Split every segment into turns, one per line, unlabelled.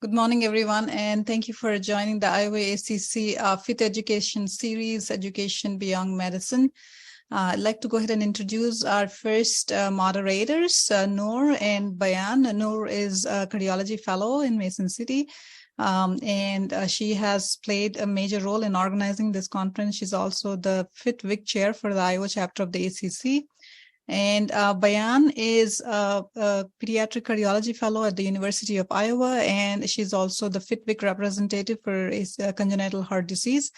Good morning, everyone, and thank you for joining the Iowa ACC Fit Education Series, Education Beyond Medicine. I'd like to go ahead and introduce our first moderators, Noor and Bayan. Noor is a cardiology fellow in Mason City, and she has played a major role in organizing this conference. She's also the Fit Vic Chair for the Iowa chapter of the ACC. And Bayan is a pediatric cardiology fellow at the University of Iowa, and she's also the FitVic representative for congenital heart disease.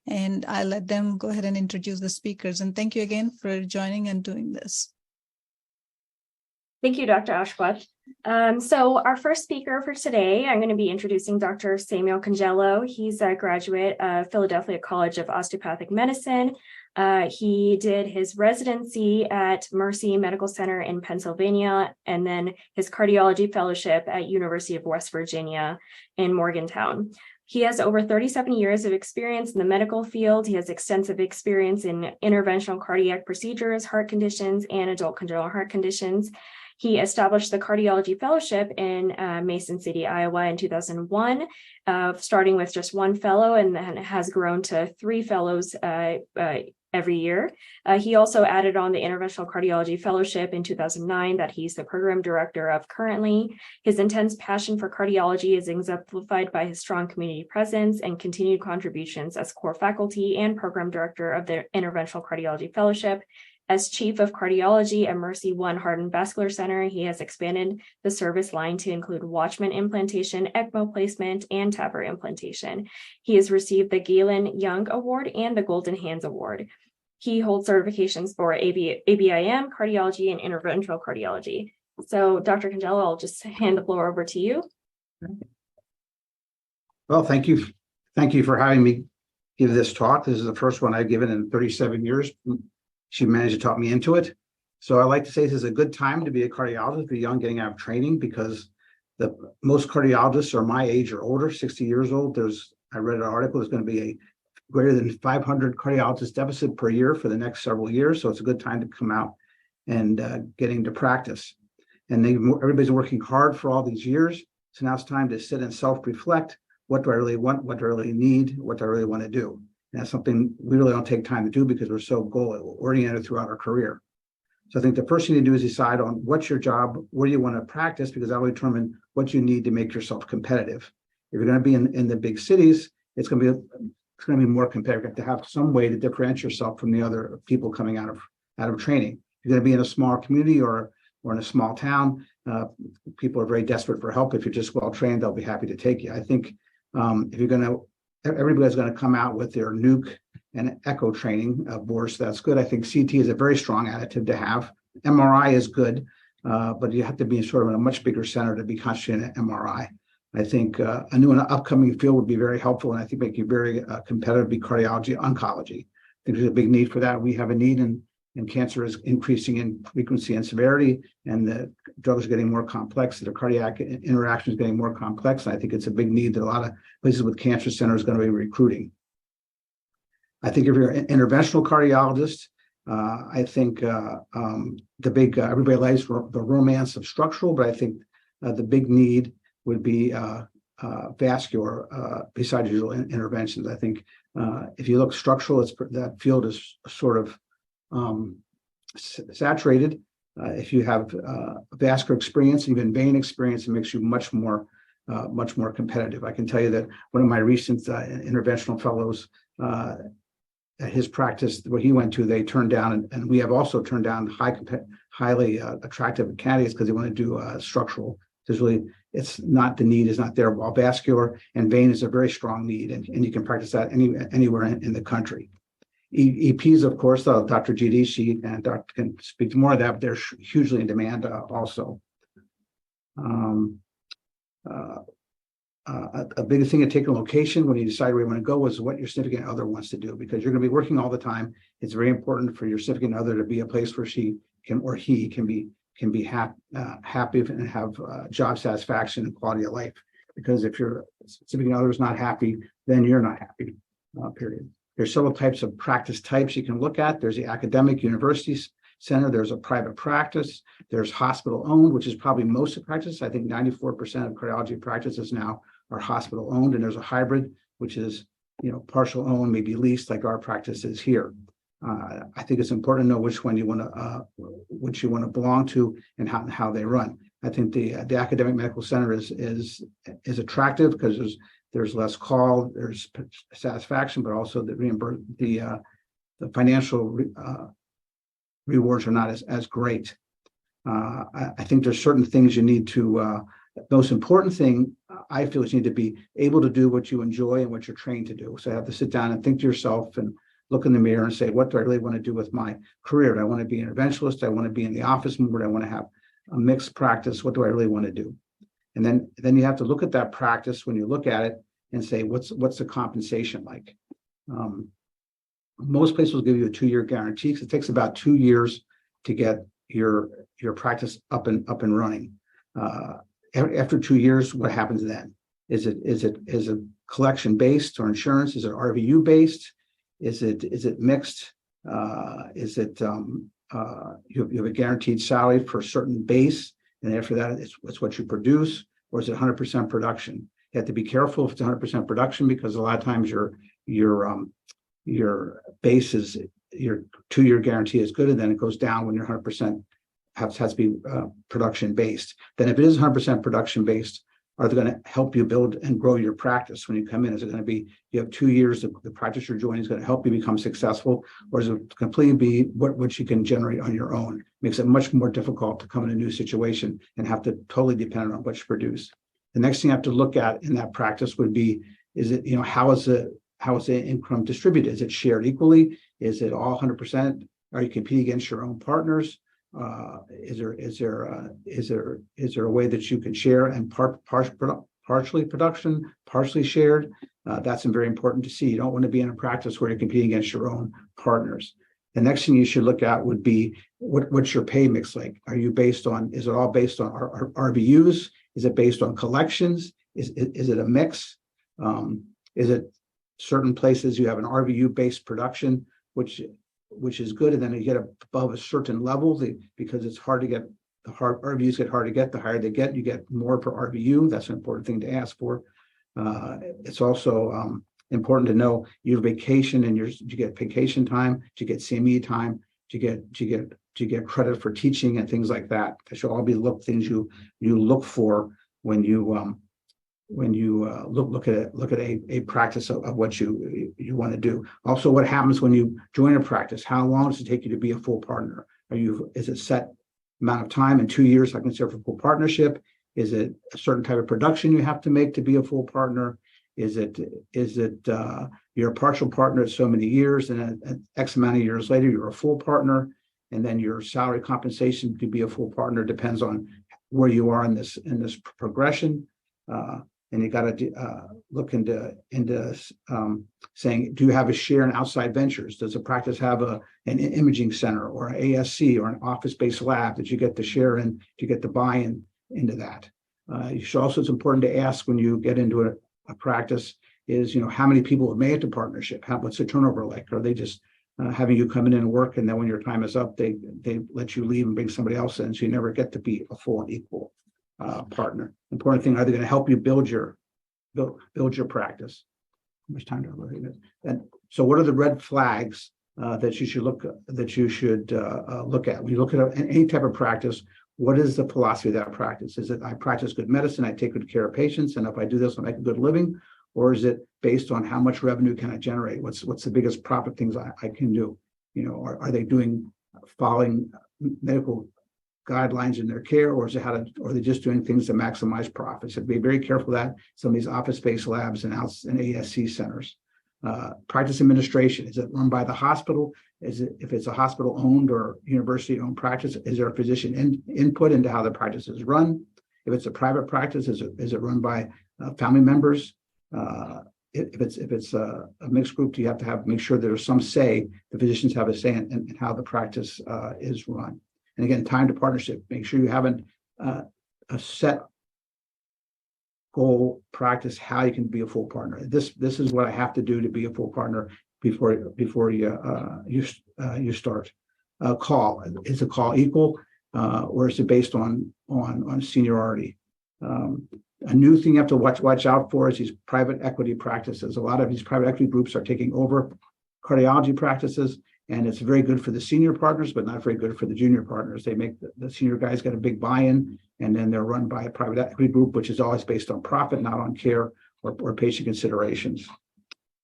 And I'll let them go ahead and introduce the speakers. And thank you again for joining and doing this.
Thank you, Dr. Ashwath. So our first speaker for today, I'm going to be introducing Dr. Samuel Congello. He's a graduate of Philadelphia College of Osteopathic Medicine. He did his residency at Mercy Medical Center in Pennsylvania, and then his cardiology fellowship at University of West Virginia in Morgantown. He has over 37 years of experience in the medical field. He has extensive experience in interventional cardiac procedures, heart conditions, and adult congenital heart conditions. He established the cardiology fellowship in Mason City, Iowa in 2001, starting with just one fellow, and then has grown to 3 fellows every year. He also added on the Interventional Cardiology Fellowship in 2009 that he's the program director of currently. His intense passion for cardiology is exemplified by his strong community presence and continued contributions as core faculty and program director of the Interventional Cardiology Fellowship. As chief of cardiology at Mercy One Heart and Vascular Center, he has expanded the service line to include Watchman implantation, ECMO placement, and TAVR implantation. He has received the Galen Young Award and the Golden Hands Award. He holds certifications for ABIM, cardiology, and interventional cardiology. So, Dr. Congello, I'll just hand the floor over to you.
Well, thank you. Thank you for having me give this talk. This is the first one I've given in 37 years. She managed to talk me into it. So I like to say this is a good time to be a cardiologist, be young, getting out of training, because most cardiologists are my age or older, 60 years old. I read an article, there's going to be a greater than 500 cardiologist deficit per year for the next several years. So it's a good time to come out and getting to practice. And everybody's working hard for all these years. So now it's time to sit and self-reflect. What do I really want? What do I really need? What do I really want to do? And that's something we really don't take time to do because we're so goal-oriented throughout our career. So I think the first thing to do is decide on what's your job, where you want to practice, because that will determine what you need to make yourself competitive. If you're going to be in the big cities, it's going to be more competitive. You have to have some way to differentiate yourself from the other people coming out of training. If you're going to be in a small community or in a small town, people are very desperate for help. If you're just well trained, they'll be happy to take you. I think if you're going to everybody's going to come out with their nuke and echo training boards. So that's good. I think CT is a very strong additive to have. MRI is good, but you have to be sort of in a much bigger center to be concentrated in MRI. I think a new and upcoming field would be very helpful, and I think make you very competitive, be cardiology, oncology. I think there's a big need for that. We have a need, and cancer is increasing in frequency and severity, and the drugs are getting more complex. The cardiac interaction is getting more complex. And I think it's a big need that a lot of places with cancer centers are going to be recruiting. I think if you're an interventional cardiologist, I think everybody likes the romance of structural, but I think the big need would be vascular besides usual interventions. I think if you look structural, that field is sort of saturated. If you have vascular experience, even vein experience, it makes you much more competitive. I can tell you that one of my recent interventional fellows, at his practice, where he went to, they turned down, and we have also turned down highly attractive candidates because they want to do structural. It's not, the need is not there. While vascular and vein is a very strong need, and you can practice that anywhere in the country. EPs, of course, Dr. GD, she and Dr. can speak to more of that, but they're hugely in demand also. A big thing to take a location when you decide where you want to go is what your significant other wants to do, because you're going to be working all the time. It's very important for your significant other to be a place where she can or he can be happy and have job satisfaction and quality of life. Because if your significant other is not happy, then you're not happy. Period. There's several types of practice types you can look at. There's the academic university center. There's a private practice. There's hospital owned, which is probably most of practice. I think 94% of cardiology practices now are hospital owned, and there's a hybrid, which is, partial owned, maybe leased, like our practice is here. I think it's important to know which one you want to belong to and how they run. I think the academic medical center is attractive because there's less call, there's satisfaction, but also the financial rewards are not as great. I think there's certain things you need to. Most important thing I feel is you need to be able to do what you enjoy and what you're trained to do. So you have to sit down and think to yourself and look in the mirror and say, what do I really want to do with my career? Do I want to be an interventionalist? Do I want to be in the office more? Do I want to have a mixed practice? What do I really want to do? And then you have to look at that practice when you look at it and say, what's the compensation like? Most places will give you a 2-year guarantee because it takes about 2 years to get your practice up and running. After 2 years, what happens then? Is it collection based or insurance? Is it RVU based? Is it mixed? Is it you have a guaranteed salary for a certain base, and after that it's what you produce, or is it 100% production? You have to be careful if it's 100% production, because a lot of times your base is, your 2-year guarantee is good, and then it goes down when you're 100% has to be production based. Then if it is 100% production based, are they going to help you build and grow your practice when you come in? Is it going to be, you have 2 years, the practice you're joining is going to help you become successful, or is it completely be what you can generate on your own? Makes it much more difficult to come in a new situation and have to totally depend on what you produce. The next thing you have to look at in that practice would be, is it, how is the income distributed? Is it shared equally? Is it all 100%? Are you competing against your own partners? Is there a way that you can share and partially production, partially shared? That's very important to see. You don't want to be in a practice where you're competing against your own partners. The next thing you should look at would be what's your pay mix like? Are you based on? Is it all based on RVUs? Is it based on collections? Is it a mix? Is it certain places you have an RVU based production, which is good, and then you get above a certain level because it's hard to get, RVUs get hard to get. The higher they get, you get more per RVU. That's an important thing to ask for. It's also important to know your vacation and you get vacation time, you get CME time, you get credit for teaching and things like that. That should all be things you look for when you look at a practice of what you want to do. Also, what happens when you join a practice? How long does it take you to be a full partner? Is it set amount of time? In 2 years, I consider for full partnership. Is it a certain type of production you have to make to be a full partner? Is it you're a partial partner at so many years, and at X amount of years later, you're a full partner, and then your salary compensation to be a full partner depends on where you are in this progression. And you got to look into saying, do you have a share in outside ventures? Does a practice have an imaging center or an ASC or an office-based lab that you get to share in, to get the buy-in into that? You should also, it's important to ask when you get into a practice is, how many people have made it to partnership? What's the turnover like? Are they just having you come in and work, and then when your time is up, they let you leave and bring somebody else in, so you never get to be a full and equal partner. Important thing, are they going to help you build your practice? How much time do I have? And so, what are the red flags that you should look at when you look at any type of practice? What is the philosophy of that practice? Is it, I practice good medicine, I take good care of patients, and if I do this, I make a good living? Or is it based on how much revenue can I generate? What's the biggest profit things I can do? Are they following medical guidelines in their care, or is it or are they just doing things to maximize profits? So be very careful of that. Some of these office-based labs and ASC centers. Practice administration, is it run by the hospital? If it's a hospital owned or university owned practice, is there a physician input into how the practice is run? If it's a private practice, is it run by family members? If it's a mixed group, do you have to make sure there's some say, the physicians have a say in how the practice is run? And again, time to partnership. Make sure you haven't a set goal practice how you can be a full partner. This is what I have to do to be a full partner before you start. Call, is the call equal, or is it based on seniority? A new thing you have to watch out for is these private equity practices. A lot of these private equity groups are taking over cardiology practices, and it's very good for the senior partners, but not very good for the junior partners. They make the senior guys get a big buy-in, and then they're run by a private equity group, which is always based on profit, not on care or patient considerations.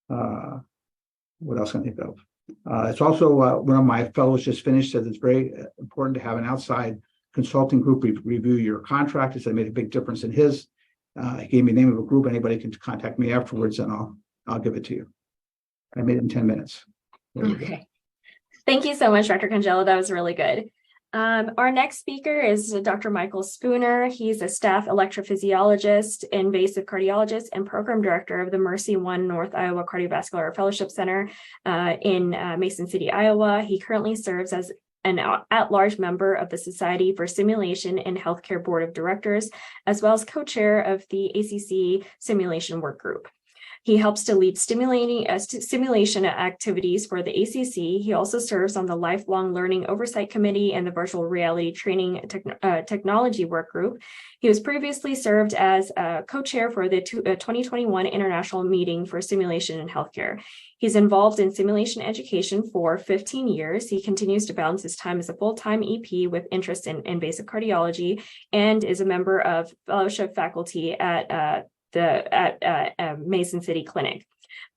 What else can I think of? It's also one of my fellows just finished said it's very important to have an outside consulting group review your contract. It's made a big difference in his. He gave me the name of a group. Anybody can contact me afterwards, and I'll give it to you. I made it in 10 minutes.
Okay. Thank you so much, Dr. Congello. That was really good. Our next speaker is Dr. Michael Spooner. He's a staff electrophysiologist, invasive cardiologist, and program director of the Mercy One North Iowa Cardiovascular Fellowship Center in Mason City, Iowa. He currently serves as an at-large member of the Society for Simulation and Healthcare Board of Directors, as well as co-chair of the ACC Simulation Work Group. He helps to lead simulation activities for the ACC. He also serves on the Lifelong Learning Oversight Committee and the Virtual Reality Training Technology Work Group. He was previously served as co-chair for the 2021 International Meeting for Simulation in Healthcare. He's involved in simulation education for 15 years. He continues to balance his time as a full-time EP with interest in invasive cardiology, and is a member of fellowship faculty at Mason City Clinic.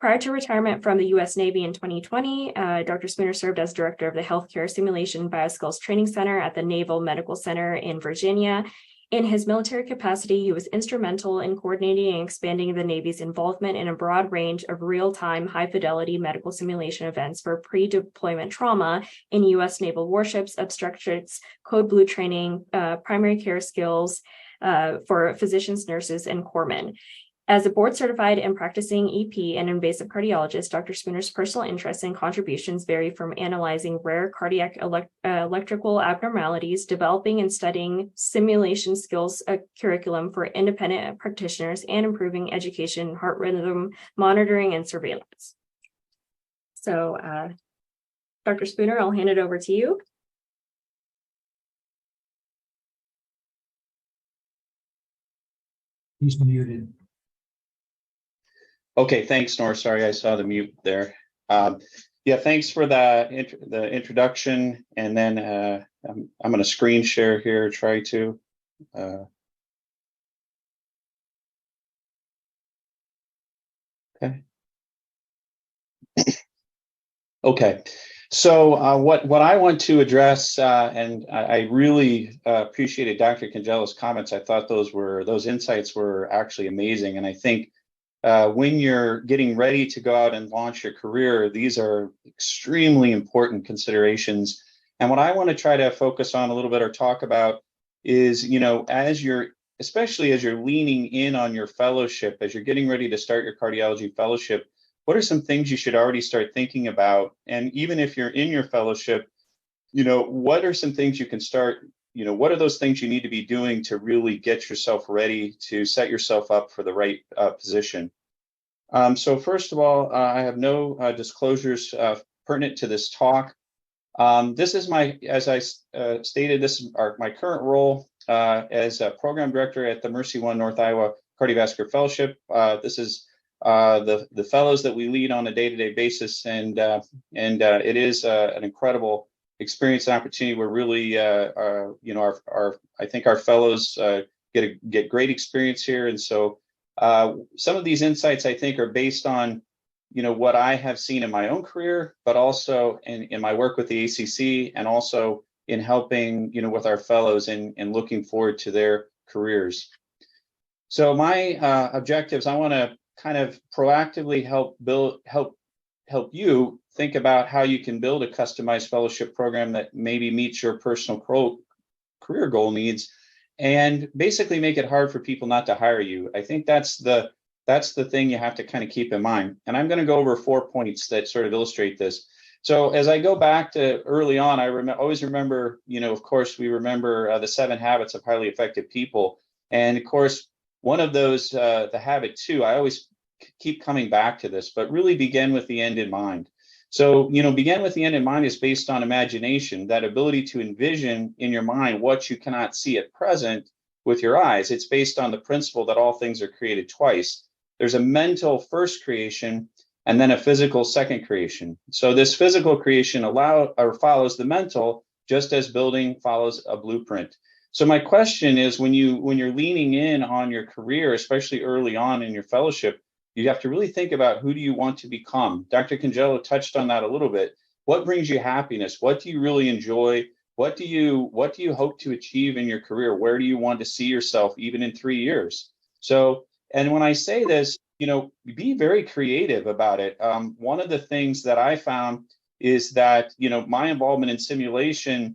Prior to retirement from the U.S. Navy in 2020, Dr. Spooner served as director of the Healthcare Simulation Bioskills Training Center at the Naval Medical Center in Virginia. In his military capacity, he was instrumental in coordinating and expanding the Navy's involvement in a broad range of real-time, high-fidelity medical simulation events for pre-deployment trauma in U.S. naval warships, obstetrics, code blue training, primary care skills, for physicians, nurses, and corpsmen. As a board-certified and practicing EP and invasive cardiologist, Dr. Spooner's personal interests and contributions vary from analyzing rare cardiac electrical abnormalities, developing and studying simulation skills curriculum for independent practitioners, and improving education, heart rhythm monitoring, and surveillance. So, Dr. Spooner, I'll hand it over to you.
He's muted.
Okay, thanks, Nora. Sorry, I saw the mute there. Yeah, thanks for the introduction. And then I'm going to screen share here, try to. Okay. Okay. So what I want to address, and I really appreciated Dr. Congello's comments. I thought those insights were actually amazing. And I think when you're getting ready to go out and launch your career, these are extremely important considerations. And what I want to try to focus on a little bit or talk about is, especially as you're leaning in on your fellowship, as you're getting ready to start your cardiology fellowship, what are some things you should already start thinking about? And even if you're in your fellowship, what are some things you can start, what are those things you need to be doing to really get yourself ready to set yourself up for the right position? So first of all, I have no disclosures pertinent to this talk. This is as I stated, this is my current role as a program director at the Mercy One North Iowa Cardiovascular Fellowship. This is the fellows that we lead on a day-to-day basis, and it is an incredible experience and opportunity. We're really, I think our fellows get great experience here, and so some of these insights I think are based on what I have seen in my own career, but also in my work with the ACC, and also in helping with our fellows and looking forward to their careers. So my objectives, I want to kind of proactively help you think about how you can build a customized fellowship program that maybe meets your personal career goal needs, and basically make it hard for people not to hire you. I think that's the thing you have to kind of keep in mind. And I'm going to go over 4 points that sort of illustrate this. So as I go back to early on, I always remember, of course, we remember the 7 habits of highly effective people. And of course, one of those, the habit 2, I always keep coming back to this, but really begin with the end in mind. So, begin with the end in mind is based on imagination, that ability to envision in your mind what you cannot see at present, with your eyes. It's based on the principle that all things are created twice. There's a mental first creation and then a physical second creation. So this physical creation follows the mental, just as building follows a blueprint. So my question is, when you're leaning in on your career, especially early on in your fellowship, you have to really think about, who do you want to become? Dr. Congello touched on that a little bit. What brings you happiness? What do you really enjoy? What do you hope to achieve in your career? Where do you want to see yourself even in 3 years? So, and when I say this, be very creative about it. One of the things that I found is that, my involvement in simulation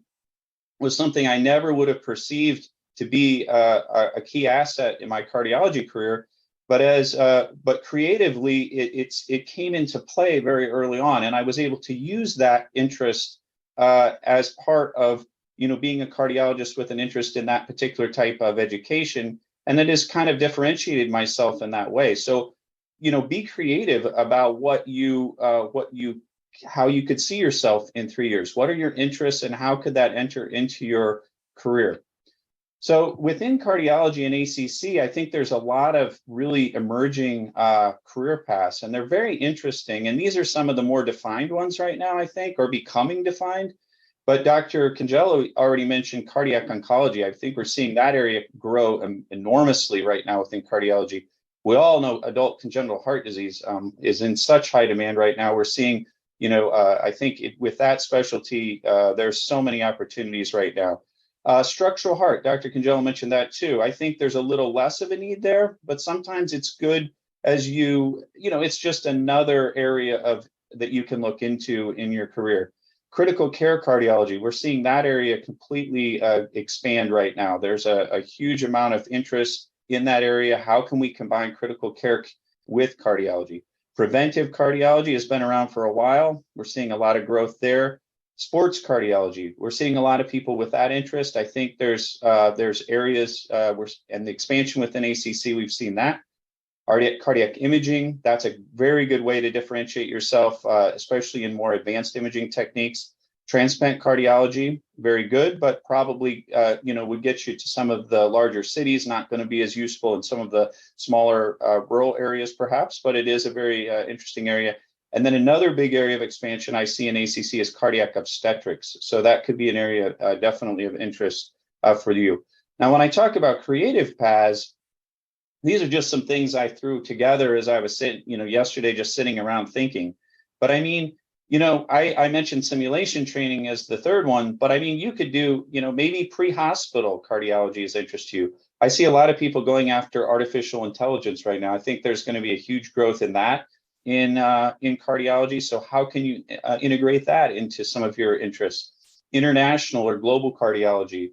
was something I never would have perceived to be a key asset in my cardiology career. But creatively, it came into play very early on, and I was able to use that interest as part of being a cardiologist with an interest in that particular type of education, and it has kind of differentiated myself in that way. So, be creative about how you could see yourself in 3 years. What are your interests, and how could that enter into your career? So within cardiology and ACC, I think there's a lot of really emerging career paths, and they're very interesting. And these are some of the more defined ones right now, I think, or becoming defined. But Dr. Congello already mentioned cardiac oncology. I think we're seeing that area grow enormously right now within cardiology. We all know adult congenital heart disease is in such high demand right now. We're seeing, I think with that specialty, there's so many opportunities right now. Structural heart, Dr. Congello mentioned that too. I think there's a little less of a need there, but sometimes it's good as it's just another area that you can look into in your career. Critical care cardiology, we're seeing that area completely expand right now. There's a huge amount of interest in that area. How can we combine critical care with cardiology? Preventive cardiology has been around for a while. We're seeing a lot of growth there. Sports cardiology, we're seeing a lot of people with that interest. I think there's areas and the expansion within ACC, we've seen that. Cardiac imaging, that's a very good way to differentiate yourself, especially in more advanced imaging techniques. Transplant cardiology, very good, but probably would get you to some of the larger cities, not going to be as useful in some of the smaller rural areas perhaps, but it is a very interesting area. And then another big area of expansion I see in ACC is cardiac obstetrics. So that could be an area definitely of interest for you. Now, when I talk about creative paths, these are just some things I threw together as I was sitting, yesterday, just sitting around thinking. But I mean, I mentioned simulation training as the third one, but I mean, you could do, maybe pre-hospital cardiology is interest to you. I see a lot of people going after artificial intelligence right now. I think there's going to be a huge growth in that in cardiology. So how can you integrate that into some of your interests? International or global cardiology.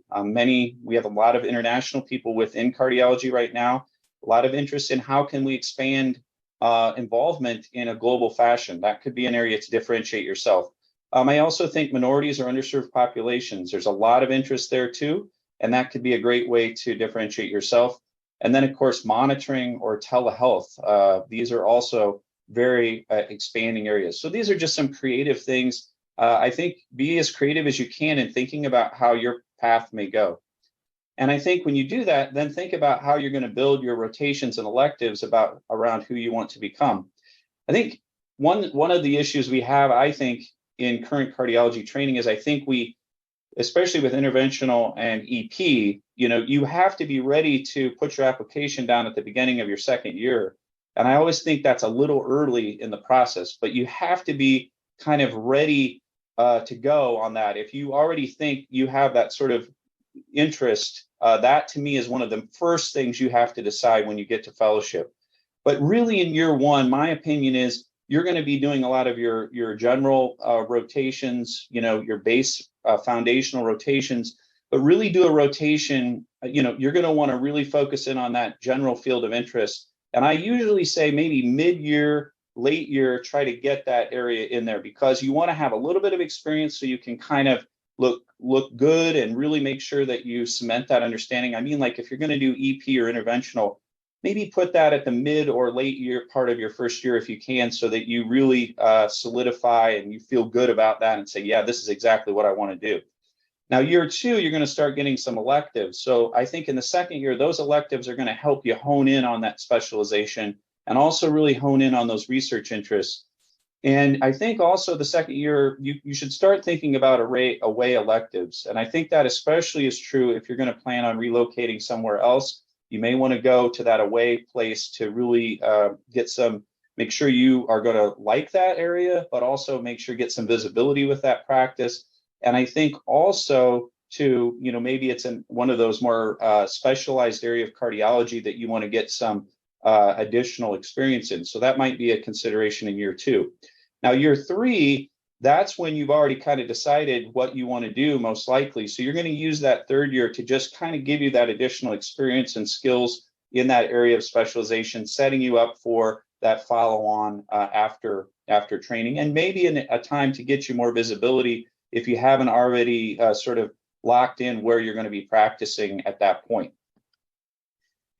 We have a lot of international people within cardiology right now. A lot of interest in how can we expand involvement in a global fashion. That could be an area to differentiate yourself. I also think minorities or underserved populations. There's a lot of interest there too, and that could be a great way to differentiate yourself. And then, of course, monitoring or telehealth. These are also very expanding areas. So these are just some creative things. I think be as creative as you can in thinking about how your path may go. And I think when you do that, then think about how you're going to build your rotations and electives around who you want to become. I think one of the issues we have, I think, in current cardiology training is I think we, especially with interventional and EP, you have to be ready to put your application down at the beginning of your second year. And I always think that's a little early in the process, but you have to be kind of ready to go on that. If you already think you have that sort of interest, that to me is one of the first things you have to decide when you get to fellowship. But really in year one, my opinion is you're going to be doing a lot of your general rotations, your base foundational rotations, but really do a rotation. You're going to want to really focus in on that general field of interest. And I usually say maybe mid-year, late year, try to get that area in there because you want to have a little bit of experience so you can kind of look good and really make sure that you cement that understanding. I mean, like if you're going to do EP or interventional, maybe put that at the mid or late year part of your first year if you can, so that you really solidify and you feel good about that and say, yeah, this is exactly what I want to do. Now, year two, you're going to start getting some electives. So I think in the second year, those electives are going to help you hone in on that specialization and also really hone in on those research interests. And I think also the second year, you should start thinking about away electives. And I think that especially is true if you're going to plan on relocating somewhere else. You may want to go to that away place to really make sure you are going to like that area, but also make sure you get some visibility with that practice. And I think also to, maybe it's in one of those more specialized area of cardiology that you want to get some additional experience in. So that might be a consideration in year two. Now, year three, that's when you've already kind of decided what you want to do most likely. So you're going to use that third year to just kind of give you that additional experience and skills in that area of specialization, setting you up for that follow-on after training, and maybe a time to get you more visibility if you haven't already sort of locked in where you're going to be practicing at that point.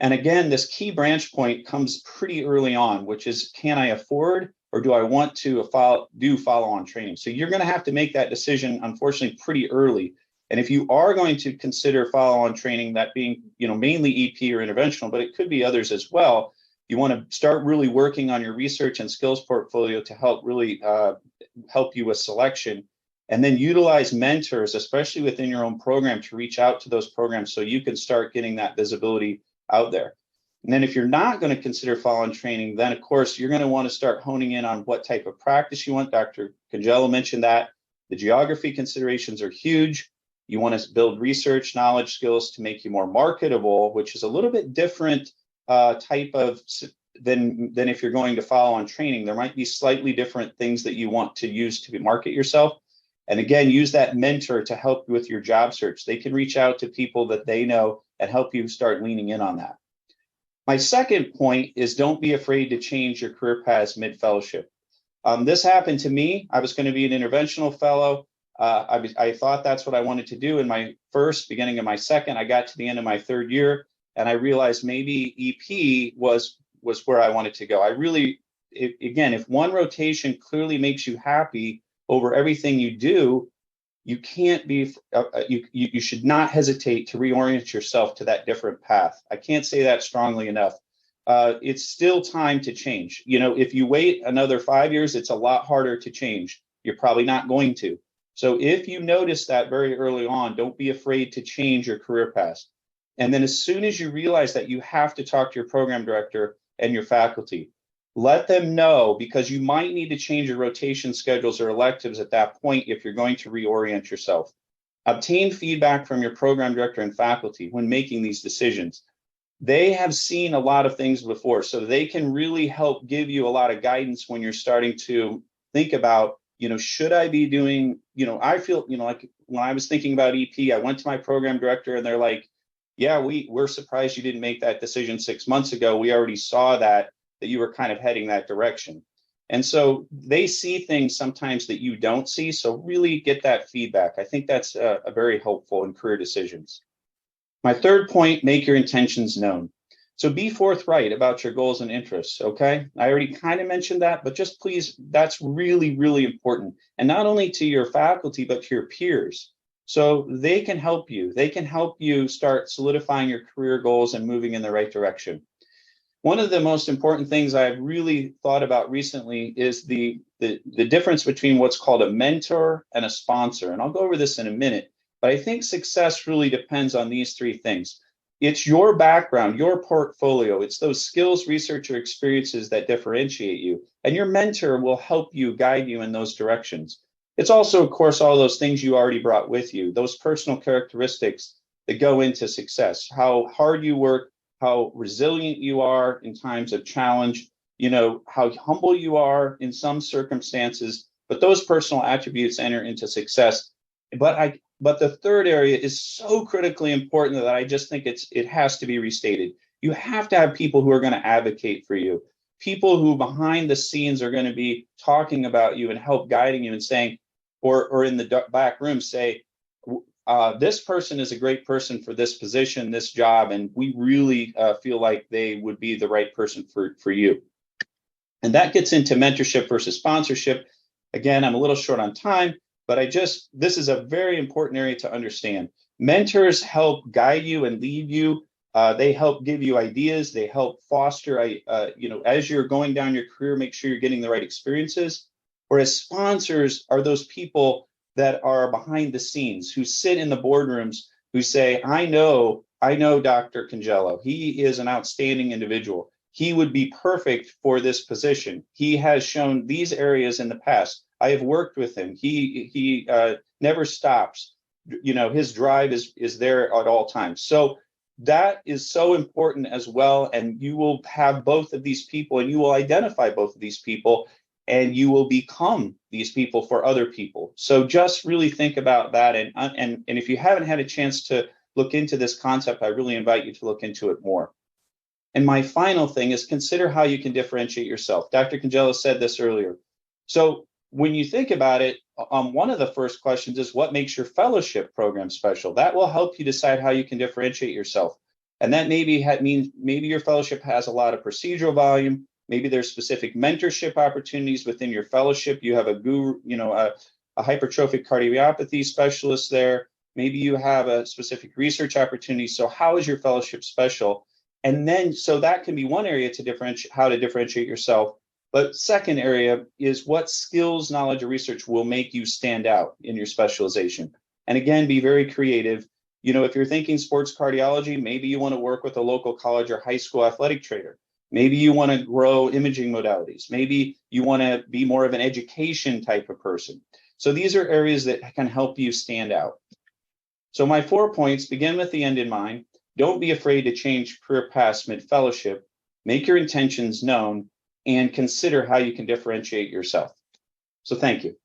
And again, this key branch point comes pretty early on, which is, can I afford or do I want to do follow-on training? So you're going to have to make that decision, unfortunately, pretty early. And if you are going to consider follow-on training, that being, mainly EP or interventional, but it could be others as well, you want to start really working on your research and skills portfolio to help really help you with selection. And then utilize mentors, especially within your own program, to reach out to those programs so you can start getting that visibility out there. And then if you're not going to consider follow-on training, then of course you're going to want to start honing in on what type of practice you want. Dr. Congello mentioned that. The geography considerations are huge. You want to build research, knowledge, skills to make you more marketable, which is a little bit different type of than if you're going to follow-on training. There might be slightly different things that you want to use to market yourself. And again, use that mentor to help you with your job search. They can reach out to people that they know and help you start leaning in on that. My second point is, don't be afraid to change your career paths mid-fellowship. This happened to me. I was going to be an interventional fellow. I thought that's what I wanted to do in my beginning of my second. I got to the end of my third year and I realized maybe EP was where I wanted to go. Again, if one rotation clearly makes you happy over everything you do, you can't be, you should not hesitate to reorient yourself to that different path. I can't say that strongly enough. It's still time to change. If you wait another 5 years, it's a lot harder to change. You're probably not going to. So if you notice that very early on, don't be afraid to change your career path. And then as soon as you realize that, you have to talk to your program director and your faculty. Let them know, because you might need to change your rotation schedules or electives at that point if you're going to reorient yourself. Obtain feedback from your program director and faculty when making these decisions. They have seen a lot of things before, so they can really help give you a lot of guidance when you're starting to think about, should I be doing, I feel, like when I was thinking about EP, I went to my program director and they're like, yeah, we're surprised you didn't make that decision 6 months ago. We already saw that you were kind of heading that direction. And so they see things sometimes that you don't see. So really get that feedback. I think that's a very helpful in career decisions. My third point, make your intentions known. So be forthright about your goals and interests, okay? I already kind of mentioned that, but just please, that's really, really important. And not only to your faculty, but to your peers. So they can help you. They can help you start solidifying your career goals and moving in the right direction. One of the most important things I've really thought about recently is the difference between what's called a mentor and a sponsor. And I'll go over this in a minute, but I think success really depends on these three things. It's your background, your portfolio. It's those skills, research, or experiences that differentiate you. And your mentor will help you, guide you in those directions. It's also, of course, all those things you already brought with you, those personal characteristics that go into success, how hard you work, how resilient you are in times of challenge, how humble you are in some circumstances, but those personal attributes enter into success. But the third area is so critically important that I just think it has to be restated. You have to have people who are going to advocate for you, people who behind the scenes are going to be talking about you and help guiding you and saying, or in the back room say, this person is a great person for this position, this job, and we really feel like they would be the right person for you. And that gets into mentorship versus sponsorship. Again, I'm a little short on time, but this is a very important area to understand. Mentors help guide you and lead you. They help give you ideas. They help foster, as you're going down your career, make sure you're getting the right experiences. Whereas sponsors are those people that are behind the scenes, who sit in the boardrooms, who say, I know Dr. Congello. He is an outstanding individual. He would be perfect for this position. He has shown these areas in the past. I have worked with him. He never stops. His drive is there at all times. So that is so important as well. And you will have both of these people, and you will identify both of these people, and you will become these people for other people. So just really think about that. And if you haven't had a chance to look into this concept, I really invite you to look into it more. And my final thing is consider how you can differentiate yourself. Dr. Congello said this earlier. So when you think about it, one of the first questions is, what makes your fellowship program special? That will help you decide how you can differentiate yourself. And that maybe means your fellowship has a lot of procedural volume. Maybe there's specific mentorship opportunities within your fellowship. You have a guru, a hypertrophic cardiomyopathy specialist there. Maybe you have a specific research opportunity. So how is your fellowship special? And then, so that can be one area to differentiate, how to differentiate yourself. But second area is what skills, knowledge, or research will make you stand out in your specialization. And again, be very creative. If you're thinking sports cardiology, maybe you want to work with a local college or high school athletic trainer. Maybe you want to grow imaging modalities. Maybe you want to be more of an education type of person. So these are areas that can help you stand out. So my 4 points: begin with the end in mind. Don't be afraid to change career paths mid-fellowship. Make your intentions known, and consider how you can differentiate yourself. So thank you.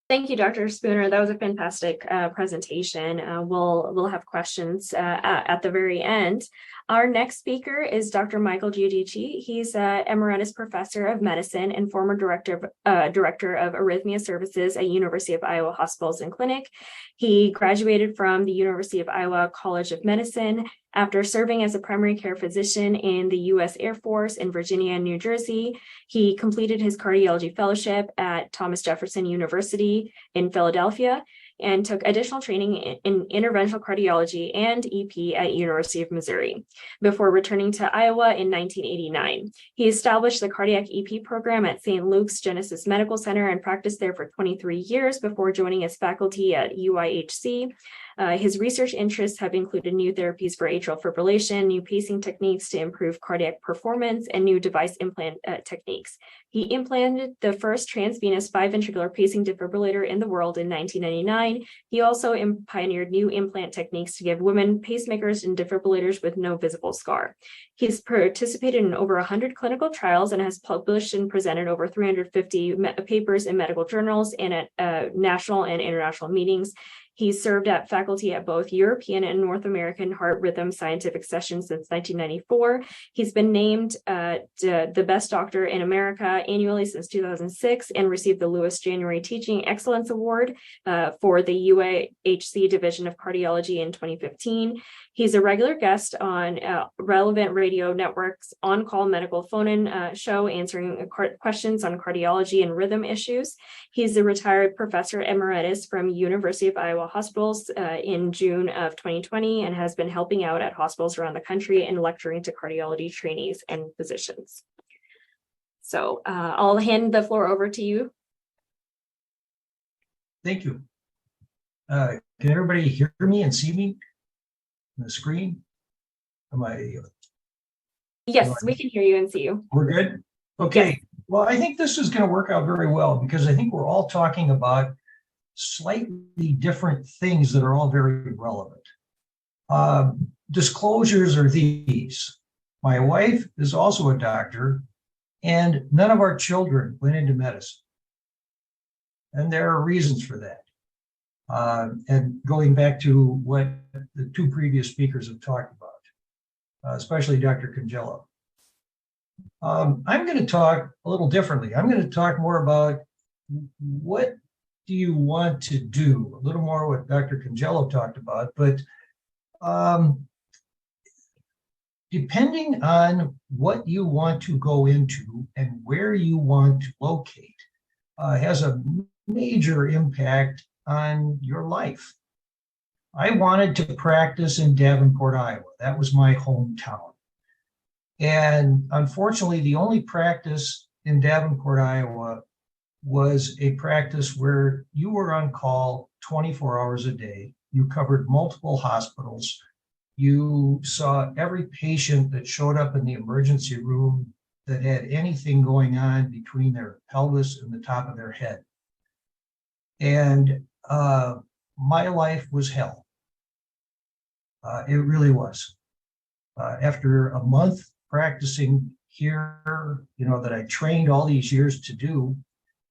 Thank you, Dr. Spooner. That was a fantastic presentation. We'll have questions at the very end. Our next speaker is Dr. Michael Giudici. He's an emeritus professor of medicine and former director of arrhythmia services at University of Iowa Hospitals and Clinic. He graduated from the University of Iowa College of Medicine after serving as a primary care physician in the U.S. Air Force in Virginia and New Jersey. He completed his cardiology fellowship at Thomas Jefferson University in Philadelphia and took additional training in interventional cardiology and EP at University of Missouri before returning to Iowa in 1989. He established the cardiac EP program at St. Luke's Genesis Medical Center and practiced there for 23 years before joining as faculty at UIHC. His research interests have included new therapies for atrial fibrillation, new pacing techniques to improve cardiac performance, and new device implant techniques. He implanted the first transvenous 5-ventricular pacing defibrillator in the world in 1999. He also pioneered new implant techniques to give women pacemakers and defibrillators with no visible scar. He's participated in over 100 clinical trials and has published and presented over 350 papers in medical journals and at national and international meetings. He served at faculty at both European and North American heart rhythm scientific sessions since 1994. He's been named the best doctor in America annually since 2006 and received the Lewis January Teaching Excellence Award for the UIHC Division of Cardiology in 2015. He's a regular guest on Relevant Radio Network's On-Call Medical Phone-In show, answering questions on cardiology and rhythm issues. He's a retired professor emeritus from University of Iowa Hospitals in June of 2020 and has been helping out at hospitals around the country and lecturing to cardiology trainees and physicians. So I'll hand the floor over to you.
Thank you. Can everybody hear me and see me on the screen?
Yes, we can hear you and see you.
We're good? Okay.
Yes.
Well, I think this is going to work out very well because I think we're all talking about slightly different things that are all very relevant. Disclosures are these. My wife is also a doctor, and none of our children went into medicine. And there are reasons for that. And going back to what the two previous speakers have talked about, especially Dr. Congello. I'm going to talk a little differently. I'm going to talk more about what do you want to do, a little more what Dr. Congello talked about, but depending on what you want to go into and where you want to locate, has a major impact on your life. I wanted to practice in Davenport, Iowa. That was my hometown. And unfortunately, the only practice in Davenport, Iowa was a practice where you were on call 24 hours a day. You covered multiple hospitals. You saw every patient that showed up in the emergency room that had anything going on between their pelvis and the top of their head. And my life was hell. It really was. After a month practicing here, that I trained all these years to do,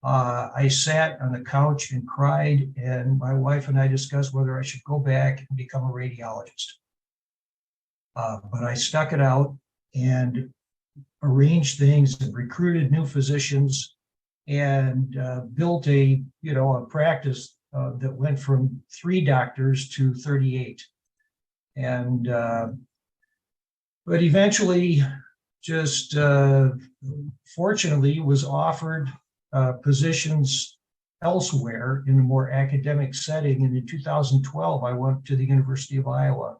I sat on the couch and cried, and my wife and I discussed whether I should go back and become a radiologist. But I stuck it out and arranged things and recruited new physicians and built a practice that went from 3 doctors to 38. And but eventually, just fortunately, was offered positions elsewhere in a more academic setting. And in 2012, I went to the University of Iowa.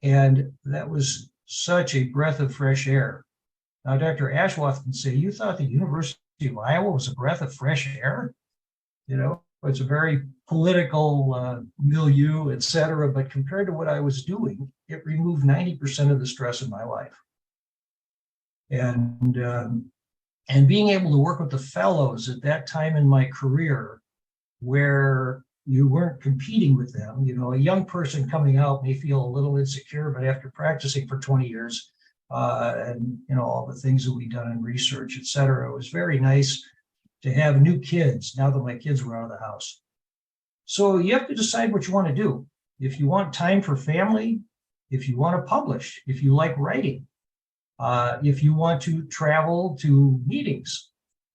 And that was such a breath of fresh air. Now, Dr. Ashworth can say, you thought the University of Iowa was a breath of fresh air? It's a very political milieu, et cetera. But compared to what I was doing, it removed 90% of the stress in my life. And being able to work with the fellows at that time in my career where you weren't competing with them, a young person coming out may feel a little insecure, but after practicing for 20 years and, all the things that we've done in research, et cetera, it was very nice to have new kids now that my kids were out of the house. So you have to decide what you want to do. If you want time for family, if you want to publish, if you like writing, if you want to travel to meetings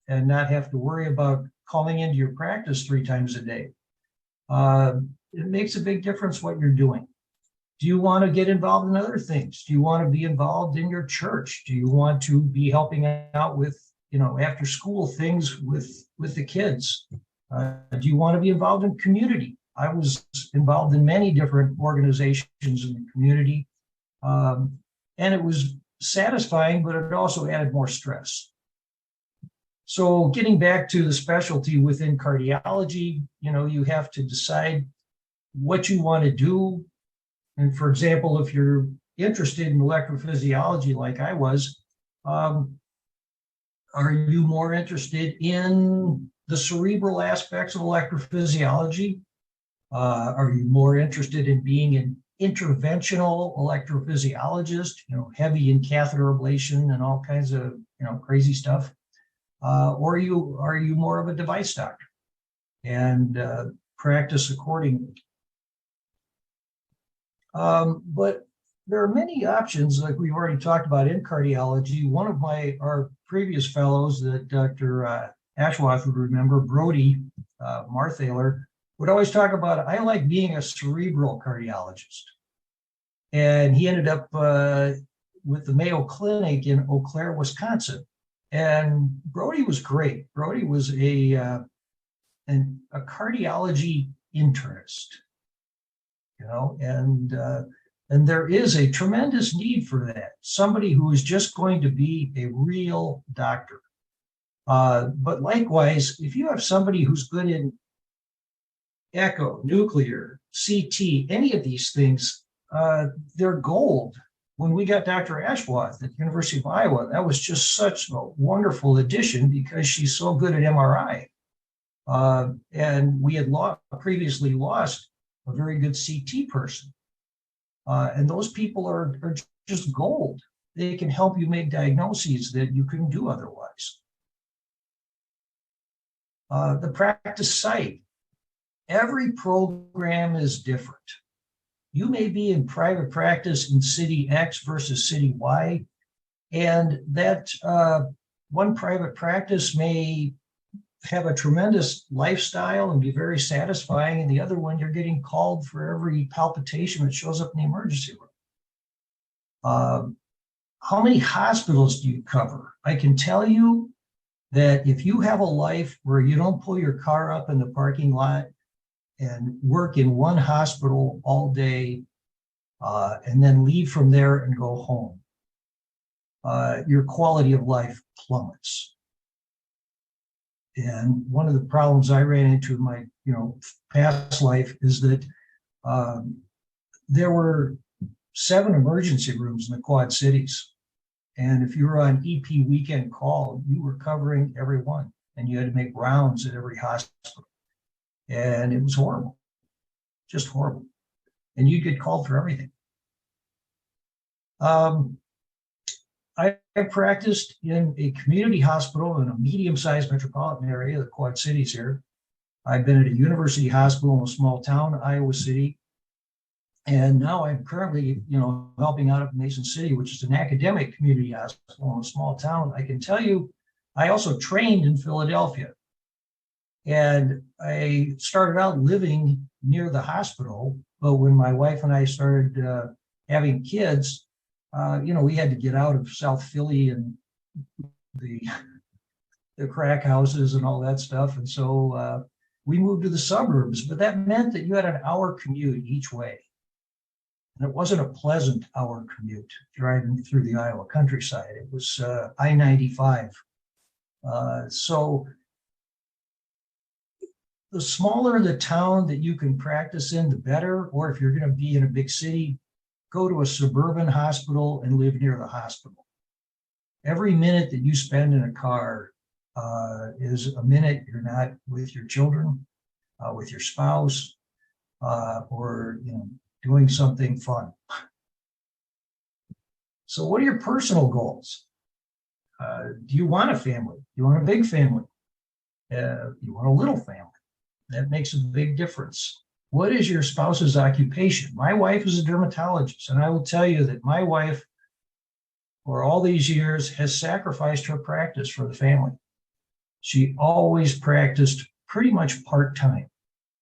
and not have to worry about calling into your practice 3 times a day. It makes a big difference what you're doing. Do you want to get involved in other things? Do you want to be involved in your church? Do you want to be helping out with, after school things with the kids? Do you want to be involved in community? I was involved in many different organizations in the community. And it was satisfying, but it also added more stress. So getting back to the specialty within cardiology, you have to decide what you want to do. And for example, if you're interested in electrophysiology like I was, are you more interested in the cerebral aspects of electrophysiology? Are you more interested in being an interventional electrophysiologist, heavy in catheter ablation and all kinds of, crazy stuff? Or are you more of a device doctor and practice accordingly? But there are many options, like we've already talked about in cardiology. One of our previous fellows that Dr. Ashworth would remember, Brody Marthaler, would always talk about, I like being a cerebral cardiologist. And he ended up with the Mayo Clinic in Eau Claire, Wisconsin. And Brody was great. Brody was a cardiology internist, and there is a tremendous need for that. Somebody who is just going to be a real doctor. But likewise, if you have somebody who's good in echo, nuclear, CT, any of these things, they're gold. When we got Dr. Ashworth at the University of Iowa, that was just such a wonderful addition because she's so good at MRI. And we had previously lost a very good CT person. And those people are just gold. They can help you make diagnoses that you couldn't do otherwise. The practice site. Every program is different. You may be in private practice in city X versus city Y, and that one private practice may have a tremendous lifestyle and be very satisfying, and the other one you're getting called for every palpitation that shows up in the emergency room. How many hospitals do you cover? I can tell you that if you have a life where you don't pull your car up in the parking lot and work in one hospital all day, and then leave from there and go home, your quality of life plummets. And one of the problems I ran into in my past life is that there were 7 emergency rooms in the Quad Cities. And if you were on EP weekend call, you were covering every one, and you had to make rounds at every hospital. And it was horrible, just horrible. And you'd get called for everything. I practiced in a community hospital in a medium-sized metropolitan area, the Quad Cities here. I've been at a university hospital in a small town, Iowa City. And now I'm currently, helping out at Mason City, which is an academic community hospital in a small town. I can tell you, I also trained in Philadelphia. And I started out living near the hospital, but when my wife and I started having kids, we had to get out of South Philly and the crack houses and all that stuff. And so we moved to the suburbs, but that meant that you had an hour commute each way. And it wasn't a pleasant hour commute driving through the Iowa countryside. It was I-95. So the smaller the town that you can practice in, the better. Or if you're going to be in a big city, go to a suburban hospital and live near the hospital. Every minute that you spend in a car is a minute you're not with your children, with your spouse, or doing something fun. So what are your personal goals? Do you want a family? Do you want a big family? You want a little family? That makes a big difference. What is your spouse's occupation? My wife is a dermatologist, and I will tell you that my wife, for all these years, has sacrificed her practice for the family. She always practiced pretty much part-time.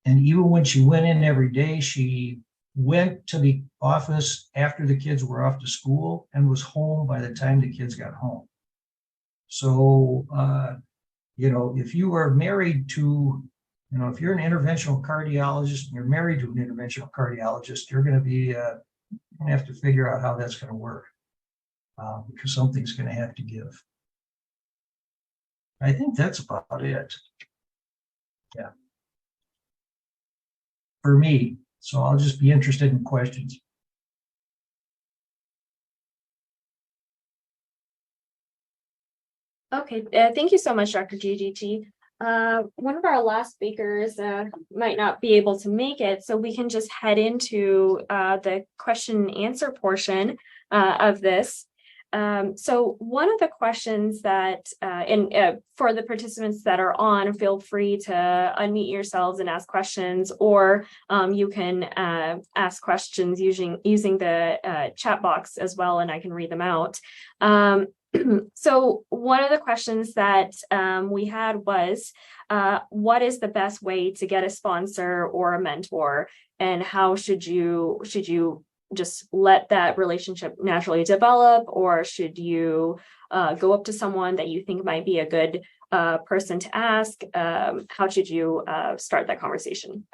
And even when she went in every day, she went to the office after the kids were off to school and was home by the time the kids got home. So, if you are married to, if you're an interventional cardiologist and you're married to an interventional cardiologist, you're going to be, have to figure out how that's going to work, because something's going to have to give. I think that's about it. Yeah. For me. So I'll just be interested in questions.
Okay, thank you so much, Dr. GGT. One of our last speakers might not be able to make it, so we can just head into the question and answer portion of this. So one of the questions that, for the participants that are on, feel free to unmute yourselves and ask questions, or you can ask questions using the chat box as well, and I can read them out. So one of the questions that we had was, what is the best way to get a sponsor or a mentor, and how should you just let that relationship naturally develop, or should you go up to someone that you think might be a good person to ask? How should you start that conversation?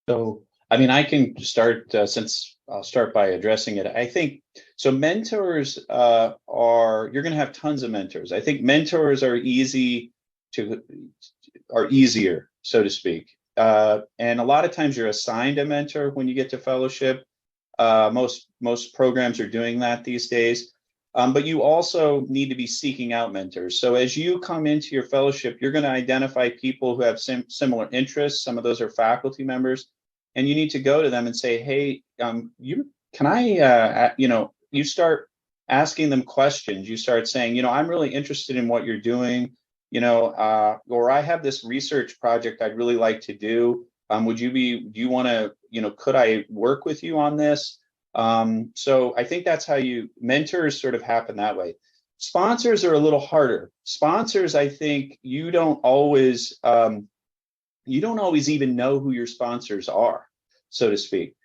So, I can start, since I'll start by addressing it. I think, so mentors you're going to have tons of mentors. I think mentors are easier, so to speak. And a lot of times you're assigned a mentor when you get to fellowship. Most programs are doing that these days. But you also need to be seeking out mentors. So as you come into your fellowship, you're going to identify people who have similar interests. Some of those are faculty members. And you need to go to them and say, hey, you start asking them questions. You start saying, I'm really interested in what you're doing, or I have this research project I'd really like to do. Do you want to, could I work with you on this? So I think that's how mentors sort of happen that way. Sponsors are a little harder. Sponsors, I think you don't always even know who your sponsors are, so to speak.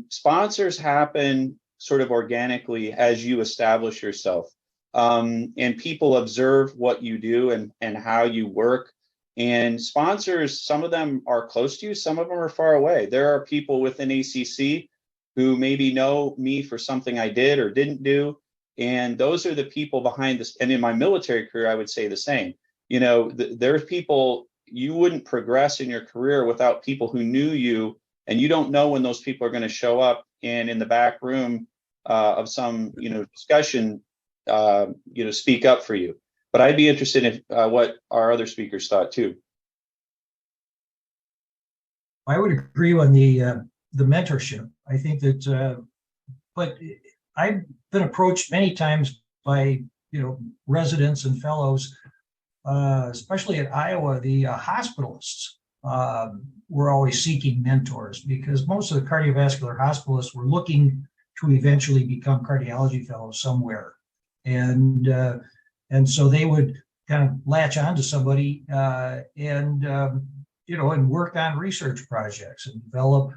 Sponsors happen sort of organically as you establish yourself. and people observe what you do and how you work. And sponsors, some of them are close to you, some of them are far away. There are people within ACC who maybe know me for something I did or didn't do. And those are the people behind this. And in my military career, I would say the same. There's people, you wouldn't progress in your career without people who knew you, and you don't know when those people are going to show up and in the back room of some, discussion, speak up for you. But I'd be interested in what our other speakers thought too.
I would agree on the mentorship. I think that, but I've been approached many times by residents and fellows, especially at Iowa. The hospitalists were always seeking mentors because most of the cardiovascular hospitalists were looking to eventually become cardiology fellows somewhere, and so they would kind of latch on to somebody and work on research projects and develop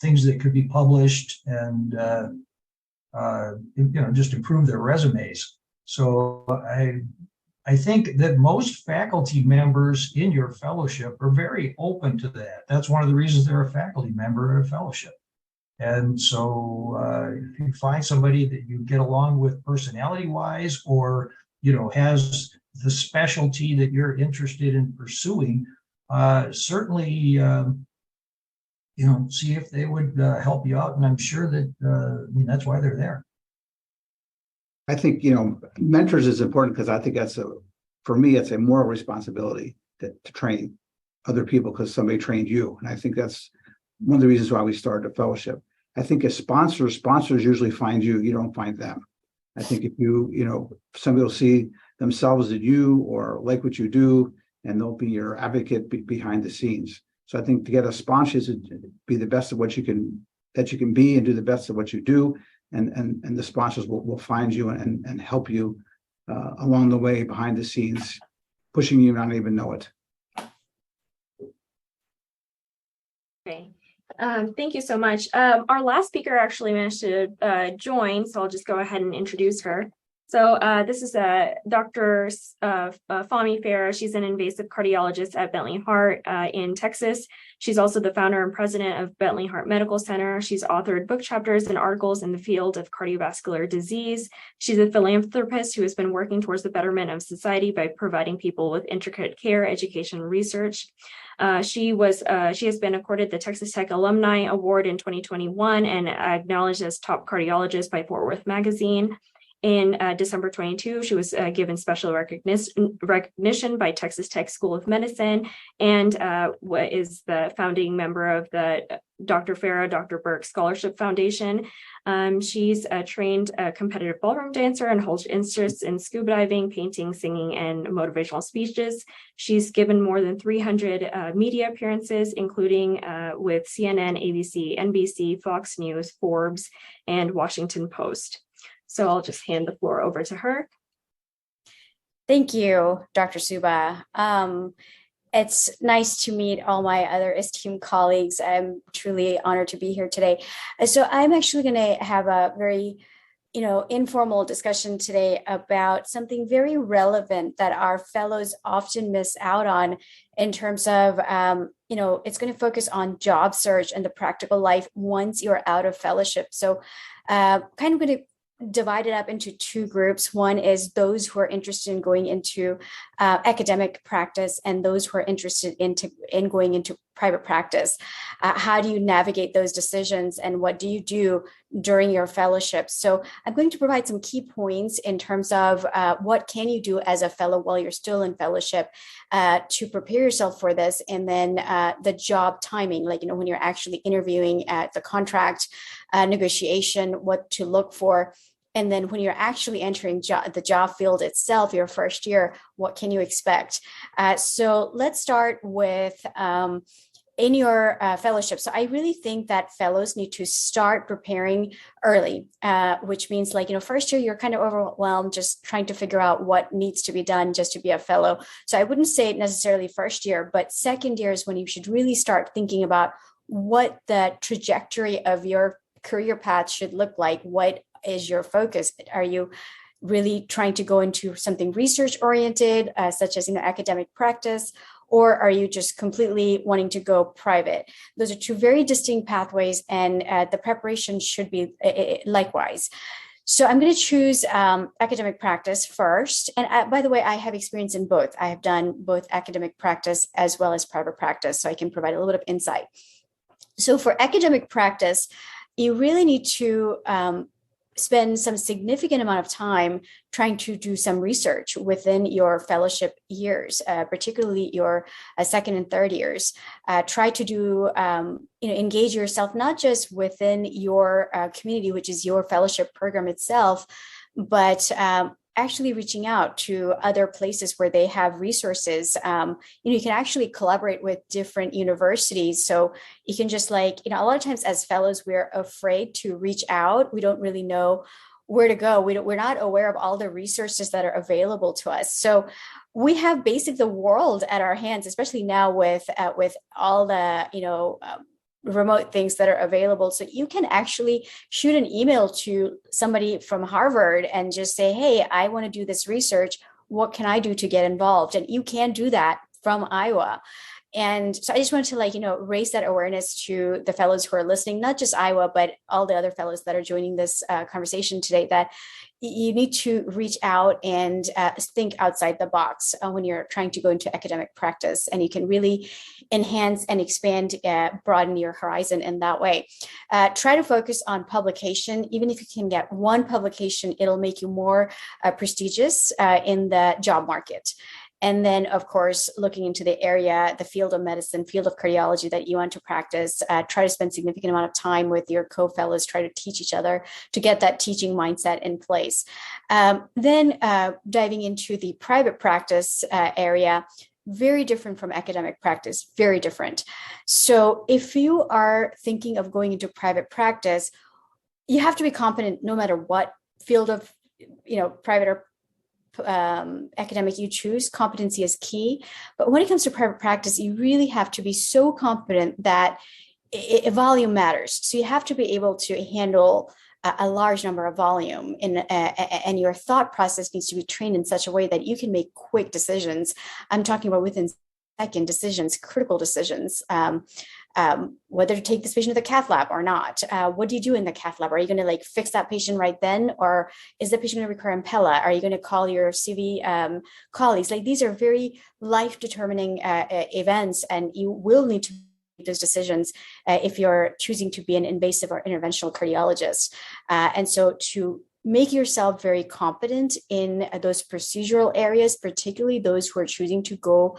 things that could be published and just improve their resumes. So I think that most faculty members in your fellowship are very open to that. That's one of the reasons they're a faculty member of a fellowship. And so if you find somebody that you get along with personality-wise, or has the specialty that you're interested in pursuing, certainly see if they would help you out. And I'm sure that that's why they're there.
I think, mentors is important because I think for me, it's a moral responsibility to train other people because somebody trained you. And I think that's one of the reasons why we started a fellowship. I think as sponsors usually find you, you don't find them. I think if somebody will see themselves in you or like what you do, and they'll be your advocate behind the scenes. So I think to get a sponsor is to be the best of what you can be and do the best of what you do. And the sponsors will find you and help you along the way behind the scenes, pushing you not even know it.
Okay. Thank you so much. Our last speaker actually managed to join, so I'll just go ahead and introduce her. So this is Dr. Fahmi Farah. She's an invasive cardiologist at Bentley Heart in Texas. She's also the founder and president of Bentley Heart Medical Center. She's authored book chapters and articles in the field of cardiovascular disease. She's a philanthropist who has been working towards the betterment of society by providing people with intricate care, education, and research. She has been accorded the Texas Tech Alumni Award in 2021 and acknowledged as top cardiologist by Fort Worth Magazine. In December 22, she was given special recognition by Texas Tech School of Medicine, and is the founding member of the Dr. Farah, Dr. Burke Scholarship Foundation. She's a trained competitive ballroom dancer and holds interests in scuba diving, painting, singing, and motivational speeches. She's given more than 300 media appearances, including with CNN, ABC, NBC, Fox News, Forbes, and Washington Post. So I'll just hand the floor over to her.
Thank you, Dr. Suba. It's nice to meet all my other esteemed colleagues. I'm truly honored to be here today. So I'm actually going to have a very, informal discussion today about something very relevant that our fellows often miss out on in terms of, it's going to focus on job search and the practical life once you're out of fellowship. So kind of going to divide it up into two groups. One is those who are interested in going into academic practice and those who are interested in going into private practice. How do you navigate those decisions and what do you do during your fellowship? So I'm going to provide some key points in terms of what can you do as a fellow while you're still in fellowship to prepare yourself for this, and then the job timing, when you're actually interviewing at the contract negotiation, what to look for. And then when you're actually entering the job field itself, your first year, what can you expect? So let's start with in your fellowship. So I really think that fellows need to start preparing early, which means first year, you're kind of overwhelmed, just trying to figure out what needs to be done just to be a fellow. So I wouldn't say necessarily first year, but second year is when you should really start thinking about what the trajectory of your career path should look like. What is your focus? Are you really trying to go into something research oriented, such as academic practice, or are you just completely wanting to go private? Those are two very distinct pathways, and the preparation should be likewise. So I'm going to choose academic practice first. And by the way, I have experience in both. I have done both academic practice as well as private practice, so I can provide a little bit of insight. So for academic practice, you really need to spend some significant amount of time trying to do some research within your fellowship years, particularly your second and third years. Try to do, engage yourself not just within your community, which is your fellowship program itself, but actually reaching out to other places where they have resources. You can actually collaborate with different universities. So you can just a lot of times as fellows, we're afraid to reach out. We don't really know where to go. We're not aware of all the resources that are available to us. So we have basically the world at our hands, especially now with all the, remote things that are available. So you can actually shoot an email to somebody from Harvard and just say, hey, I want to do this research. What can I do to get involved? And you can do that from Iowa. And so I just wanted to raise that awareness to the fellows who are listening, not just Iowa, but all the other fellows that are joining this conversation today, that you need to reach out and think outside the box when you're trying to go into academic practice, and you can really enhance and expand, broaden your horizon in that way. Try to focus on publication. Even if you can get one publication, it'll make you more prestigious in the job market. And then, of course, looking into the area, the field of medicine, field of cardiology that you want to practice, try to spend significant amount of time with your co-fellows, try to teach each other to get that teaching mindset in place. Then diving into the private practice area, very different from academic practice, very different. So if you are thinking of going into private practice, you have to be competent no matter what field of, private or academic you choose. Competency is key. But when it comes to private practice, you really have to be so competent that volume matters. So you have to be able to handle a large number of volume, and your thought process needs to be trained in such a way that you can make quick decisions. I'm talking about within second decisions, critical decisions. Whether to take this patient to the cath lab or not. What do you do in the cath lab? Are you going to fix that patient right then? Or is the patient going to require Impella? Are you going to call your CV colleagues? These are very life determining events, and you will need to make those decisions if you're choosing to be an invasive or interventional cardiologist. And so to make yourself very competent in those procedural areas, particularly those who are choosing to go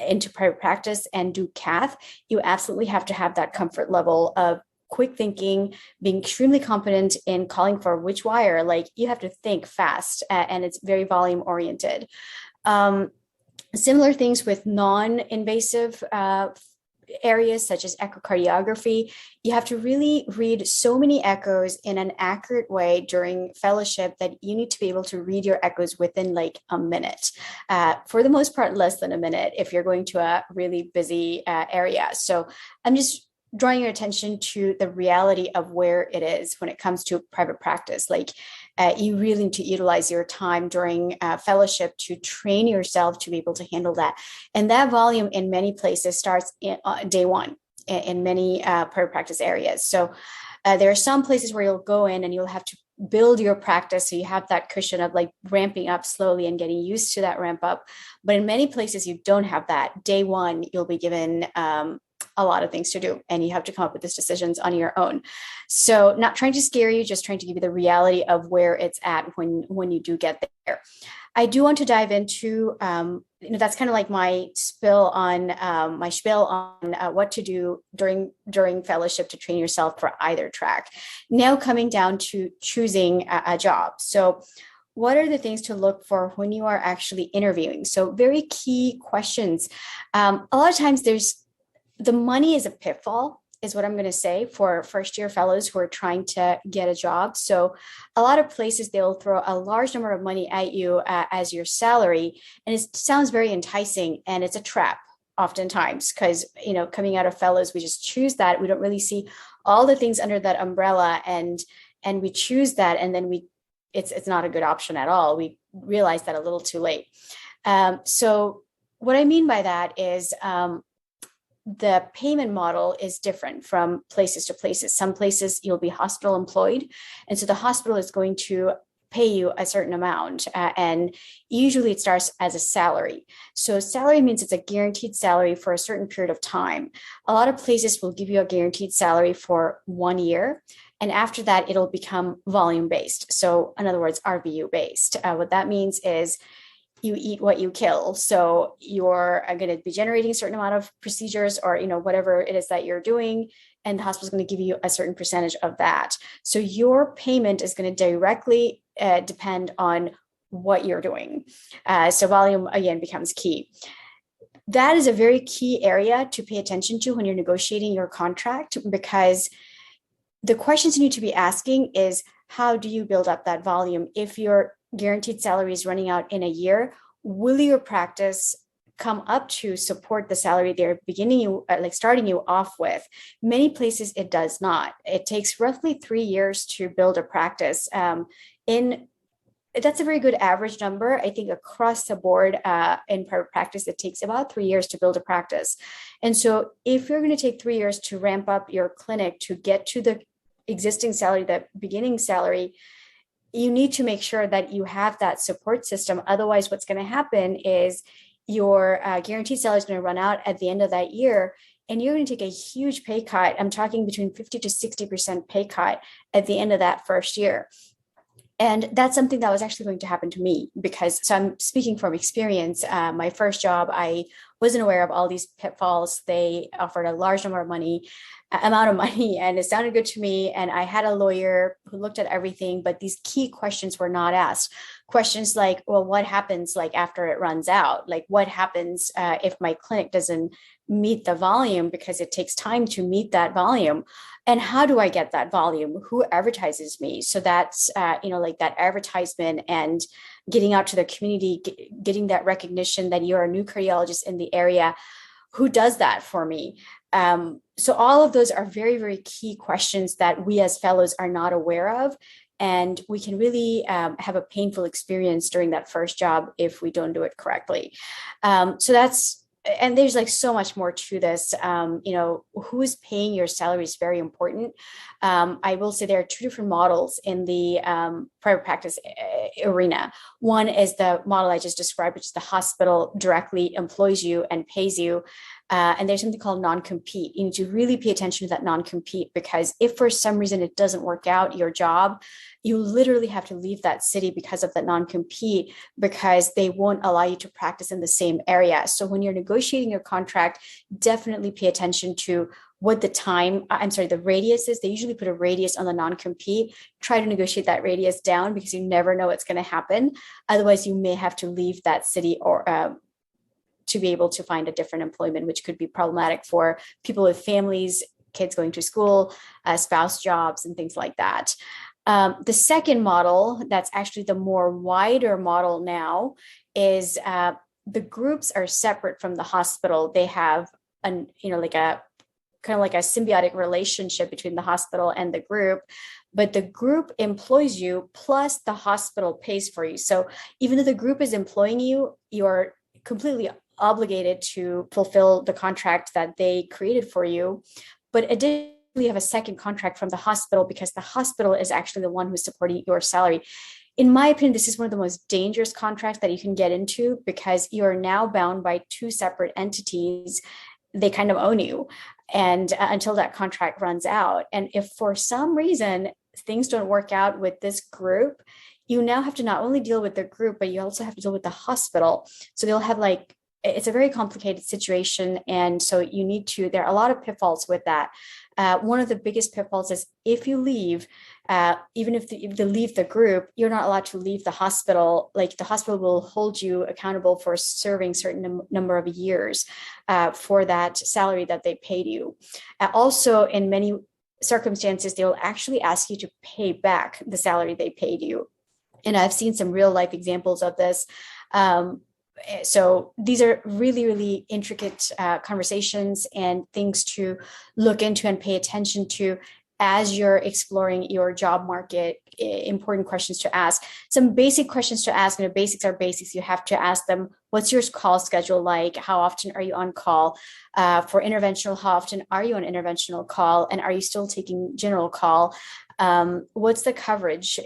into private practice and do cath, you absolutely have to have that comfort level of quick thinking, being extremely competent in calling for which wire. You have to think fast, and it's very volume oriented. Similar things with non-invasive areas such as echocardiography. You have to really read so many echoes in an accurate way during fellowship that you need to be able to read your echoes within a minute. For the most part, less than a minute if you're going to a really busy area. So I'm just drawing your attention to the reality of where it is when it comes to private practice. You really need to utilize your time during fellowship to train yourself to be able to handle that. And that volume in many places starts in, day one in many private practice areas. So there are some places where you'll go in and you'll have to build your practice so you have that cushion of ramping up slowly and getting used to that ramp up. But in many places you don't have that. Day one, you'll be given a lot of things to do, and you have to come up with these decisions on your own. So not trying to scare you, just trying to give you the reality of where it's at when you do get there. I do want to dive into, that's kind of my spiel on what to do during fellowship to train yourself for either track. Now coming down to choosing a job. So what are the things to look for when you are actually interviewing? So very key questions. A lot of times the money is a pitfall, is what I'm going to say, for first year fellows who are trying to get a job. So a lot of places, they'll throw a large number of money at you as your salary. And it sounds very enticing, and it's a trap oftentimes because, coming out of fellows, we just choose that. We don't really see all the things under that umbrella, and we choose that. And then we it's not a good option at all. We realized that a little too late. So what I mean by that is the payment model is different from places to places. Some places you'll be hospital employed, and so the hospital is going to pay you a certain amount, and usually it starts as a salary. So salary means it's a guaranteed salary for a certain period of time. A lot of places will give you a guaranteed salary for 1 year, and after that it'll become volume based. So in other words, RVU based. What that means is you eat what you kill. So you're going to be generating a certain amount of procedures, or whatever it is that you're doing, and the hospital is going to give you a certain percentage of that. So your payment is going to directly depend on what you're doing. So volume again becomes key. That is a very key area to pay attention to when you're negotiating your contract, because the questions you need to be asking is, how do you build up that volume? If your guaranteed salary is running out in a year, will your practice come up to support the salary they're starting you off with? Many places it does not. It takes roughly 3 years to build a practice. That's a very good average number. I think across the board in private practice, it takes about 3 years to build a practice. And so if you're going to take 3 years to ramp up your clinic to get to the existing salary, the beginning salary, you need to make sure that you have that support system. Otherwise, what's going to happen is your guaranteed salary is going to run out at the end of that year, and you're going to take a huge pay cut. I'm talking between 50 to 60% pay cut at the end of that first year. And that's something that was actually going to happen to me, so I'm speaking from experience. My first job, I wasn't aware of all these pitfalls. They offered a large amount of money, and it sounded good to me. And I had a lawyer who looked at everything, but these key questions were not asked. Questions like, well, what happens after it runs out? What happens if my clinic doesn't meet the volume, because it takes time to meet that volume? And how do I get that volume? Who advertises me? So that's, that advertisement and getting out to the community, getting that recognition that you're a new cardiologist in the area. Who does that for me? So all of those are very, very key questions that we as fellows are not aware of. And we can really have a painful experience during that first job if we don't do it correctly. And there's so much more to this. Who is paying your salary is very important. I will say there are two different models in the private practice arena. One is the model I just described, which is the hospital directly employs you and pays you. And there's something called non-compete. You need to really pay attention to that non-compete, because if for some reason it doesn't work out, your job, you literally have to leave that city because of that non-compete, because they won't allow you to practice in the same area. So when you're negotiating your contract, definitely pay attention to what the radius is. They usually put a radius on the non-compete. Try to negotiate that radius down, because you never know what's going to happen. Otherwise, you may have to leave that city or to be able to find a different employment, which could be problematic for people with families, kids going to school, spouse jobs, and things like that. The second model, that's actually the more wider model now, is the groups are separate from the hospital. They have a symbiotic relationship between the hospital and the group, but the group employs you plus the hospital pays for you. So even though the group is employing you, you're completely obligated to fulfill the contract that they created for you. But additionally, you have a second contract from the hospital, because the hospital is actually the one who's supporting your salary. In my opinion, this is one of the most dangerous contracts that you can get into, because you're now bound by two separate entities. They kind of own you, and until that contract runs out. And if for some reason things don't work out with this group, you now have to not only deal with the group, but you also have to deal with the hospital. So they'll have it's a very complicated situation. And so there are a lot of pitfalls with that. One of the biggest pitfalls is if you leave, even if you leave the group, you're not allowed to leave the hospital. The hospital will hold you accountable for serving certain number of years for that salary that they paid you. Also, in many circumstances, they will actually ask you to pay back the salary they paid you. And I've seen some real life examples of this. So these are really, really intricate conversations and things to look into and pay attention to. as you're exploring your job market, important questions to ask. Some basic questions to ask, basics are basics. You have to ask them, what's your call schedule like? How often are you on call? For interventional, how often are you on interventional call? And are you still taking general call? What's the coverage?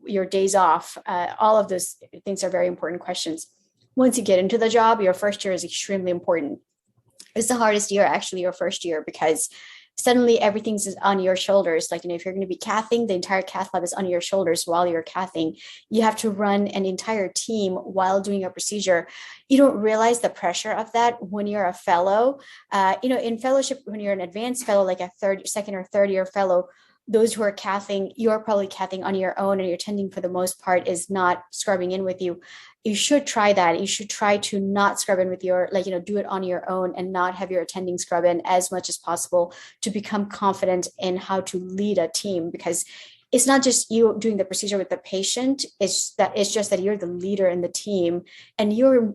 Your days off? All of those things are very important questions. Once you get into the job, your first year is extremely important. It's the hardest year, actually, your first year, because suddenly everything's on your shoulders. Like, if you're going to be cathing, the entire cath lab is on your shoulders while you're cathing. You have to run an entire team while doing a procedure. You don't realize the pressure of that when you're a fellow. In fellowship, when you're an advanced fellow, like a second or third year fellow, those who are cathing, you're probably cathing on your own, and your tending for the most part is not scrubbing in with you. You should try that. You should try to not scrub in with do it on your own and not have your attending scrub in as much as possible to become confident in how to lead a team, because it's not just you doing the procedure with the patient. It's just that you're the leader in the team, and you're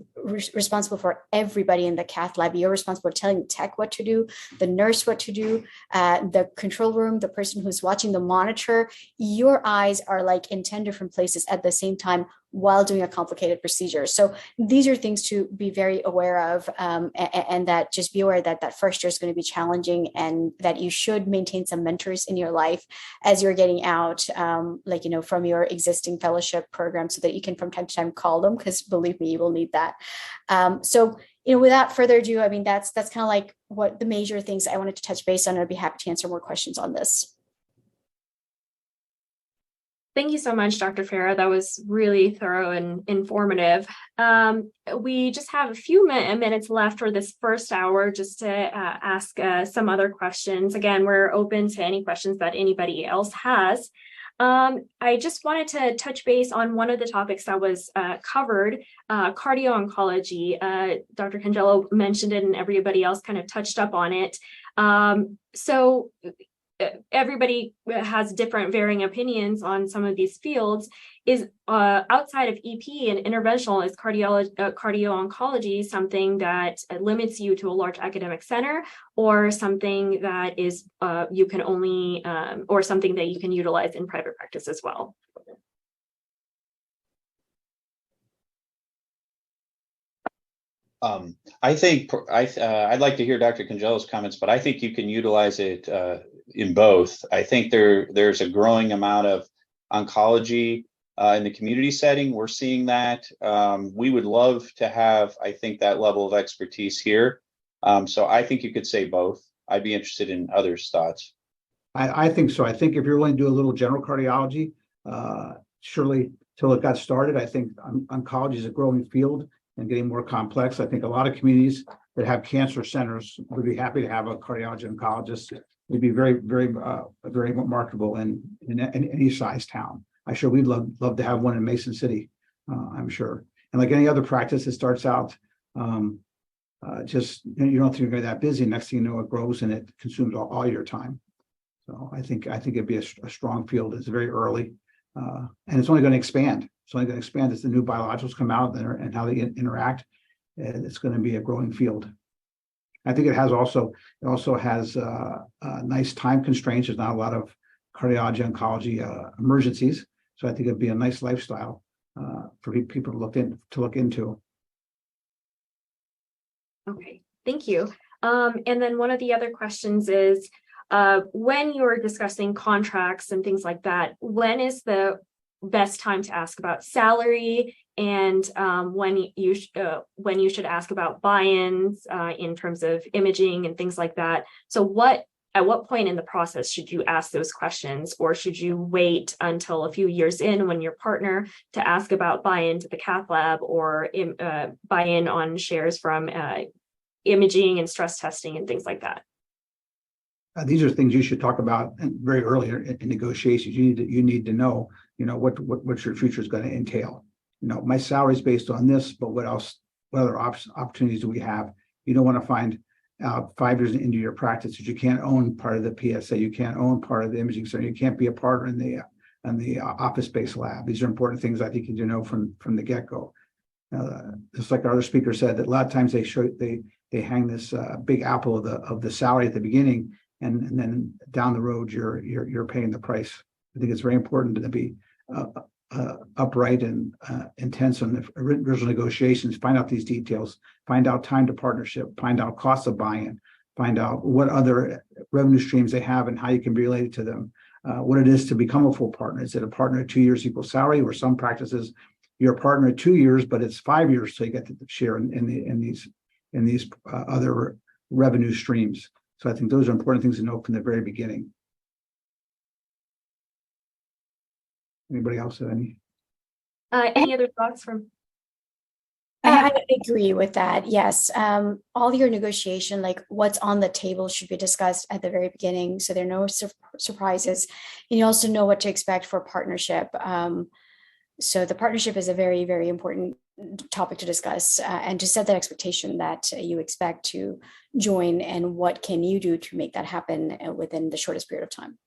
responsible for everybody in the cath lab. You're responsible for telling the tech what to do, the nurse what to do, the control room, the person who's watching the monitor. Your eyes are like in 10 different places at the same time while doing a complicated procedure. So these are things to be very aware of, and that just be aware that first year is going to be challenging, and that you should maintain some mentors in your life as you're getting out, from your existing fellowship program, so that you can from time to time call them, because believe me, you will need that. Without further ado, that's kind of like what the major things I wanted to touch base on. I'd be happy to answer more questions on this.
Thank you so much, Dr. Farah. That was really thorough and informative. We just have a few minutes left for this first hour just to ask some other questions. Again, we're open to any questions that anybody else has. I just wanted to touch base on one of the topics that was covered, cardio-oncology. Dr. Congello mentioned it, and everybody else kind of touched up on it. So everybody has different varying opinions on some of these fields. Is outside of EP and interventional, is cardio-oncology something that limits you to a large academic center, or something that is you can only or something that you can utilize in private practice as well?
I think I'd like to hear Dr. Congello's comments, but I think you can utilize it in both. I think there's a growing amount of oncology in the community setting. We're seeing that. We would love to have, I think, that level of expertise here. So I think you could say both. I'd be interested in others' thoughts.
I think so. I think if you're willing to do a little general cardiology, surely till it got started, I think oncology is a growing field and getting more complex. I think a lot of communities that have cancer centers would be happy to have a cardiology oncologist. It'd be very, very, very remarkable in any size town. I'm sure we'd love to have one in Mason City. I'm sure. And like any other practice, it starts out just you don't think you're that busy. Next thing you know, it grows and it consumes all your time. So I think it'd be a strong field. It's very early, and it's only going to expand. It's only going to expand as the new biologicals come out and how they interact. And it's going to be a growing field. I think it also has nice time constraints. There's not a lot of cardiology oncology emergencies, so I think it'd be a nice lifestyle for people to look into.
Okay, thank you. And then one of the other questions is, when you're discussing contracts and things like that, when is the best time to ask about salary, and when you should ask about buy-ins in terms of imaging and things like that? So at what point in the process should you ask those questions, or should you wait until a few years in when your partner to ask about buy-in to the cath lab, or buy-in on shares from imaging and stress testing and things like that?
These are things you should talk about very early in negotiations. You need to know, what your future is going to entail. My salary is based on this, but what other opportunities do we have? You don't want to find out 5 years into your practice that you can't own part of the PSA, you can't own part of the imaging center, you can't be a partner in the office-based lab. These are important things I think you need to know from the get-go. Just like our other speaker said, that a lot of times they hang this big apple of the salary at the beginning, and then down the road you're paying the price. I think it's very important to be upright and intense on the original negotiations. Find out these details. Find out time to partnership. Find out costs of buy-in. Find out what other revenue streams they have and how you can be related to them. What it is to become a full partner. Is it a partner at 2 years equal salary, or some practices you're a partner at 2 years, but it's 5 years so you get to share in these other revenue streams. So I think those are important things to know from the very beginning. Anybody else have any?
Any other thoughts from?
I agree with that. Yes. All your negotiation, like what's on the table, should be discussed at the very beginning, so there are no surprises. And you also know what to expect for partnership. So the partnership is a very, very important topic to discuss, and to set that expectation that you expect to join, and what can you do to make that happen within the shortest period of time.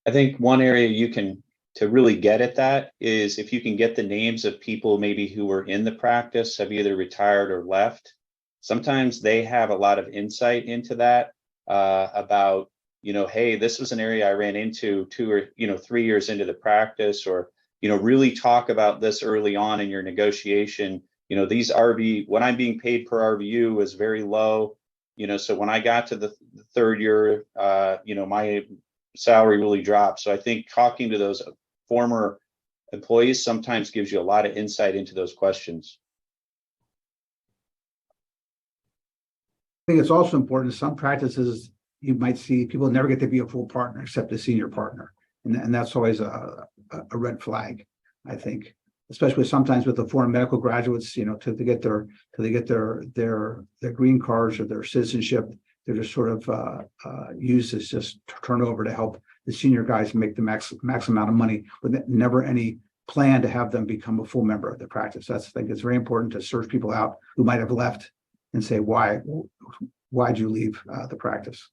I think one area you can to really get at that is if you can get the names of people maybe who were in the practice, have either retired or left. Sometimes they have a lot of insight into that about, hey, this was an area I ran into 2 or 3 years into the practice, or really talk about this early on in your negotiation. These what I'm being paid per RVU was very low. So when I got to the third year, my salary really dropped. So I think talking to those former employees sometimes gives you a lot of insight into those questions.
I think it's also important. Some practices you might see people never get to be a full partner except a senior partner, and that's always a red flag. I think, especially sometimes with the foreign medical graduates, to get their green cards or their citizenship, they're just sort of used as just turnover to help the senior guys make the max amount of money, with never any plan to have them become a full member of the practice. I think it's very important to search people out who might have left and say, why'd you leave the practice?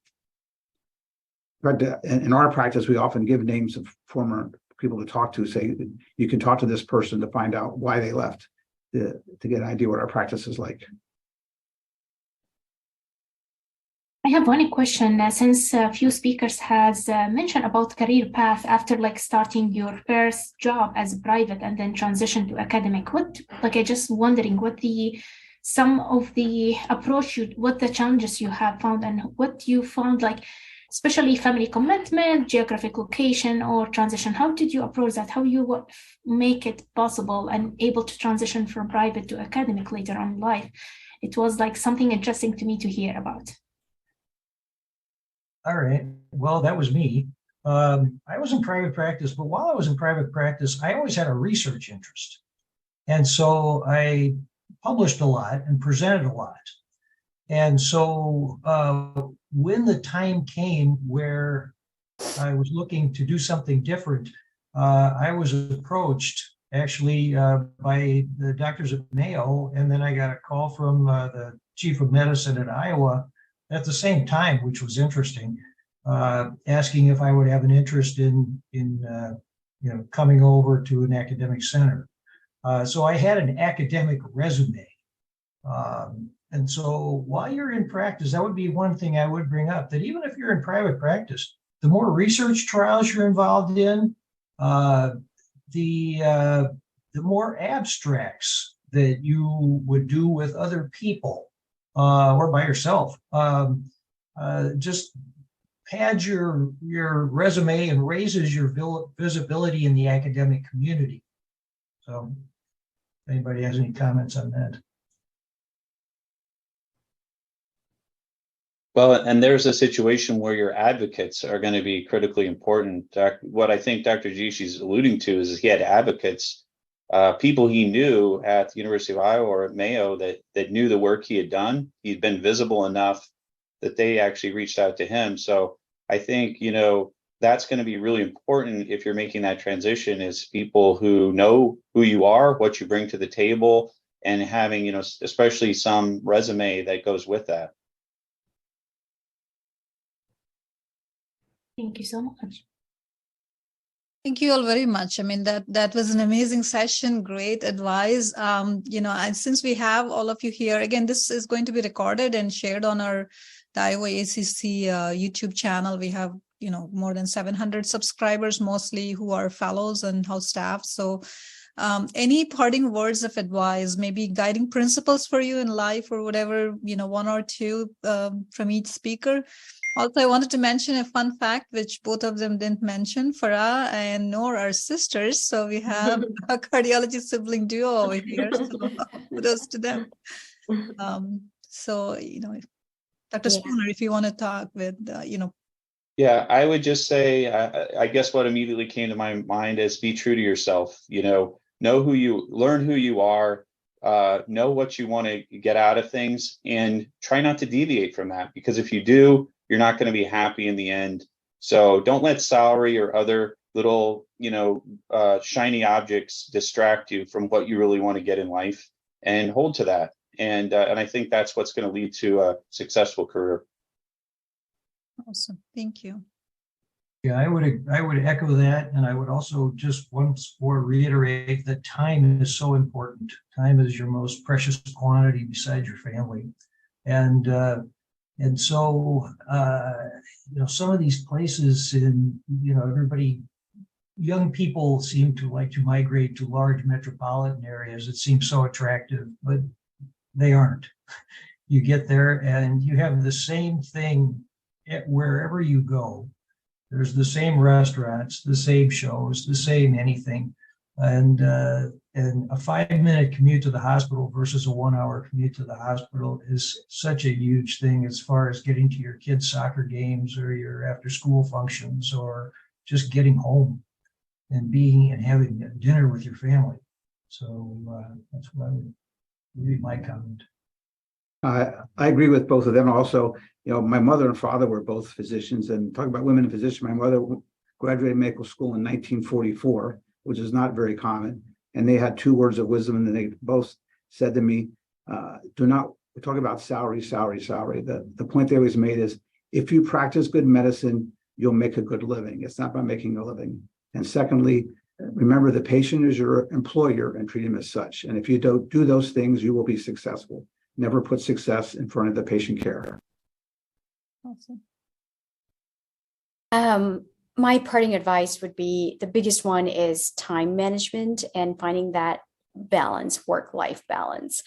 But in our practice, we often give names of former people to talk to, say, you can talk to this person to find out why they left, to get an idea what our practice is like.
I have one question, since a few speakers has mentioned about career path after starting your first job as a private and then transition to academic. I just wondering what some of the approach what the challenges you have found, and what you found, especially family commitment, geographic location, or transition. How did you approach that? How you make it possible and able to transition from private to academic later on in life? It was something interesting to me to hear about.
All right. Well, that was me. I was in private practice, but while I was in private practice, I always had a research interest. And so I published a lot and presented a lot. And so when the time came where I was looking to do something different, I was approached actually by the doctors at Mayo, and then I got a call from the chief of medicine at Iowa at the same time, which was interesting, asking if I would have an interest in coming over to an academic center. So I had an academic resume. And so while you're in practice, that would be one thing I would bring up, that even if you're in private practice, the more research trials you're involved in, the more abstracts that you would do with other people or by yourself, just pads your resume and raises your visibility in the academic community. So if anybody has any comments on that.
Well, and there's a situation where your advocates are going to be critically important. What I think Dr. Jishi's alluding to is he had advocates, people he knew at the University of Iowa or at Mayo that knew the work he had done. He'd been visible enough that they actually reached out to him. So I think, that's going to be really important if you're making that transition, is people who know who you are, what you bring to the table, and having, especially some resume that goes with that.
Thank you so much.
Thank you all very much. I mean, that was an amazing session, great advice. And since we have all of you here, again, this is going to be recorded and shared on our the Iowa ACC YouTube channel. We have, more than 700 subscribers, mostly who are fellows and house staff. So any parting words of advice, maybe guiding principles for you in life or whatever, one or two from each speaker. Also, I wanted to mention a fun fact, which both of them didn't mention. Farah and Noor are sisters. So we have a cardiology sibling duo over here. So kudos to them. Dr. Spooner, if you want to talk with,
Yeah, I would just say, I guess what immediately came to my mind is be true to yourself. Learn who you are, know what you want to get out of things, and try not to deviate from that. Because if you do, you're not going to be happy in the end. So don't let salary or other little, shiny objects distract you from what you really want to get in life, and hold to that. And I think that's what's going to lead to a successful career.
Awesome. Thank you.
Yeah, I would echo that, and I would also just once more reiterate that time is so important. Time is your most precious quantity besides your family, and so some of these places everybody, young people seem to like to migrate to large metropolitan areas. It seems so attractive, but they aren't. You get there and you have the same thing wherever you go. There's the same restaurants, the same shows, the same anything. And a 5-minute commute to the hospital versus a 1-hour commute to the hospital is such a huge thing as far as getting to your kids' soccer games or your after school functions, or just getting home and having dinner with your family. So that's what would be my comment.
I agree with both of them. Also, my mother and father were both physicians, and talking about women in physicians, my mother graduated medical school in 1944, which is not very common. And they had 2 words of wisdom, and they both said to me, do not talk about salary. The point they always made is, if you practice good medicine, you'll make a good living. It's not about making a living. And secondly, remember the patient is your employer and treat him as such. And if you don't do those things, you will be successful. Never put success in front of the patient care.
Awesome.
My parting advice would be, the biggest one is time management and finding that balance, work-life balance.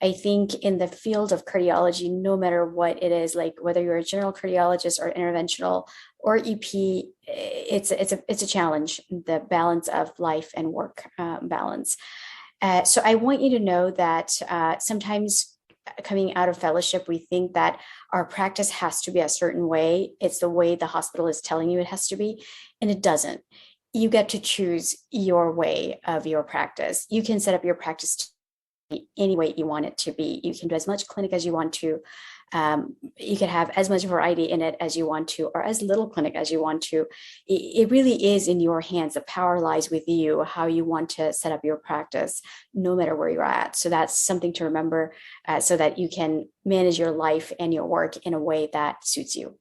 I think in the field of cardiology, no matter what it is, like whether you're a general cardiologist or interventional or EP, it's a challenge, the balance of life and work balance. So I want you to know that sometimes coming out of fellowship, we think that our practice has to be a certain way. It's the way the hospital is telling you it has to be, and it doesn't. You get to choose your way of your practice. You can set up your practice to be any way you want it to be. You can do as much clinic as you want to. You can have as much variety in it as you want to, or as little clinic as you want to. It really is in your hands. The power lies with you, how you want to set up your practice, no matter where you're at. So that's something to remember, so that you can manage your life and your work in a way that suits you.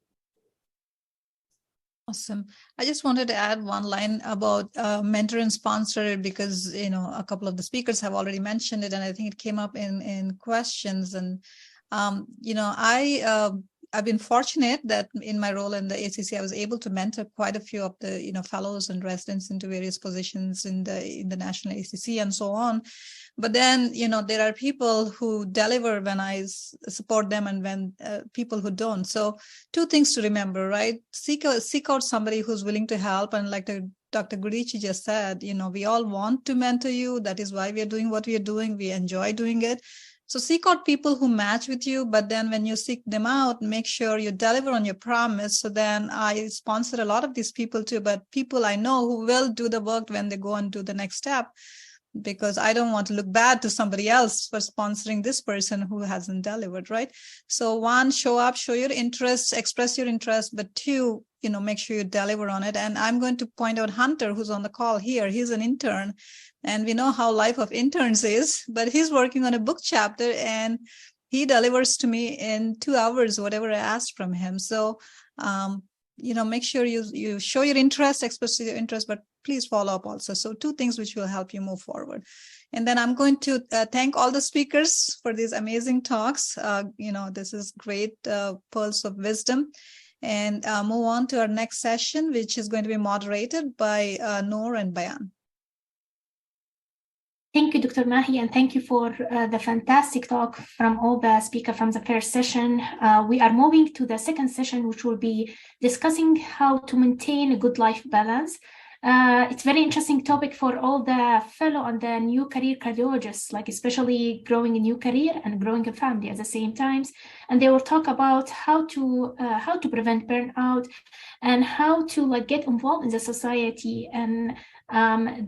Awesome. I just wanted to add one line about mentor and sponsor, because, a couple of the speakers have already mentioned it, and I think it came up in questions. And I've been fortunate that in my role in the ACC, I was able to mentor quite a few of the, fellows and residents into various positions in the national ACC and so on. But then, there are people who deliver when I support them, and when people who don't. So 2 things to remember, right? Seek out somebody who's willing to help. And like Dr. Gudici just said, we all want to mentor you. That is why we are doing what we are doing. We enjoy doing it. So seek out people who match with you, but then when you seek them out, make sure you deliver on your promise. So then I sponsor a lot of these people too, but people I know who will do the work when they go and do the next step, because I don't want to look bad to somebody else for sponsoring this person who hasn't delivered, right? So 1, show up, show your interest, express your interest, but 2, make sure you deliver on it. And I'm going to point out Hunter, who's on the call here. He's an intern, and we know how life of interns is, but he's working on a book chapter, and he delivers to me in 2 hours, whatever I asked from him. So make sure you show your interest, express your interest, but please follow up also. So 2 things which will help you move forward. And then I'm going to thank all the speakers for these amazing talks. This is great pearls of wisdom. And move on to our next session, which is going to be moderated by Noor and Bayan.
Thank you, Dr. Mahi, and thank you for the fantastic talk from all the speakers from the first session. We are moving to the second session, which will be discussing how to maintain a good life balance. It's a very interesting topic for all the fellow and the new career cardiologists, like especially growing a new career and growing a family at the same times. And they will talk about how to prevent burnout and how to get involved in the society. And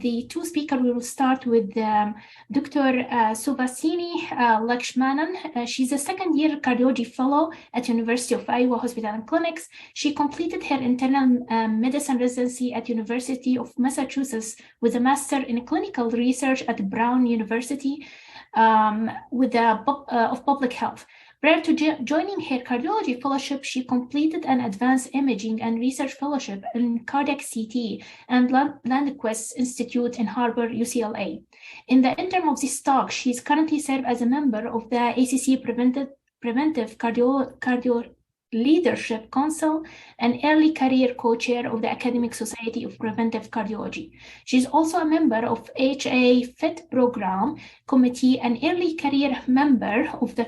the 2 speakers, we will start with Dr. Subhasini Lakshmanan. She's a second-year cardiology fellow at University of Iowa Hospital and Clinics. She completed her internal medicine residency at University of Massachusetts with a master in clinical research at Brown University of public health. Prior to joining her cardiology fellowship, she completed an advanced imaging and research fellowship in cardiac CT and Landquist Institute in Harbor, UCLA. In the interim of this talk, she is currently served as a member of the ACC Preventive Cardio Leadership Council and early career co-chair of the Academic Society of Preventive Cardiology. She is also a member of HA FIT program committee and early career member of the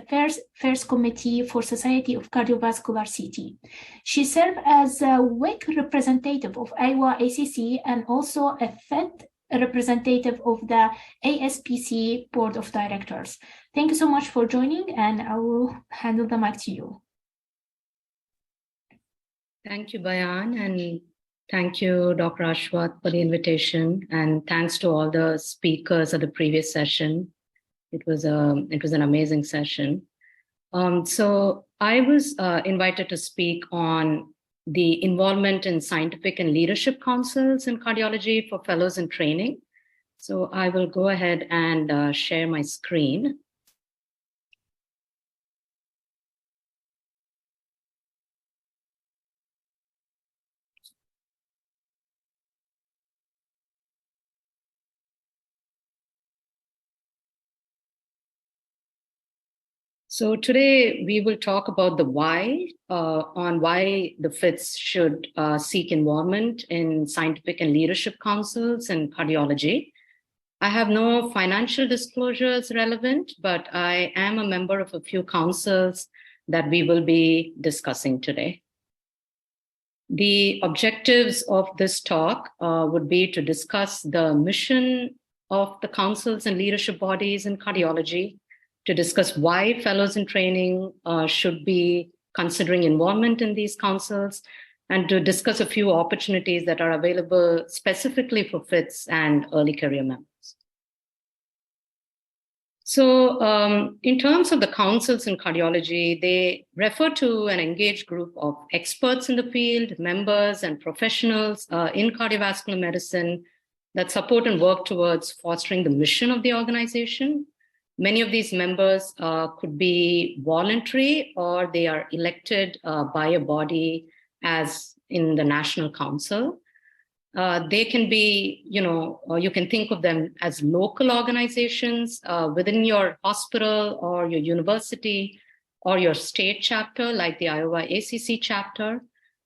first committee for Society of Cardiovascular CT. She served as a WIC representative of Iowa ACC and also a FIT representative of the ASPC Board of Directors. Thank you so much for joining, and I will handle the mic to you.
Thank you, Bayan, and thank you, Dr. Ashwath, for the invitation, and thanks to all the speakers at the previous session. It was an amazing session. So I was invited to speak on the involvement in scientific and leadership councils in cardiology for fellows in training. So I will go ahead and share my screen. So today we will talk about the why, on why the FITs should seek involvement in scientific and leadership councils in cardiology. I have no financial disclosures relevant, but I am a member of a few councils that we will be discussing today. The objectives of this talk would be to discuss the mission of the councils and leadership bodies in cardiology, to discuss why fellows in training should be considering involvement in these councils, and to discuss a few opportunities that are available specifically for FITs and early career members. So in terms of the councils in cardiology, they refer to an engaged group of experts in the field, members and professionals in cardiovascular medicine that support and work towards fostering the mission of the organization. Many of these members could be voluntary, or they are elected by a body as in the National Council. They can be, you can think of them as local organizations within your hospital or your university or your state chapter, like the Iowa ACC chapter.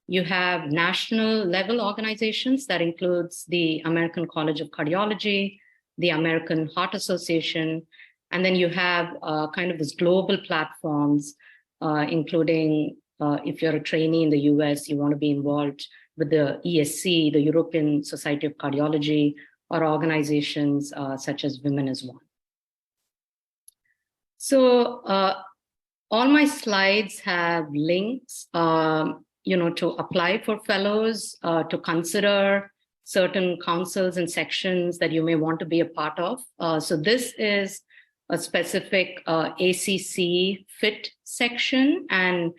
You have national level organizations that includes the American College of Cardiology, the American Heart Association, and then you have kind of these global platforms, including if you're a trainee in the US, you want to be involved with the ESC, the European Society of Cardiology, or organizations such as Women as One. So all my slides have links, to apply for fellows, to consider certain councils and sections that you may want to be a part of. So this is a specific ACC FIT section, and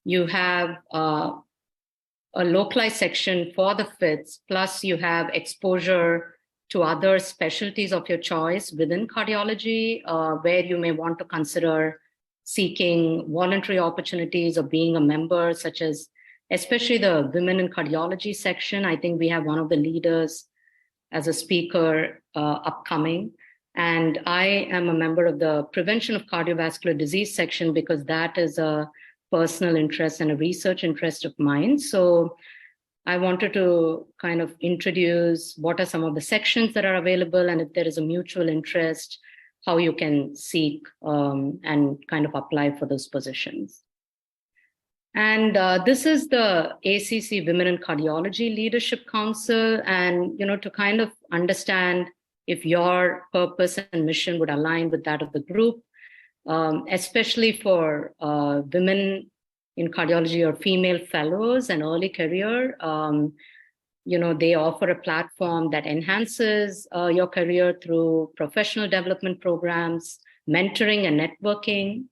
you have a localized section for the FITs, plus you have exposure to other specialties of your choice within cardiology, where you may want to consider seeking voluntary opportunities or being a member, such as especially the Women in Cardiology section. I think we have one of the leaders as a speaker upcoming. And I am a member of the Prevention of Cardiovascular Disease section because that is a personal interest and a research interest of mine. So I wanted to kind of introduce what are some of the sections that are available, and if there is a mutual interest, how you can seek and kind of apply for those positions. And this is the ACC Women in Cardiology Leadership Council. And, to kind of understand if your purpose and mission would align with that of the group, especially for women in cardiology or female fellows and early career, they offer a platform that enhances your career through professional development programs, mentoring and networking.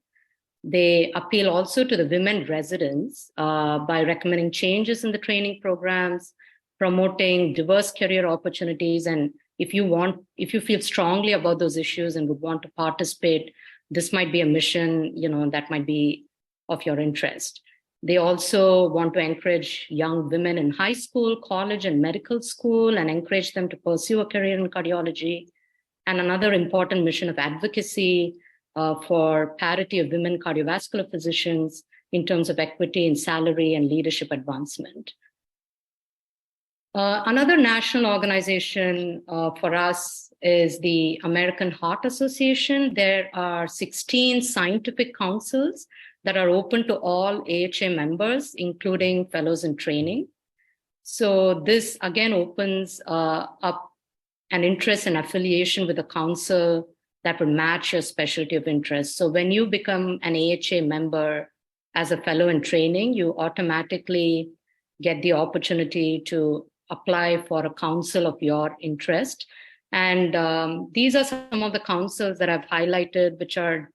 They appeal also to the women residents by recommending changes in the training programs, promoting diverse career opportunities. And if you feel strongly about those issues and would want to participate, this might be a mission, that might be of your interest. They also want to encourage young women in high school, college, and medical school and encourage them to pursue a career in cardiology. And another important mission of advocacy for parity of women cardiovascular physicians in terms of equity in salary and leadership advancement. Another national organization for us is the American Heart Association. There are 16 scientific councils that are open to all AHA members, including fellows in training. So this again opens up an interest and affiliation with a council that would match your specialty of interest. So when you become an AHA member as a fellow in training, you automatically get the opportunity to apply for a council of your interest. And these are some of the councils that I've highlighted, which are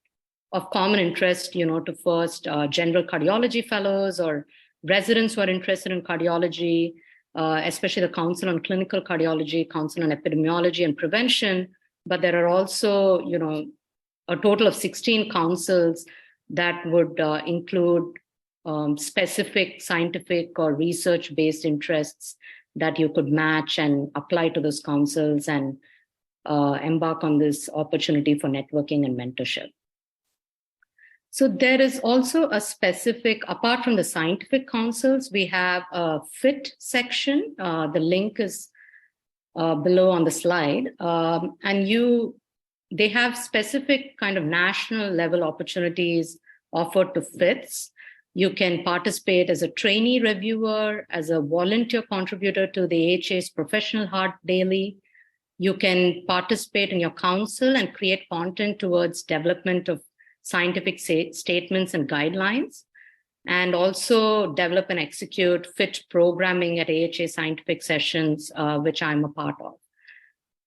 of common interest, to first general cardiology fellows or residents who are interested in cardiology, especially the Council on Clinical Cardiology, Council on Epidemiology and Prevention. But there are also, a total of 16 councils that would include specific scientific or research-based interests that you could match and apply to those councils and embark on this opportunity for networking and mentorship. So there is also a specific, apart from the scientific councils, we have a FIT section. The link is below on the slide. And they have specific kind of national level opportunities offered to FITs. You can participate as a trainee reviewer, as a volunteer contributor to the AHA's Professional Heart Daily. You can participate in your council and create content towards development of scientific statements and guidelines, and also develop and execute FIT programming at AHA scientific sessions, which I'm a part of.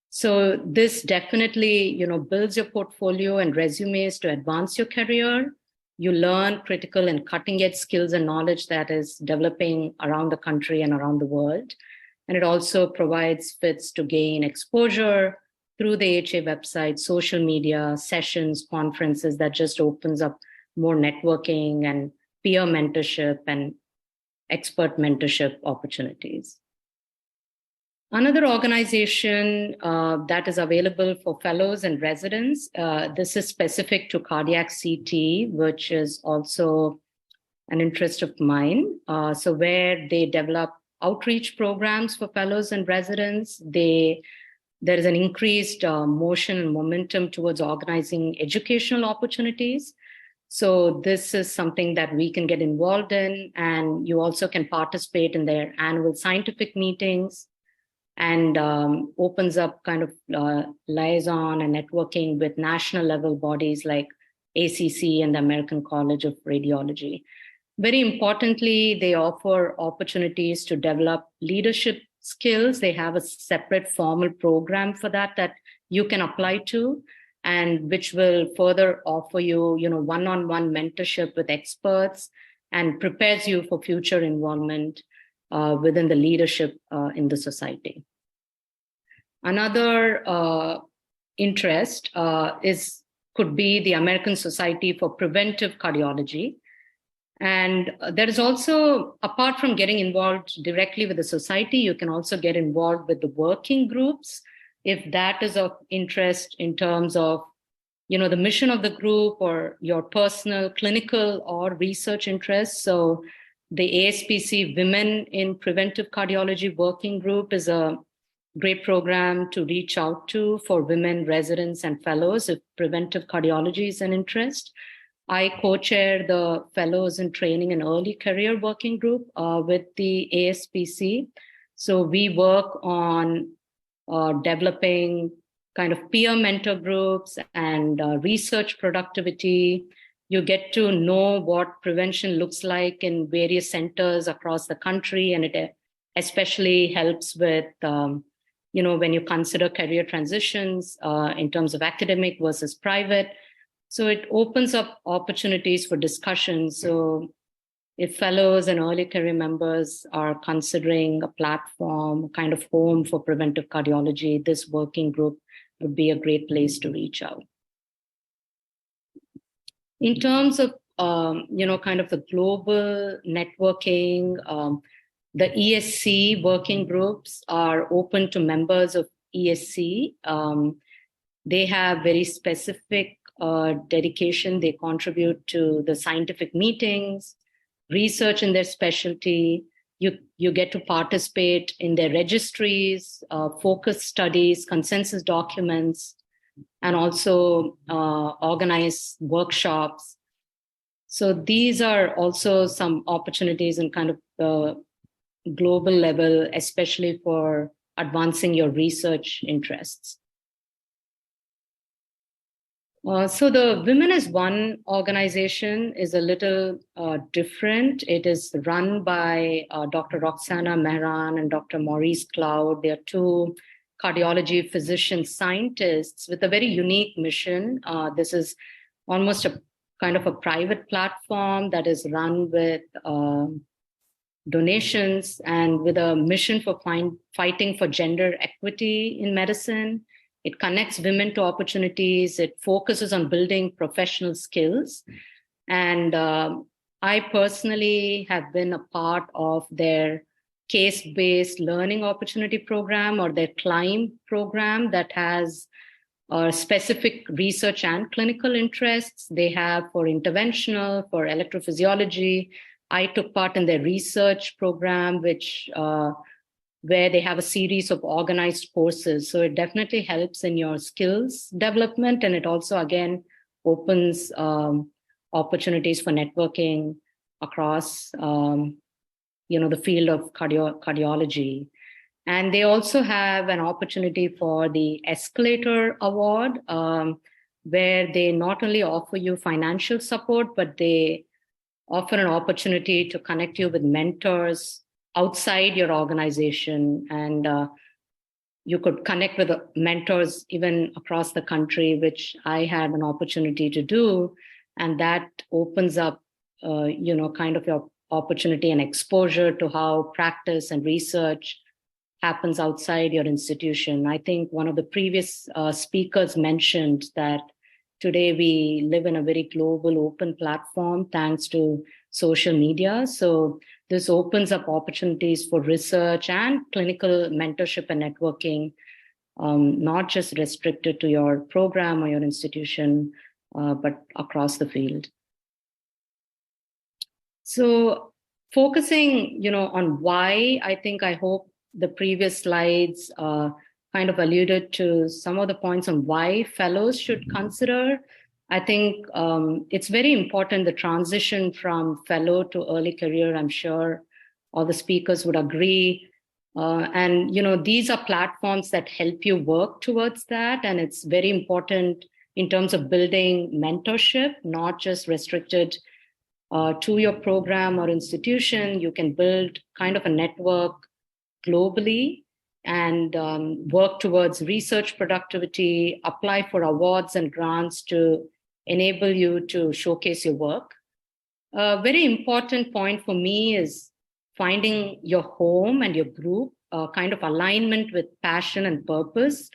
So this definitely, builds your portfolio and resumes to advance your career. You learn critical and cutting edge skills and knowledge that is developing around the country and around the world. And it also provides FITs to gain exposure through the AHA website, social media, sessions, conferences that just opens up more networking and peer mentorship and expert mentorship opportunities. Another organization that is available for fellows and residents, this is specific to cardiac CT, which is also an interest of mine. So where they develop outreach programs for fellows and residents, there is an increased motion and momentum towards organizing educational opportunities. So this is something that we can get involved in, and you also can participate in their annual scientific meetings, and opens up kind of liaison and networking with national level bodies like ACC and the American College of Radiology. Very importantly, they offer opportunities to develop leadership skills. They have a separate formal program for that you can apply to, and which will further offer you, one-on-one mentorship with experts and prepares you for future involvement within the leadership in the society. Another interest could be the American Society for Preventive Cardiology. And there is also, apart from getting involved directly with the society, you can also get involved with the working groups if that is of interest in terms of, the mission of the group or your personal clinical or research interests. So the ASPC Women in Preventive Cardiology Working Group is a great program to reach out to for women residents and fellows if preventive cardiology is an interest. I co-chair the Fellows in Training and Early Career Working Group with the ASPC. So we work on developing kind of peer mentor groups and research productivity. You get to know what prevention looks like in various centers across the country, and it especially helps with, when you consider career transitions in terms of academic versus private. So it opens up opportunities for discussion. So if fellows and early career members are considering a platform, kind of home for preventive cardiology, this working group would be a great place to reach out. In terms of, kind of the global networking, the ESC working groups are open to members of ESC. They have very specific dedication. They contribute to the scientific meetings, research in their specialty. You get to participate in their registries, focus studies, consensus documents, and also organize workshops. So these are also some opportunities in kind of the global level, especially for advancing your research interests. So the Women as One organization is a little different. It is run by Dr. Roxana Mehran and Dr. Maurice Cloud. They are two cardiology physician scientists with a very unique mission. This is almost a kind of a private platform that is run with donations and with a mission for fighting for gender equity in medicine. It connects women to opportunities. It focuses on building professional skills. And I personally have been a part of their case-based learning opportunity program, or their CLIMB program, that has specific research and clinical interests. They have for interventional, for electrophysiology. I took part in their research program, which where they have a series of organized courses. So it definitely helps in your skills development. And it also, again, opens opportunities for networking across, the field of cardiology. And they also have an opportunity for the Escalator Award, where they not only offer you financial support, but they offer an opportunity to connect you with mentors outside your organization. And you could connect with mentors even across the country, which I had an opportunity to do. And that opens up, kind of your opportunity and exposure to how practice and research happens outside your institution. I think one of the previous speakers mentioned that today we live in a very global open platform thanks to social media. So this opens up opportunities for research and clinical mentorship and networking, not just restricted to your program or your institution, but across the field. So focusing, on why, I hope the previous slides kind of alluded to some of the points on why fellows should consider. I think it's very important, the transition from fellow to early career. I'm sure all the speakers would agree. And, these are platforms that help you work towards that. And it's very important in terms of building mentorship, not just restricted to your program or institution. You can build kind of a network globally and work towards research productivity, apply for awards and grants to enable you to showcase your work. A very important point for me is finding your home and your group, kind of alignment with passion and purpose.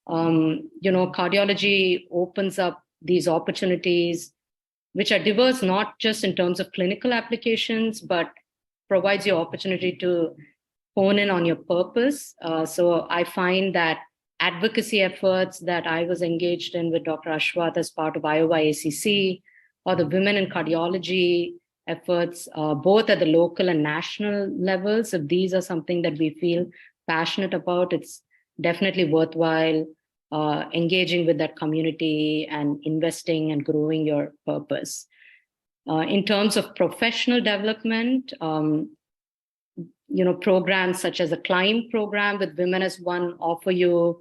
Cardiology opens up these opportunities which are diverse not just in terms of clinical applications, but provides you opportunity to hone in on your purpose. So I find that advocacy efforts that I was engaged in with Dr. Ashwath as part of Iowa ACC, or the women in cardiology efforts, both at the local and national levels, if these are something that we feel passionate about, it's definitely worthwhile engaging with that community and investing and growing your purpose. In terms of professional development, programs such as the CLIMB program with Women as One offer you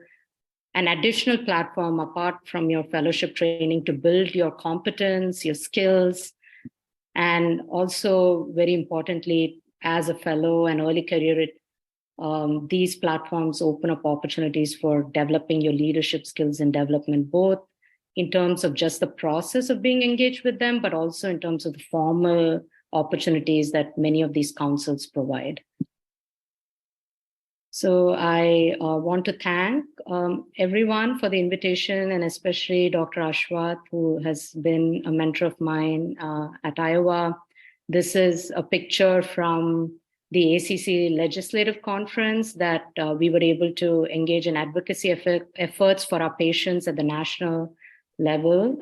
an additional platform apart from your fellowship training to build your competence, your skills, and also very importantly, as a fellow and early career, these platforms open up opportunities for developing your leadership skills and development, both in terms of just the process of being engaged with them, but also in terms of the formal opportunities that many of these councils provide. So I want to thank everyone for the invitation, and especially Dr. Ashwath, who has been a mentor of mine at Iowa. This is a picture from the ACC Legislative Conference that we were able to engage in advocacy efforts for our patients at the national level.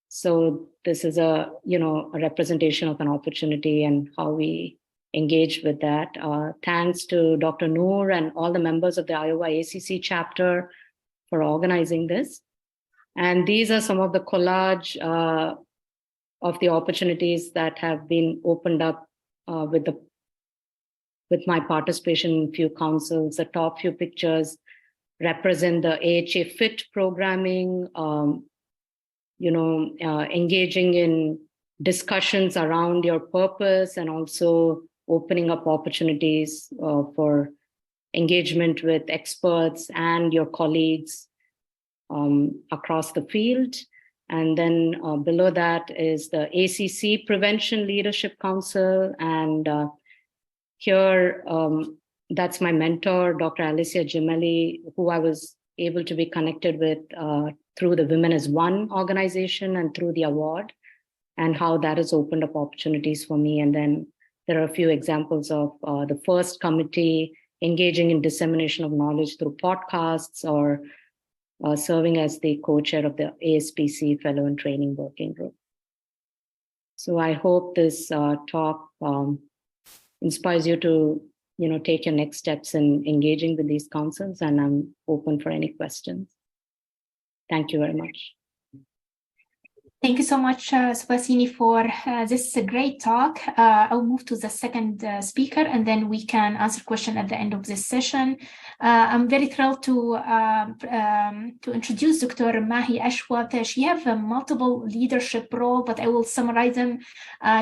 So this is a representation of an opportunity and how we engaged with that. Thanks to Dr. Noor and all the members of the Iowa ACC chapter for organizing this. And these are some of the collage of the opportunities that have been opened up with my participation in few councils. The top few pictures represent the AHA FIT programming, engaging in discussions around your purpose and also opening up opportunities for engagement with experts and your colleagues across the field. And then below that is the ACC Prevention Leadership Council. And here, that's my mentor, Dr. Alicia Gemelli, who I was able to be connected with through the Women as One organization and through the award, and how that has opened up opportunities for me. And then there are a few examples of the first committee engaging in dissemination of knowledge through podcasts, or serving as the co-chair of the ASPC Fellow and Training Working Group. So I hope this talk inspires you to take your next steps in engaging with these councils, and I'm open for any questions. Thank you very much.
Thank you so much, Subhasini, for this great talk. I'll move to the second speaker, and then we can answer questions at the end of this session. I'm very thrilled to introduce Dr. Mahi Ashwath. She has a multiple leadership role, but I will summarize them.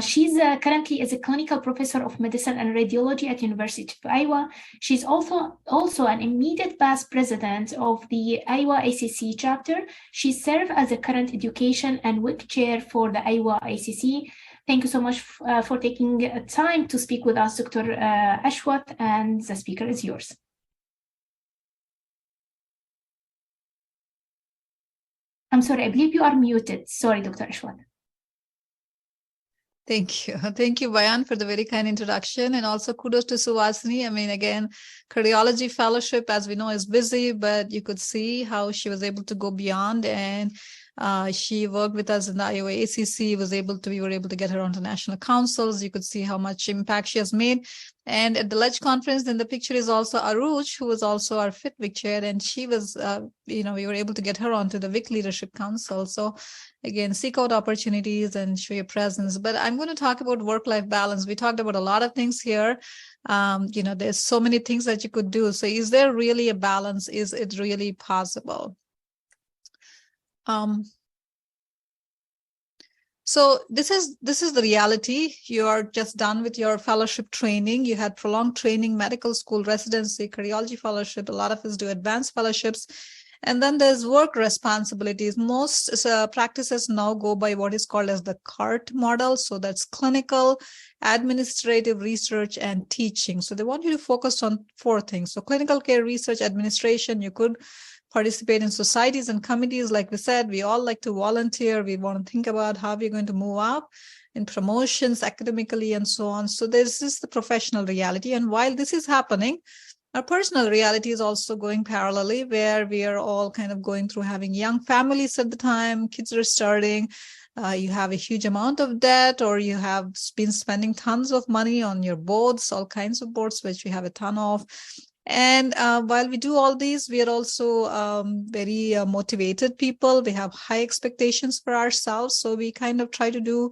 She's currently is a clinical professor of medicine and radiology at University of Iowa. She's also an immediate past president of the Iowa ACC chapter. She served as a current education and WIC chair for the Iowa ACC. Thank you so much for taking time to speak with us, Dr. Ashwath, and the speaker is yours. I'm sorry, I believe you are muted. Sorry, Dr. Ashwath.
Thank you. Thank you, Bayan, for the very kind introduction. And also kudos to Suhasini. I mean, again, cardiology fellowship, as we know, is busy, but you could see how she was able to go beyond, and she worked with us in the Iowa ACC, we were able to get her onto national councils. You could see how much impact she has made. And at the LEG conference, then the picture is also Aruj, who was also our FIT WIC chair, and she was, we were able to get her onto the WIC Leadership Council. So again, seek out opportunities and show your presence. But I'm going to talk about work-life balance. We talked about a lot of things here. There's so many things that you could do. So is there really a balance? Is it really possible? So this is the reality. You are just done with your fellowship training. You had prolonged training, medical school, residency, cardiology fellowship. A lot of us do advanced fellowships. And then there's work responsibilities. Most practices now go by what is called as the CART model. So that's clinical, administrative, research, and teaching. So they want you to focus on 4 things. So clinical care, research, administration. You could participate in societies and committees. Like we said, we all like to volunteer. We want to think about how we're going to move up in promotions academically and so on. So this is the professional reality. And while this is happening, our personal reality is also going parallelly, where we are all kind of going through having young families at the time, kids are starting, you have a huge amount of debt, or you have been spending tons of money on your boards, all kinds of boards, which we have a ton of. And while we do all these, we are also very motivated people. We have high expectations for ourselves. So we kind of try to do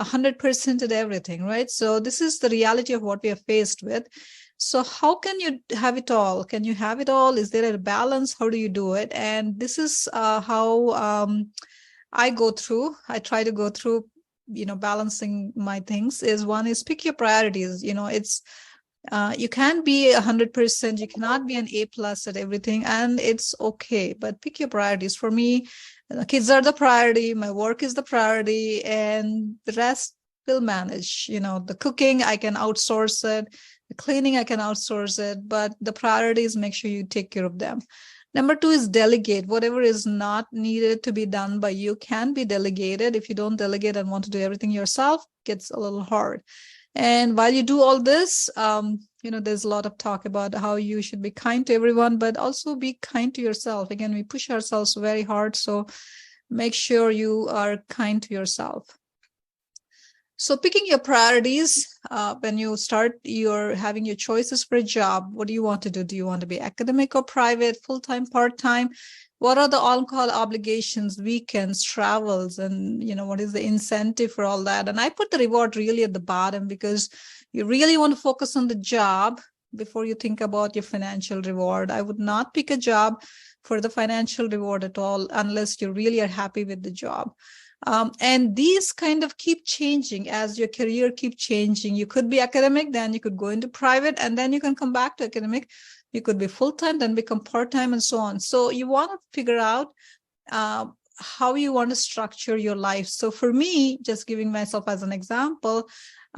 100% at everything, right? So this is the reality of what we are faced with. So how can you have it all? Can you have it all? Is there a balance? How do you do it? And this is how I try to go through, balancing my things. Is one is pick your priorities. It's you can't be 100%. You cannot be an A+ at everything, and it's okay. But pick your priorities. For me, the kids are the priority. My work is the priority, and the rest will manage. The cooking, I can outsource it. The cleaning, I can outsource it. But the priorities, make sure you take care of them. Number 2 is delegate. Whatever is not needed to be done by you can be delegated. If you don't delegate and want to do everything yourself, it gets a little hard. And while you do all this, there's a lot of talk about how you should be kind to everyone, but also be kind to yourself. Again, we push ourselves very hard. So make sure you are kind to yourself. So picking your priorities, when you start having your choices for a job, what do you want to do? Do you want to be academic or private, full-time, part-time? What are the on-call obligations, weekends, travels, and what is the incentive for all that? And I put the reward really at the bottom because you really want to focus on the job before you think about your financial reward. I would not pick a job for the financial reward at all unless you really are happy with the job. And these kind of keep changing as your career keep changing. You could be academic, then you could go into private, and then you can come back to academic. You could be full-time, then become part-time, and so on. So you want to figure out how you want to structure your life. So for me, just giving myself as an example,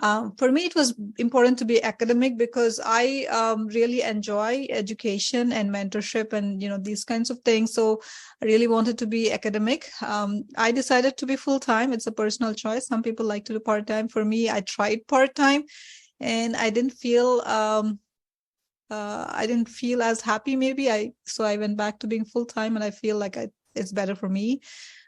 for me, it was important to be academic because I really enjoy education and mentorship and, these kinds of things. So I really wanted to be academic. I decided to be full-time. It's a personal choice. Some people like to do part-time. For me, I tried part-time and I didn't feel as happy maybe. So I went back to being full-time, and I feel like it's better for me.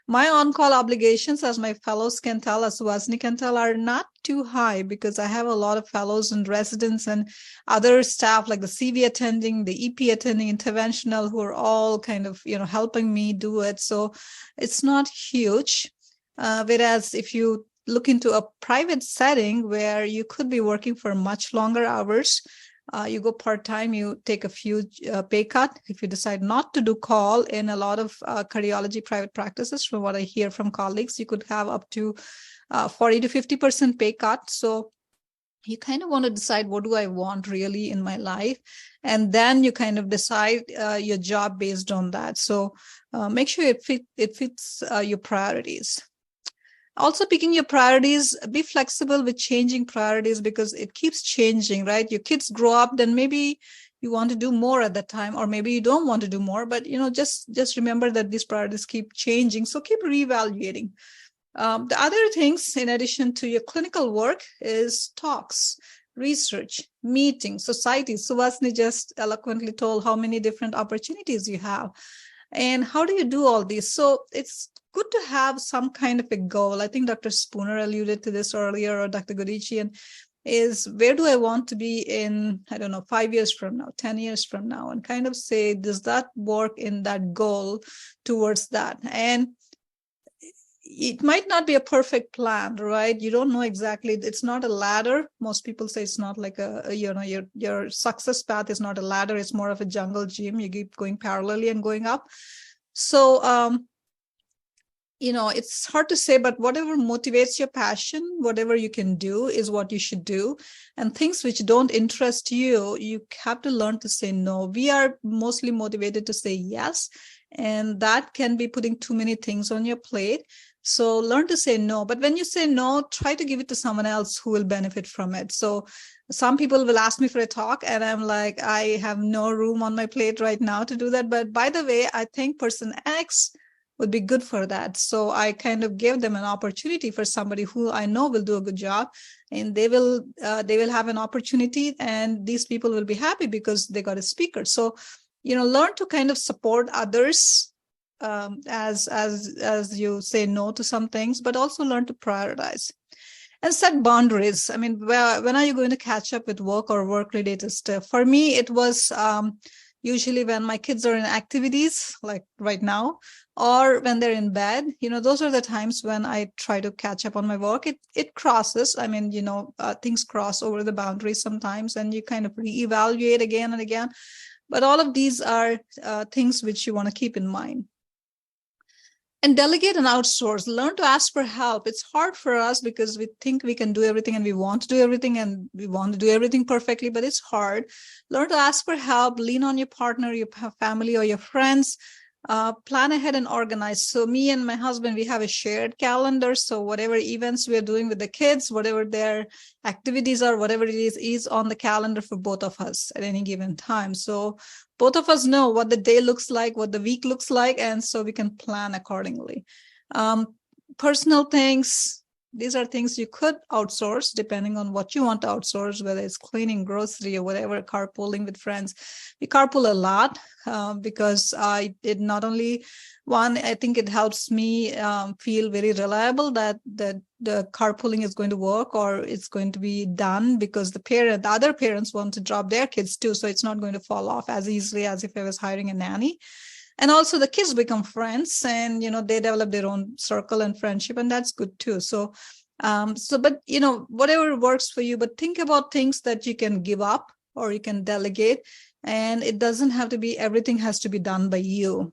My on-call obligations, as my fellows can tell, as Suhasini can tell, are not too high because I have a lot of fellows and residents and other staff like the CV attending, the EP attending, interventional, who are all kind of, helping me do it. So it's not huge. Whereas if you look into a private setting where you could be working for much longer hours, you go part-time, you take a few pay cut. If you decide not to do call in a lot of cardiology private practices, from what I hear from colleagues, you could have up to 40 to 50% pay cut. So you kind of want to decide, what do I want really in my life? And then you kind of decide your job based on that. So make sure it fits your priorities. Also, picking your priorities, be flexible with changing priorities because it keeps changing, right? Your kids grow up, then maybe you want to do more at that time, or maybe you don't want to do more, but just remember that these priorities keep changing. So keep reevaluating. The other things, in addition to your clinical work, is talks, research, meetings, societies. Suhasini just eloquently told how many different opportunities you have. And how do you do all these? So it's good to have some kind of a goal. I think Dr. Spooner alluded to this earlier, or Dr. Godichian, is where do I want to be in, 5 years from now, 10 years from now, and kind of say, does that work in that goal towards that? And it might not be a perfect plan, right? You don't know exactly. It's not a ladder. Most people say it's not like your success path is not a ladder. It's more of a jungle gym. You keep going parallelly and going up. So it's hard to say, but whatever motivates your passion, whatever you can do is what you should do. And things which don't interest you, you have to learn to say no. We are mostly motivated to say yes, and that can be putting too many things on your plate. So learn to say no. But when you say no, try to give it to someone else who will benefit from it. So some people will ask me for a talk, and I'm like, I have no room on my plate right now to do that. But by the way, I think person X would be good for that. So I kind of gave them an opportunity for somebody who I know will do a good job, and they will have an opportunity, and these people will be happy because they got a speaker. So, learn to kind of support others as you say no to some things, but also learn to prioritize and set boundaries. I mean, when are you going to catch up with work or work-related stuff? For me, it was usually when my kids are in activities, like right now, or when they're in bed. Those are the times when I try to catch up on my work. It crosses. I mean, things cross over the boundaries sometimes, and you kind of reevaluate again and again. But all of these are things which you want to keep in mind. And delegate and outsource. Learn to ask for help. It's hard for us because we think we can do everything, and we want to do everything, and we want to do everything perfectly, but it's hard. Learn to ask for help. Lean on your partner, your family, or your friends. Plan ahead and organize. So me and my husband, we have a shared calendar. So whatever events we're doing with the kids, whatever their activities are, whatever it is on the calendar for both of us at any given time. So both of us know what the day looks like, what the week looks like, and so we can plan accordingly. Personal things, these are things you could outsource depending on what you want to outsource, whether it's cleaning, grocery, or whatever, carpooling with friends. We carpool a lot because I did not only one, I think it helps me feel very reliable that the carpooling is going to work or it's going to be done, because the other parents want to drop their kids too. So it's not going to fall off as easily as if I was hiring a nanny. And also the kids become friends, and, they develop their own circle and friendship, and that's good too. So, but, whatever works for you, but think about things that you can give up or you can delegate, and it doesn't have to be, everything has to be done by you.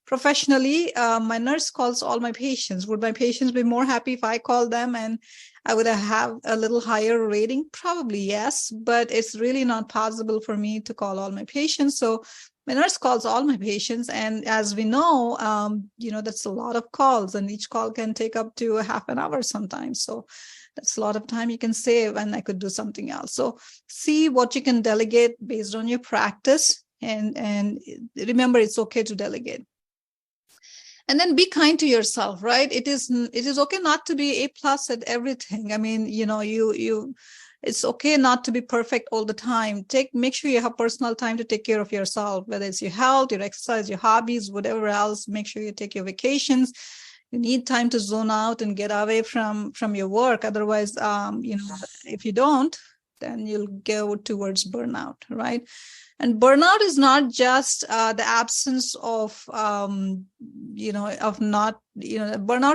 Professionally, my nurse calls all my patients. Would my patients be more happy if I called them and I would have a little higher rating? Probably yes, but it's really not possible for me to call all my patients. So my nurse calls all my patients, and as we know, that's a lot of calls, and each call can take up to a half an hour sometimes. So that's a lot of time you can save, and I could do something else. So see what you can delegate based on your practice, and remember, it's okay to delegate. And then be kind to yourself, right? It is okay not to be A+ at everything. I mean, it's okay not to be perfect all the time. Make sure you have personal time to take care of yourself, whether it's your health, your exercise, your hobbies, whatever else. Make sure you take your vacations. You need time to zone out and get away from your work. Otherwise, if you don't, then you'll go towards burnout, right? And burnout is not just the absence of, burnout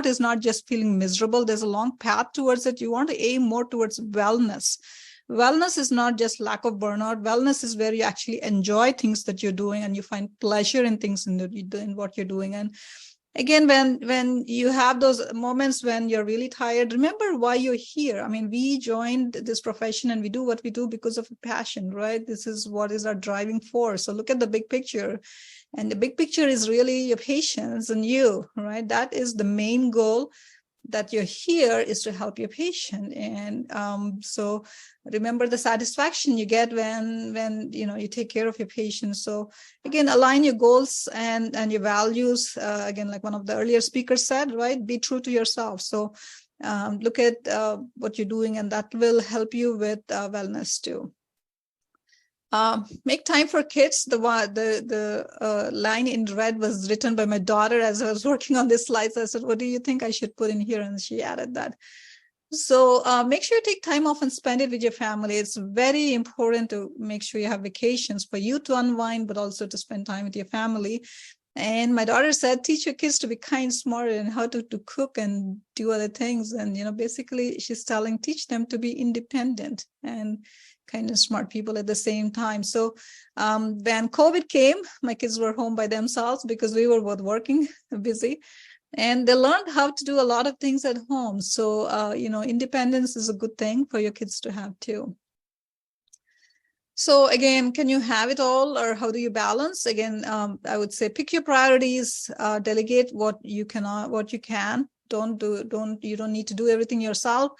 is not just feeling miserable. There's a long path towards it. You want to aim more towards wellness. Wellness is not just lack of burnout. Wellness is where you actually enjoy things that you're doing, and you find pleasure in things in what you're doing. And again, when you have those moments when you're really tired, remember why you're here. I mean, we joined this profession and we do what we do because of a passion, right? This is what is our driving force. So look at the big picture. And the big picture is really your patients and you, right? That is the main goal, that you're here is to help your patient. And so remember the satisfaction you get when you take care of your patients. So again, align your goals and your values. Again, like one of the earlier speakers said, right? Be true to yourself. So look at what you're doing, and that will help you with wellness too. Make time for kids. The line in red was written by my daughter as I was working on this slide. So I said, what do you think I should put in here? And she added that. So make sure you take time off and spend it with your family. It's very important to make sure you have vacations for you to unwind, but also to spend time with your family. And my daughter said, teach your kids to be kind, smart, and how to cook and do other things. And, basically she's teach them to be independent and kind of smart people at the same time. So when COVID came, my kids were home by themselves because we were both working, busy. And they learned how to do a lot of things at home. So, independence is a good thing for your kids to have too. So again, can you have it all, or how do you balance? Again, I would say pick your priorities, delegate what you cannot, what you can. You don't need to do everything yourself,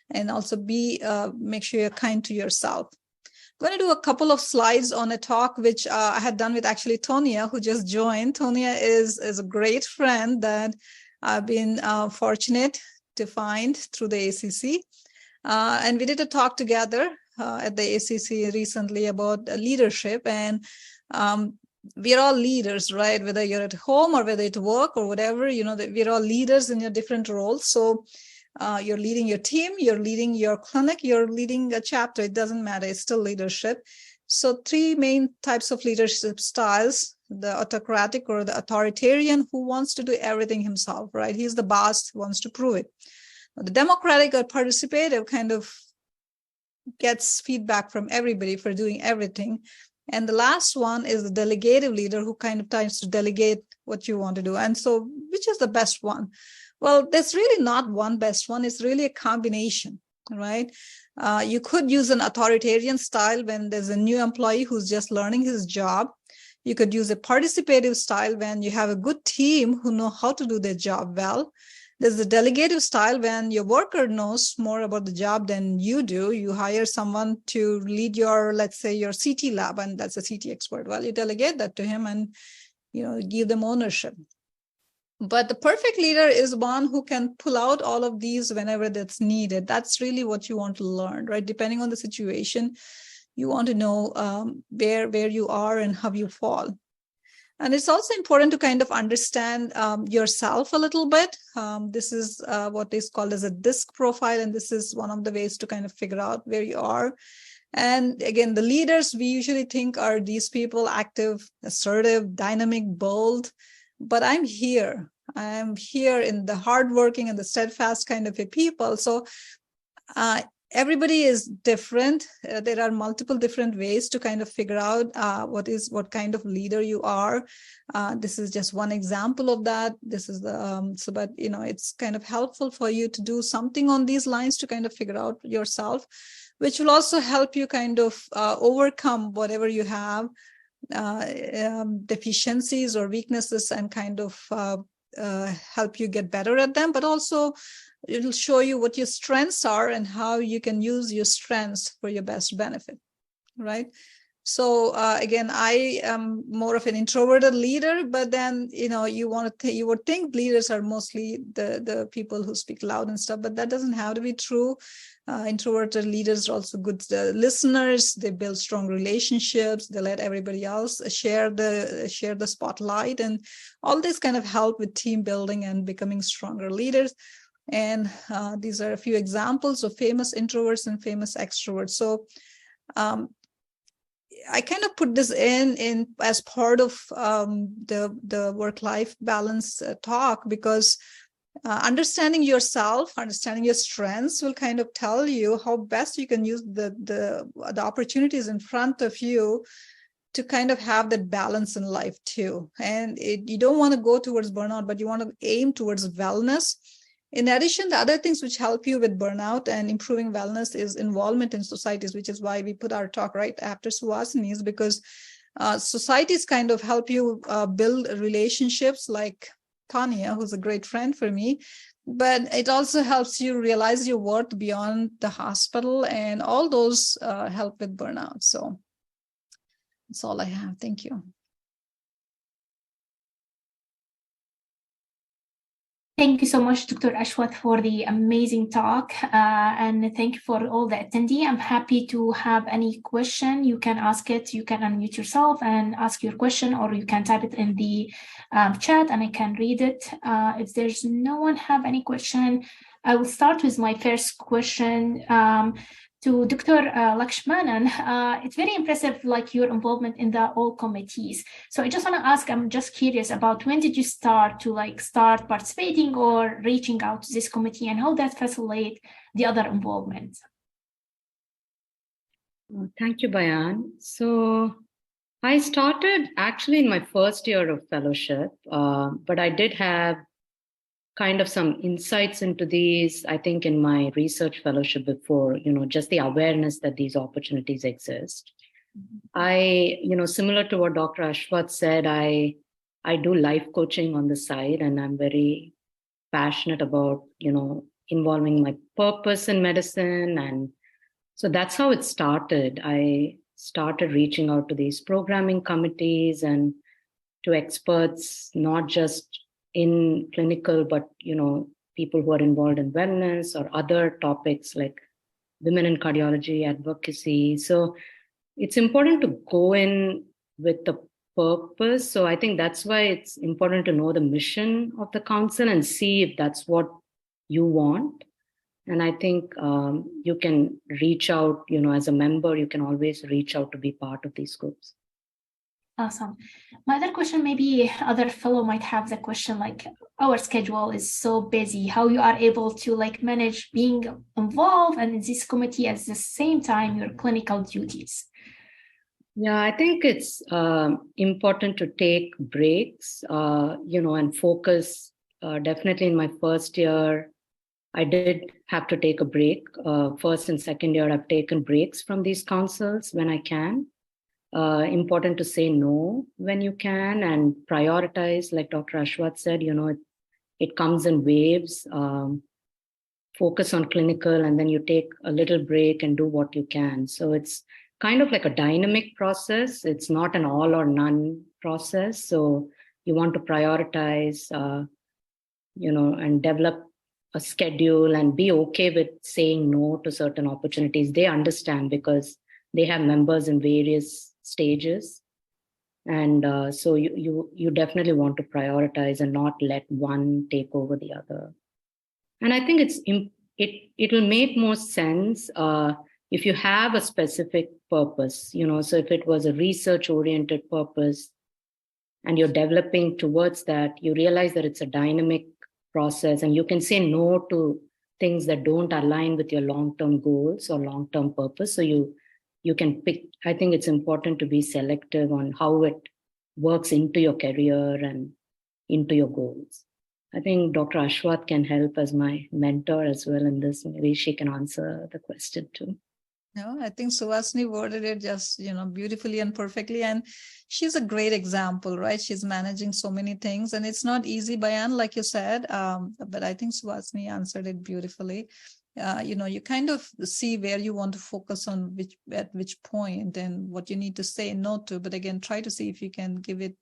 and also make sure you're kind to yourself. I'm going to do a couple of slides on a talk which I had done with actually Tonia, who just joined. Tonia is a great friend that I've been fortunate to find through the ACC. And we did a talk together at the ACC recently about leadership. And we're all leaders, right? Whether you're at home or whether at work or whatever, we're all leaders in your different roles. So you're leading your team, you're leading your clinic, you're leading a chapter. It doesn't matter. It's still leadership. So 3 main types of leadership styles: the autocratic or the authoritarian, who wants to do everything himself, right? He's the boss, wants to prove it. The democratic or participative kind of gets feedback from everybody for doing everything. And the last one is the delegative leader, who kind of tries to delegate what you want to do. And so which is the best one? Well, there's really not one best one. It's really a combination, right? You could use an authoritarian style when there's a new employee who's just learning his job. You could use a participative style when you have a good team who know how to do their job well. There's the delegative style when your worker knows more about the job than you do. You hire someone to lead your, let's say, your CT lab, and that's a CT expert. Well, you delegate that to him and, give them ownership. But the perfect leader is one who can pull out all of these whenever that's needed. That's really what you want to learn, right? Depending on the situation, you want to know where you are and how you fall. And it's also important to kind of understand yourself a little bit. This is what is called as a DISC profile, and this is one of the ways to kind of figure out where you are. And again, the leaders we usually think are these people: active, assertive, dynamic, bold. But I'm here in the hardworking and the steadfast kind of a people. So everybody is different. There are multiple different ways to kind of figure out what kind of leader you are. This is just one example of that. This is but it's kind of helpful for you to do something on these lines to kind of figure out yourself, which will also help you kind of overcome whatever you have, deficiencies or weaknesses, and kind of help you get better at them. But also it'll show you what your strengths are and how you can use your strengths for your best benefit, right? So again, I am more of an introverted leader, but then you would think leaders are mostly the people who speak loud and stuff, but that doesn't have to be true. Introverted leaders are also good listeners. They build strong relationships. They let everybody else share the spotlight, and all this kind of help with team building and becoming stronger leaders. And these are a few examples of famous introverts and famous extroverts. So I kind of put this in as part of the work-life balance talk, because understanding yourself, understanding your strengths will kind of tell you how best you can use the opportunities in front of you to kind of have that balance in life too. And you don't want to go towards burnout, but you want to aim towards wellness. In addition, the other things which help you with burnout and improving wellness is involvement in societies, which is why we put our talk right after Suhasini's, because societies kind of help you build relationships, like Tanya, who's a great friend for me, but it also helps you realize your worth beyond the hospital, and all those help with burnout. So that's all I have. Thank you.
Thank you so much, Dr. Ashwath, for the amazing talk. And thank you for all the attendee. I'm happy to have any question. You can ask it. You can unmute yourself and ask your question, or you can type it in the chat and I can read it. If there's no one have any question, I will start with my first question to Dr. Lakshmanan. It's very impressive, like your involvement in the all committees. So I just want to ask, I'm just curious about when did you start participating or reaching out to this committee, and how that facilitate the other involvement?
Thank you, Bayan. So I started actually in my first year of fellowship, but I did have kind of some insights into these, I think, in my research fellowship before, just the awareness that these opportunities exist. I, similar to what Dr. Ashwath said, I do life coaching on the side, and I'm very passionate about, involving my purpose in medicine. And so that's how it started. I started reaching out to these programming committees and to experts, not just in clinical, but, people who are involved in wellness or other topics like women in cardiology, advocacy. So it's important to go in with the purpose. So I think that's why it's important to know the mission of the council and see if that's what you want. And I think you can reach out, as a member, you can always reach out to be part of these groups.
Awesome. My other question, maybe other fellow might have the question, like our schedule is so busy, how you are able to like manage being involved and in this committee at the same time your clinical duties?
Yeah, I think it's important to take breaks, and focus. Definitely in my first year, I did have to take a break. First and second year, I've taken breaks from these councils when I can. Important to say no when you can and prioritize, like Dr. Ashwath said, it comes in waves. Focus on clinical, and then you take a little break and do what you can. So it's kind of like a dynamic process. It's not an all or none process. So you want to prioritize, and develop a schedule and be okay with saying no to certain opportunities. They understand because they have members in various stages. And so you definitely want to prioritize and not let one take over the other. And I think it will make more sense if you have a specific purpose, so if it was a research oriented purpose and you're developing towards that, you realize that it's a dynamic process and you can say no to things that don't align with your long-term goals or long-term purpose. So you can pick. I think it's important to be selective on how it works into your career and into your goals. I think Dr. Ashwath can help as my mentor as well in this. Maybe she can answer the question too.
No, I think Suhasini worded it just, beautifully and perfectly. And she's a great example, right? She's managing so many things and it's not easy, Bayan, like you said. But I think Suhasini answered it beautifully. You kind of see where you want to focus on at which point and what you need to say no to. But again, try to see if you can give it,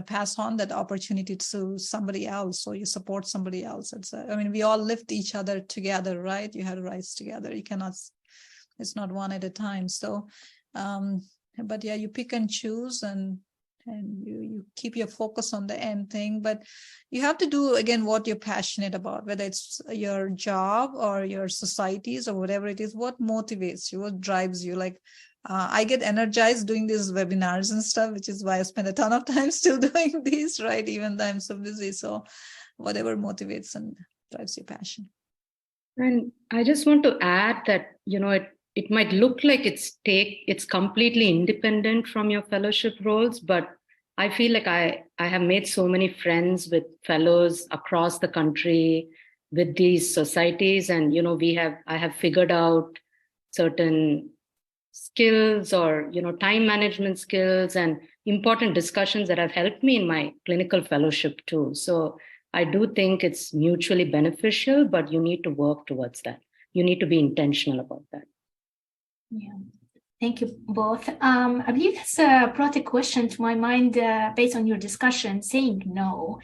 pass on that opportunity to somebody else, or you support somebody else. We all lift each other together, right? You have to rise together. You cannot. It's not one at a time. So, but yeah, you pick and choose and you keep your focus on the end thing. But you have to do, again, what you're passionate about, whether it's your job or your societies or whatever it is, what motivates you, what drives you. Like I get energized doing these webinars and stuff, which is why I spend a ton of time still doing these, right? Even though I'm so busy. So whatever motivates and drives your passion.
And I just want to add that, it might look like it's completely independent from your fellowship roles, but I feel like I have made so many friends with fellows across the country with these societies. And, I have figured out certain skills or, time management skills and important discussions that have helped me in my clinical fellowship too. So I do think it's mutually beneficial, but you need to work towards that. You need to be intentional about that.
Yeah, thank you both. I believe this brought a question to my mind based on your discussion, saying no.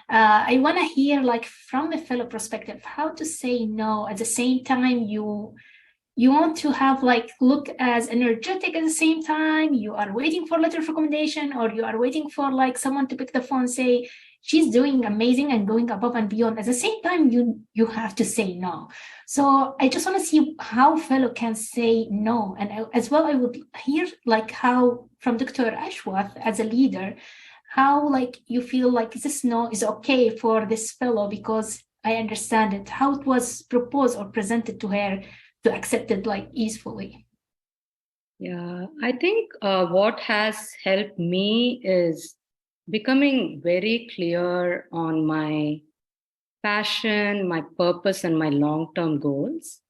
I want to hear, like, from a fellow perspective, how to say no at the same time you want to have, like, look as energetic at the same time. You are waiting for a letter of recommendation, or you are waiting for, like, someone to pick the phone and say, she's doing amazing and going above and beyond. At the same time, you have to say no. So I just want to see how fellow can say no. And as well, I would hear, like, how from Dr. Ashwath as a leader, how, like, you feel like this no is okay for this fellow, because I understand it, how it was proposed or presented to her to accept it, like, easily.
Yeah, I think what has helped me is becoming very clear on my passion, my purpose, and my long-term goals.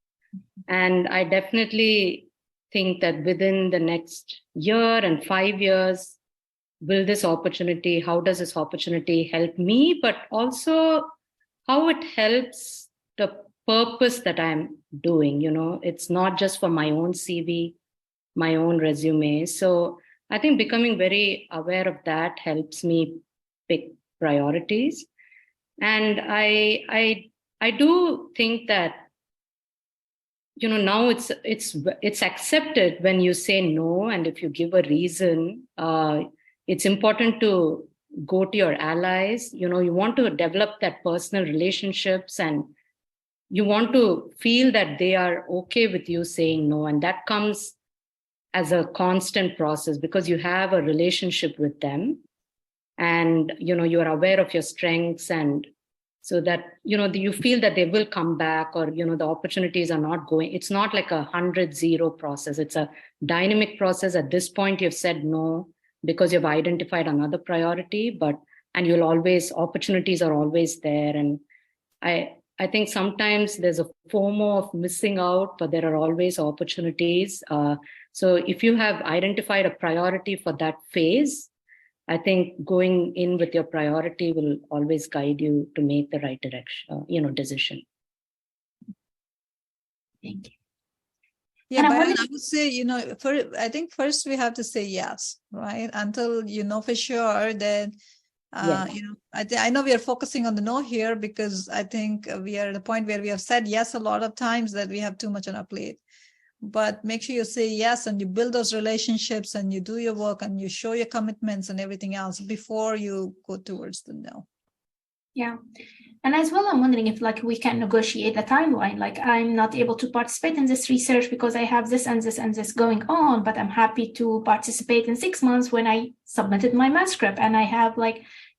And I definitely think that within the next year and 5 years, how does this opportunity help me, but also how it helps the purpose that I'm doing. It's not just for my own CV, my own resume. So I think becoming very aware of that helps me pick priorities. And I do think that, now it's accepted when you say no, and if you give a reason, it's important to go to your allies. You want to develop that personal relationships, and you want to feel that they are okay with you saying no, and that comes as a constant process because you have a relationship with them, and you are aware of your strengths, and so that you feel that they will come back, or the opportunities are not going. It's not like a 100-0 process. It's a dynamic process. At this point, you've said no because you've identified another priority, and opportunities are always there. And I think sometimes there's a FOMO of missing out, but there are always opportunities. So if you have identified a priority for that phase, I think going in with your priority will always guide you to make the right direction, decision.
Thank you.
Yeah,
And I'm
Bayan, I
wondering-
would say, I think first we have to say yes, right? Until you know for sure, then,
Yes.
I know we are focusing on the no here because I think we are at a point where we have said yes a lot of times that we have too much on our plate. But make sure you say yes and you build those relationships and you do your work and you show your commitments and everything else before you go towards the no.
Yeah. And as well, I'm wondering if we can negotiate the timeline. I'm not able to participate in this research because I have this and this and this going on, but I'm happy to participate in 6 months when I submitted my manuscript and I have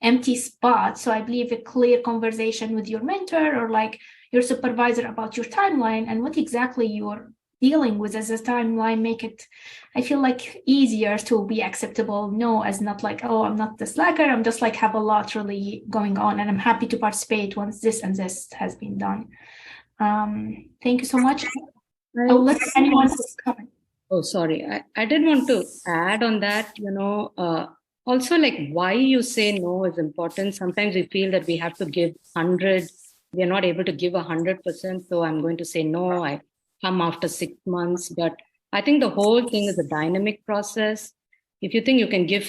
empty spots. So I believe a clear conversation with your mentor or your supervisor about your timeline and what exactly you're dealing with as a timeline make it, I feel easier to be acceptable. No, as not oh, I'm not the slacker. I'm just have a lot really going on and I'm happy to participate once this and this has been done. Thank you so much. I'll let anyone comment.
Oh, sorry. I did want to add on that, also why you say no is important. Sometimes we feel that we have to give 100. We are not able to give 100%. So I'm going to say no. I come after 6 months, but I think the whole thing is a dynamic process. If you think you can give,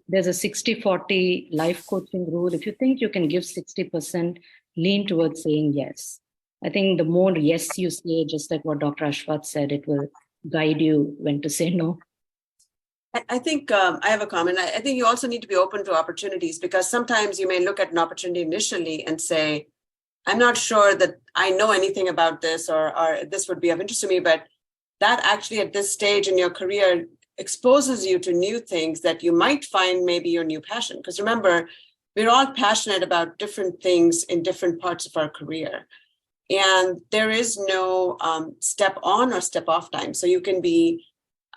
there's a 60-40 life coaching rule. If you think you can give 60%, lean towards saying yes. I think the more yes you say, just like what Dr. Ashwath said, it will guide you when to say no.
I think I have a comment. I think you also need to be open to opportunities because sometimes you may look at an opportunity initially and say, I'm not sure that I know anything about this or this would be of interest to me, but that actually at this stage in your career exposes you to new things that you might find maybe your new passion. Because remember, we're all passionate about different things in different parts of our career. And there is no step on or step off time. So you can be,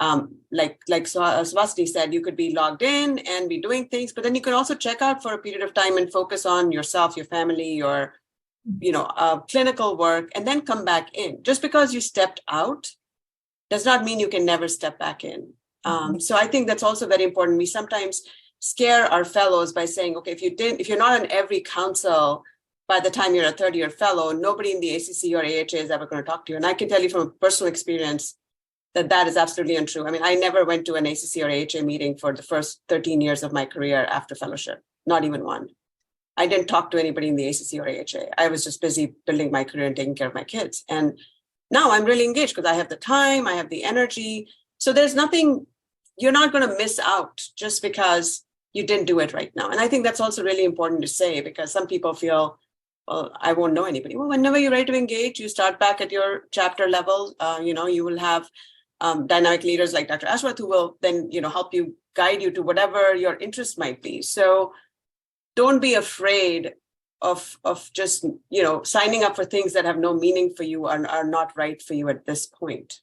like Swasti said, you could be logged in and be doing things, but then you can also check out for a period of time and focus on yourself, your family, your clinical work, and then come back in. Just because you stepped out does not mean you can never step back in. So I think that's also very important. We sometimes scare our fellows by saying, okay, if you're not on every council by the time you're a third-year fellow, nobody in the ACC or AHA is ever going to talk to you. And I can tell you from personal experience that is absolutely untrue. I mean, I never went to an ACC or AHA meeting for the first 13 years of my career after fellowship, not even one. I didn't talk to anybody in the ACC or AHA. I was just busy building my career and taking care of my kids. And now I'm really engaged because I have the time, I have the energy. So there's nothing, you're not going to miss out just because you didn't do it right now. And I think that's also really important to say because some people feel, well, I won't know anybody. Well, whenever you're ready to engage, you start back at your chapter level. You will have dynamic leaders like Dr. Ashwath who will then, help you, guide you to whatever your interest might be. So don't be afraid of just, signing up for things that have no meaning for you and are not right for you at this point.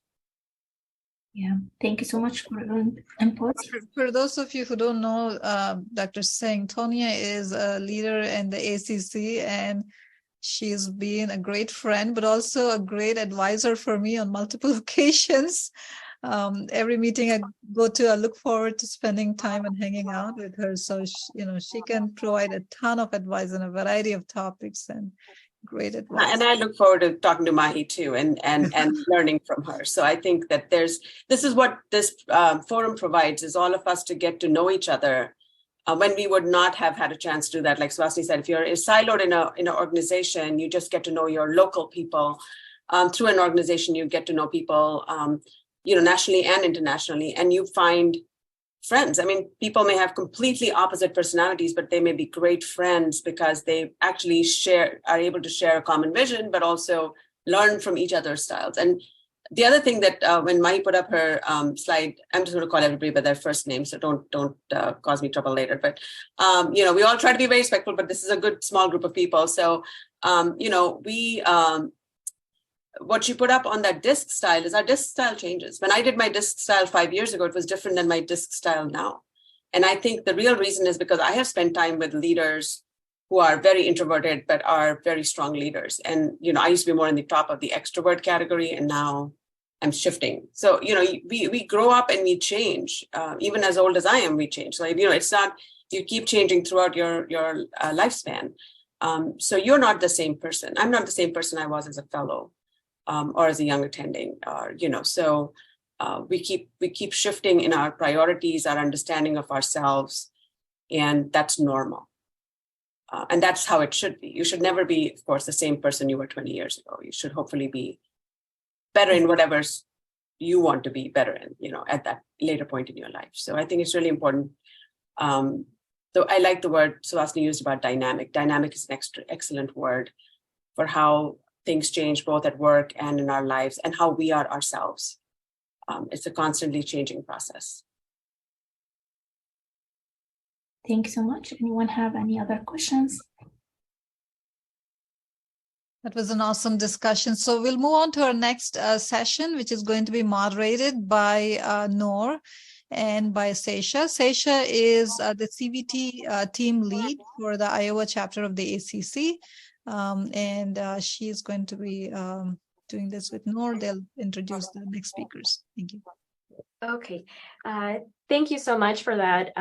Yeah, thank you so much for your input.
For those of you who don't know, Dr. Singh, Tonya is a leader in the ACC, and She's been a great friend, but also a great advisor for me on multiple occasions. Every meeting I go to, I look forward to spending time and hanging out with her. So, she can provide a ton of advice on a variety of topics and great advice.
And I look forward to talking to Mahi too, and learning from her. So I think that this is what this forum provides, is all of us to get to know each other when we would not have had a chance to do that. Like Swasni said, if you're siloed in an organization, you just get to know your local people. Through an organization, you get to know people, nationally and internationally, and you find friends. I mean, people may have completely opposite personalities, but they may be great friends because they actually are able to share a common vision, but also learn from each other's styles. And the other thing that when Mai put up her slide, I'm just going to call everybody by their first name, so don't cause me trouble later. But we all try to be very respectful, but this is a good small group of people. So what you put up on that disc style is our disc style changes. When I did my disc style 5 years ago, it was different than my disc style now. And I think the real reason is because I have spent time with leaders who are very introverted, but are very strong leaders. And, I used to be more in the top of the extrovert category, and now I'm shifting. So, we grow up and we change. Even as old as I am, we change. So, it's not, you keep changing throughout your lifespan. So you're not the same person. I'm not the same person I was as a fellow. Or as a young attending, so we keep shifting in our priorities, our understanding of ourselves, and that's normal. And that's how it should be. You should never be, of course, the same person you were 20 years ago. You should hopefully be better in whatever you want to be better in, at that later point in your life. So I think it's really important. So I like the word Suhasini used about dynamic. Dynamic is an excellent word for how things change both at work and in our lives, and how we are ourselves. It's a constantly changing process.
Thank you so much. Anyone have any other questions?
That was an awesome discussion. So we'll move on to our next session, which is going to be moderated by Noor and by Seisha. Seisha is the CVT team lead for the Iowa chapter of the ACC. And she is going to be doing this with Noor. They'll introduce the next speakers. Thank you.
Okay. Thank you so much for that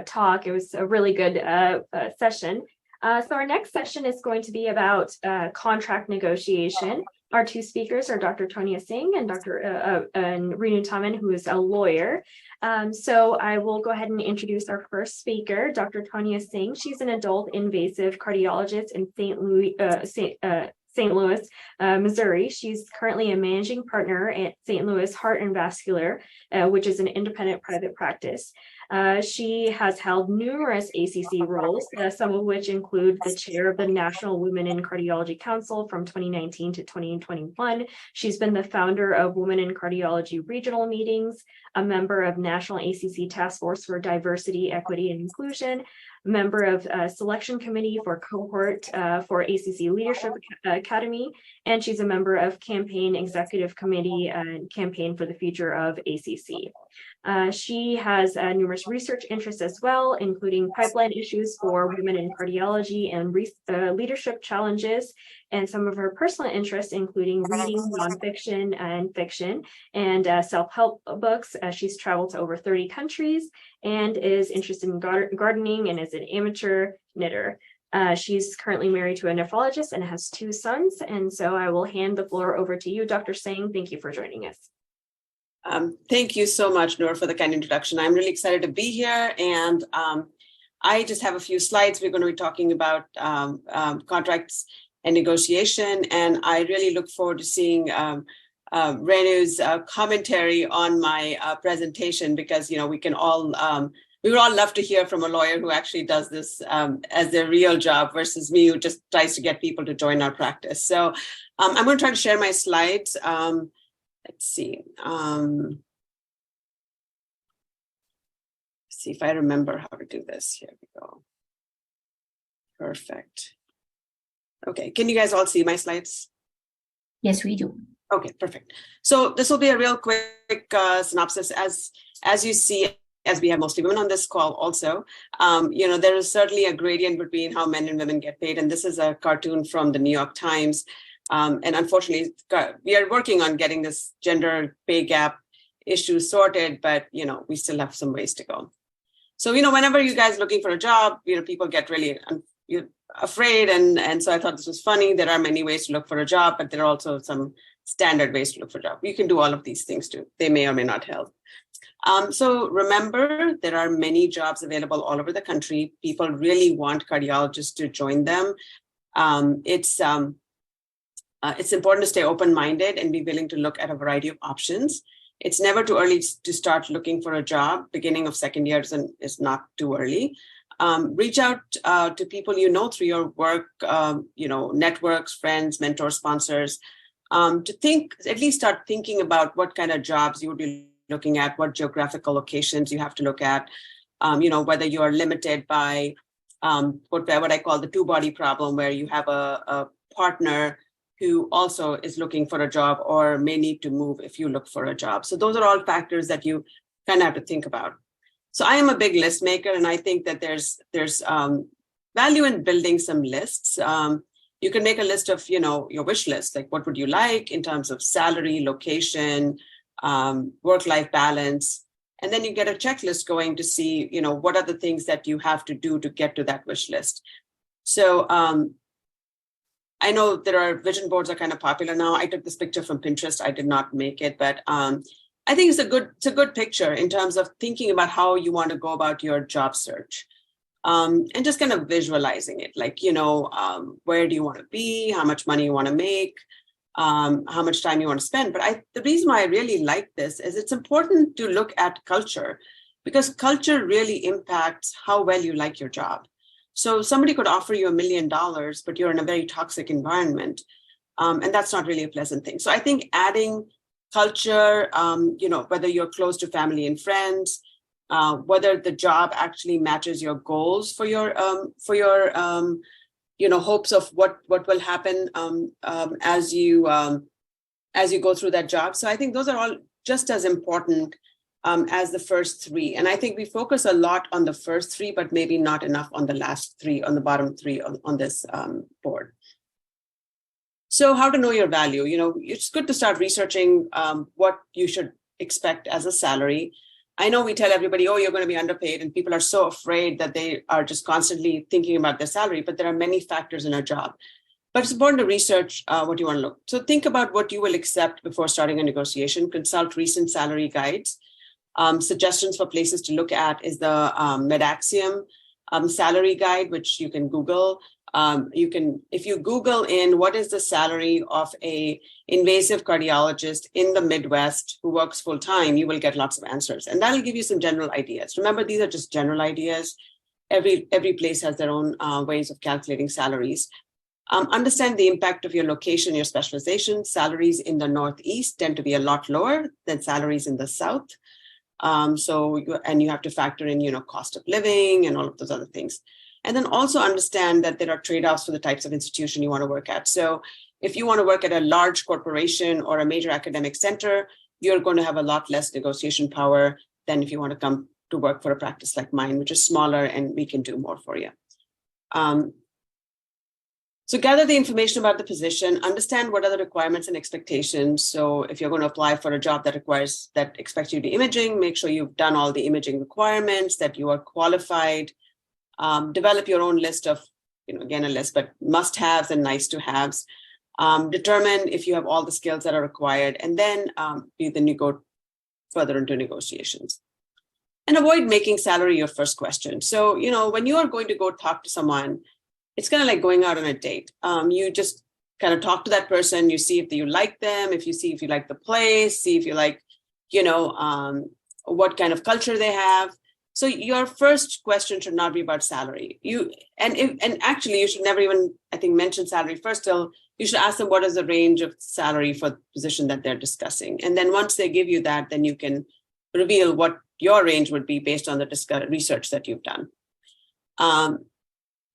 talk. It was a really good session. So our next session is going to be about contract negotiation. Our two speakers are Dr. Tonia Singh and Dr. Renu Taman, who is a lawyer. So I will go ahead and introduce our first speaker, Dr. Tonia Singh. She's an adult invasive cardiologist in St. Louis, Missouri. She's currently a managing partner at St. Louis Heart and Vascular, which is an independent private practice. She has held numerous ACC roles, some of which include the chair of the National Women in Cardiology Council from 2019 to 2021. She's been the founder of Women in Cardiology regional meetings, a member of National ACC Task Force for Diversity, Equity, and Inclusion, member of selection committee for cohort for ACC Leadership Academy, and she's a member of campaign executive committee and campaign for the future of ACC. She has numerous research interests as well, including pipeline issues for women in cardiology and leadership challenges, and some of her personal interests, including reading nonfiction and fiction and self-help books. She's traveled to over 30 countries and is interested in gardening and is an amateur knitter. She's currently married to a nephrologist and has 2 sons. And so I will hand the floor over to you, Dr. Singh. Thank you for joining us.
Thank you so much, Noor, for the kind introduction. I'm really excited to be here. And I just have a few slides. We're going to be talking about contracts and negotiation. And I really look forward to seeing Renu's commentary on my presentation, because, we can all, we would all love to hear from a lawyer who actually does this as their real job versus me, who just tries to get people to join our practice. So I'm going to try to share my slides. Let's see. See if I remember how to do this. Here we go. Perfect. Okay, can you guys all see my slides?
Yes, we do.
Okay, perfect. So this will be a real quick synopsis. As you see, as we have mostly women on this call also, there is certainly a gradient between how men and women get paid. And this is a cartoon from the New York Times. And unfortunately, we are working on getting this gender pay gap issue sorted, but, we still have some ways to go. So, whenever you guys are looking for a job, people get really afraid. And so I thought this was funny. There are many ways to look for a job, but there are also some standard ways to look for a job. You can do all of these things too. They may or may not help. So remember, there are many jobs available all over the country. People really want cardiologists to join them. It's important to stay open-minded and be willing to look at a variety of options. It's never too early to start looking for a job. Beginning of second year is not too early. Reach out to people through your work, networks, friends, mentors, sponsors, to at least start thinking about what kind of jobs you would be looking at, what geographical locations you have to look at, whether you are limited by what I call the two-body problem, where you have a partner who also is looking for a job or may need to move if you look for a job. So those are all factors that you kind of have to think about. So I am a big list maker, and I think that there's value in building some lists. You can make a list of, your wish list, like what would you like in terms of salary, location, work-life balance. And then you get a checklist going to see, what are the things that you have to do to get to that wish list. So I know there are vision boards are kind of popular now. I took this picture from Pinterest. I did not make it, but I think it's a good picture in terms of thinking about how you want to go about your job search. And just kind of visualizing it, like, where do you want to be, how much money you want to make, how much time you want to spend. But the reason why I really like this is it's important to look at culture, because culture really impacts how well you like your job. So somebody could offer you $1 million, but you're in a very toxic environment. And that's not really a pleasant thing. So I think adding culture, whether you're close to family and friends, whether the job actually matches your goals for your hopes of what will happen as you go through that job. So I think those are all just as important as the first three. And I think we focus a lot on the first three, but maybe not enough on the last three, on the bottom three on this board. So how to know your value? It's good to start researching what you should expect as a salary. I know we tell everybody, oh, you're going to be underpaid, and people are so afraid that they are just constantly thinking about their salary, but there are many factors in a job. But it's important to research what you want to look. So think about what you will accept before starting a negotiation. Consult recent salary guides. Suggestions for places to look at is the MedAxiom salary guide, which you can Google. If you Google in what is the salary of a invasive cardiologist in the Midwest who works full time, you will get lots of answers, and that'll give you some general ideas. Remember, these are just general ideas. Every place has their own ways of calculating salaries. Understand the impact of your location, your specialization. Salaries in the Northeast tend to be a lot lower than salaries in the South. You have to factor in, cost of living and all of those other things. And then also understand that there are trade-offs for the types of institution you want to work at. So if you want to work at a large corporation or a major academic center, you're going to have a lot less negotiation power than if you want to come to work for a practice like mine, which is smaller and we can do more for you. So gather the information about the position, understand what are the requirements and expectations. So if you're going to apply for a job that expects you to do imaging, make sure you've done all the imaging requirements, that you are qualified. Develop your own list of, again, a list, but must-haves and nice-to-haves. Determine if you have all the skills that are required, and then you go further into negotiations. And avoid making salary your first question. So, when you are going to go talk to someone, it's kind of like going out on a date. You just kind of talk to that person, you see if you like them, if you like the place, see if you like, what kind of culture they have. So your first question should not be about salary. Actually, you should never even, I think, mention salary first. You should ask them what is the range of salary for the position that they're discussing. And then once they give you that, then you can reveal what your range would be based on the research that you've done.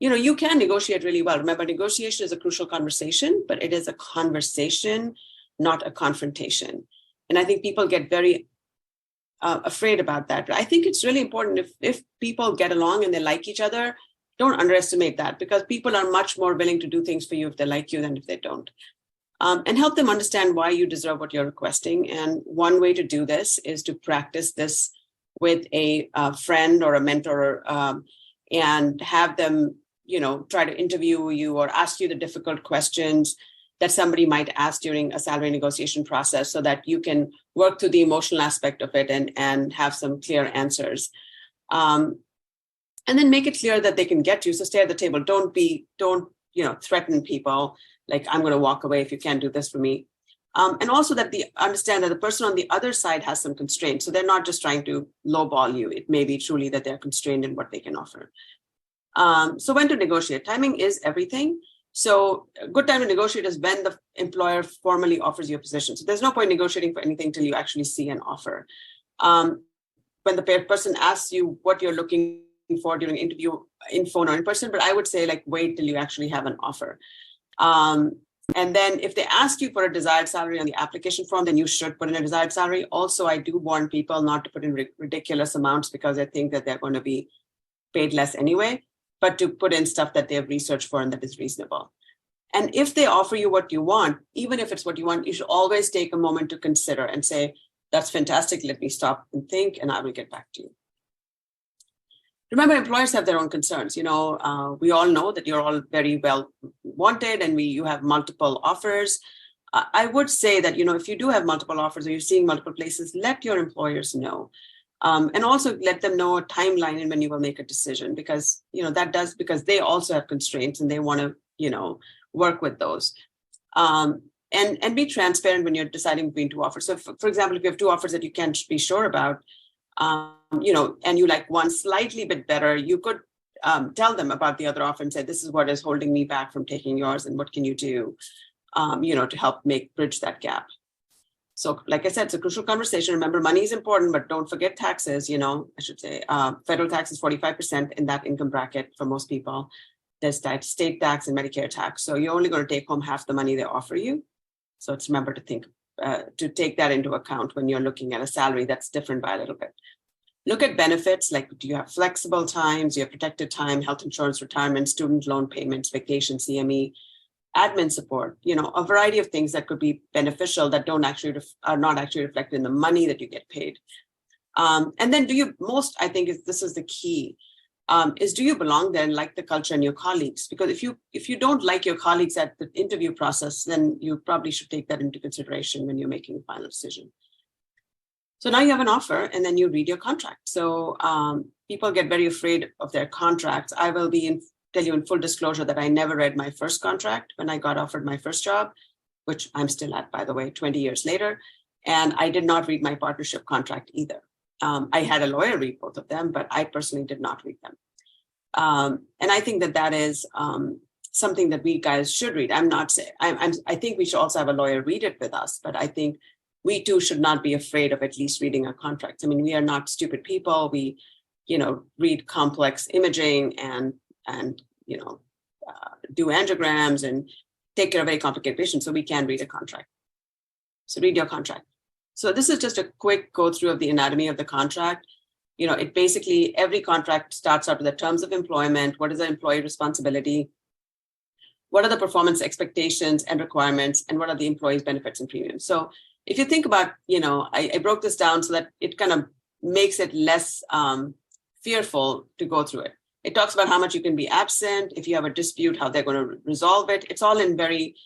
You can negotiate really well. Remember, negotiation is a crucial conversation, but it is a conversation, not a confrontation. And I think people get very afraid about that. But I think it's really important if people get along and they like each other, don't underestimate that, because people are much more willing to do things for you if they like you than if they don't. And help them understand why you deserve what you're requesting. And one way to do this is to practice this with a friend or a mentor, and have them, try to interview you or ask you the difficult questions that somebody might ask during a salary negotiation process, so that you can work through the emotional aspect of it and have some clear answers. And then make it clear that they can get you. So stay at the table. Don't threaten people like, I'm going to walk away if you can't do this for me. And also that understand that the person on the other side has some constraints. So they're not just trying to lowball you. It may be truly that they're constrained in what they can offer. So when to negotiate? Timing is everything. So a good time to negotiate is when the employer formally offers you a position. So there's no point negotiating for anything till you actually see an offer. When the person asks you what you're looking for during interview, in phone or in person, but I would say like wait till you actually have an offer. And then if they ask you for a desired salary on the application form, then you should put in a desired salary. Also, I do warn people not to put in ridiculous amounts, because I think that they're going to be paid less anyway, but to put in stuff that they have researched for and that is reasonable. And if they offer you what you want, even if it's what you want, you should always take a moment to consider and say, that's fantastic. Let me stop and think, and I will get back to you. Remember, employers have their own concerns. We all know that you're all very well wanted and you have multiple offers. I would say that, if you do have multiple offers or you're seeing multiple places, let your employers know. And also let them know a timeline and when you will make a decision, because, because they also have constraints and they want to, work with those. And be transparent when you're deciding between two offers. So for example, if you have two offers that you can't be sure about, and you like one slightly bit better, you could tell them about the other offer and say, this is what is holding me back from taking yours, and what can you do, to help bridge that gap. So like I said, it's a crucial conversation. Remember, money is important, but don't forget taxes. I should say federal tax is 45% in that income bracket for most people. There's state tax and Medicare tax. So you're only going to take home half the money they offer you. So it's remember to take that into account when you're looking at a salary that's different by a little bit. Look at benefits, like do you have flexible times, you have protected time, health insurance, retirement, student loan payments, vacation, CME, admin support, a variety of things that could be beneficial that are not actually reflected in the money that you get paid. And then I think this is the key, is do you belong there and like the culture and your colleagues? Because if you don't like your colleagues at the interview process, then you probably should take that into consideration when you're making a final decision. So now you have an offer, and then you read your contract. So people get very afraid of their contracts. I will tell you in full disclosure that I never read my first contract when I got offered my first job, which I'm still at, by the way, 20 years later. And I did not read my partnership contract either. I had a lawyer read both of them, but I personally did not read them. And I think that is something that we guys should read. I think we should also have a lawyer read it with us, but I think we too should not be afraid of at least reading our contracts. I mean, we are not stupid people. We, read complex imaging and do angiograms and take care of very complicated patients. So we can read a contract. So read your contract. So this is just a quick go through of the anatomy of the contract. It basically, every contract starts out with the terms of employment. What is the employee responsibility? What are the performance expectations and requirements? And what are the employee's benefits and premiums? So if you think about, I broke this down so that it kind of makes it less fearful to go through it. It talks about how much you can be absent. If you have a dispute, how they're going to resolve it. It's all in very,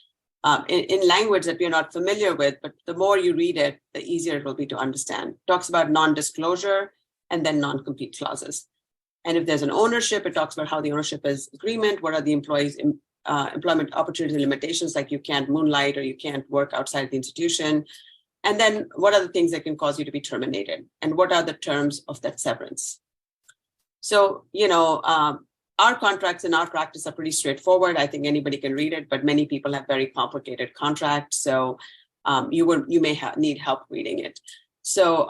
in language that we're not familiar with, but the more you read it, the easier it will be to understand. It talks about non-disclosure and then non-compete clauses. And if there's an ownership, it talks about how the ownership is agreement. What are the employees' employment opportunity limitations, like you can't moonlight or you can't work outside the institution. And then what are the things that can cause you to be terminated? And what are the terms of that severance? So, our contracts in our practice are pretty straightforward. I think anybody can read it, but many people have very complicated contracts. So you may need help reading it. So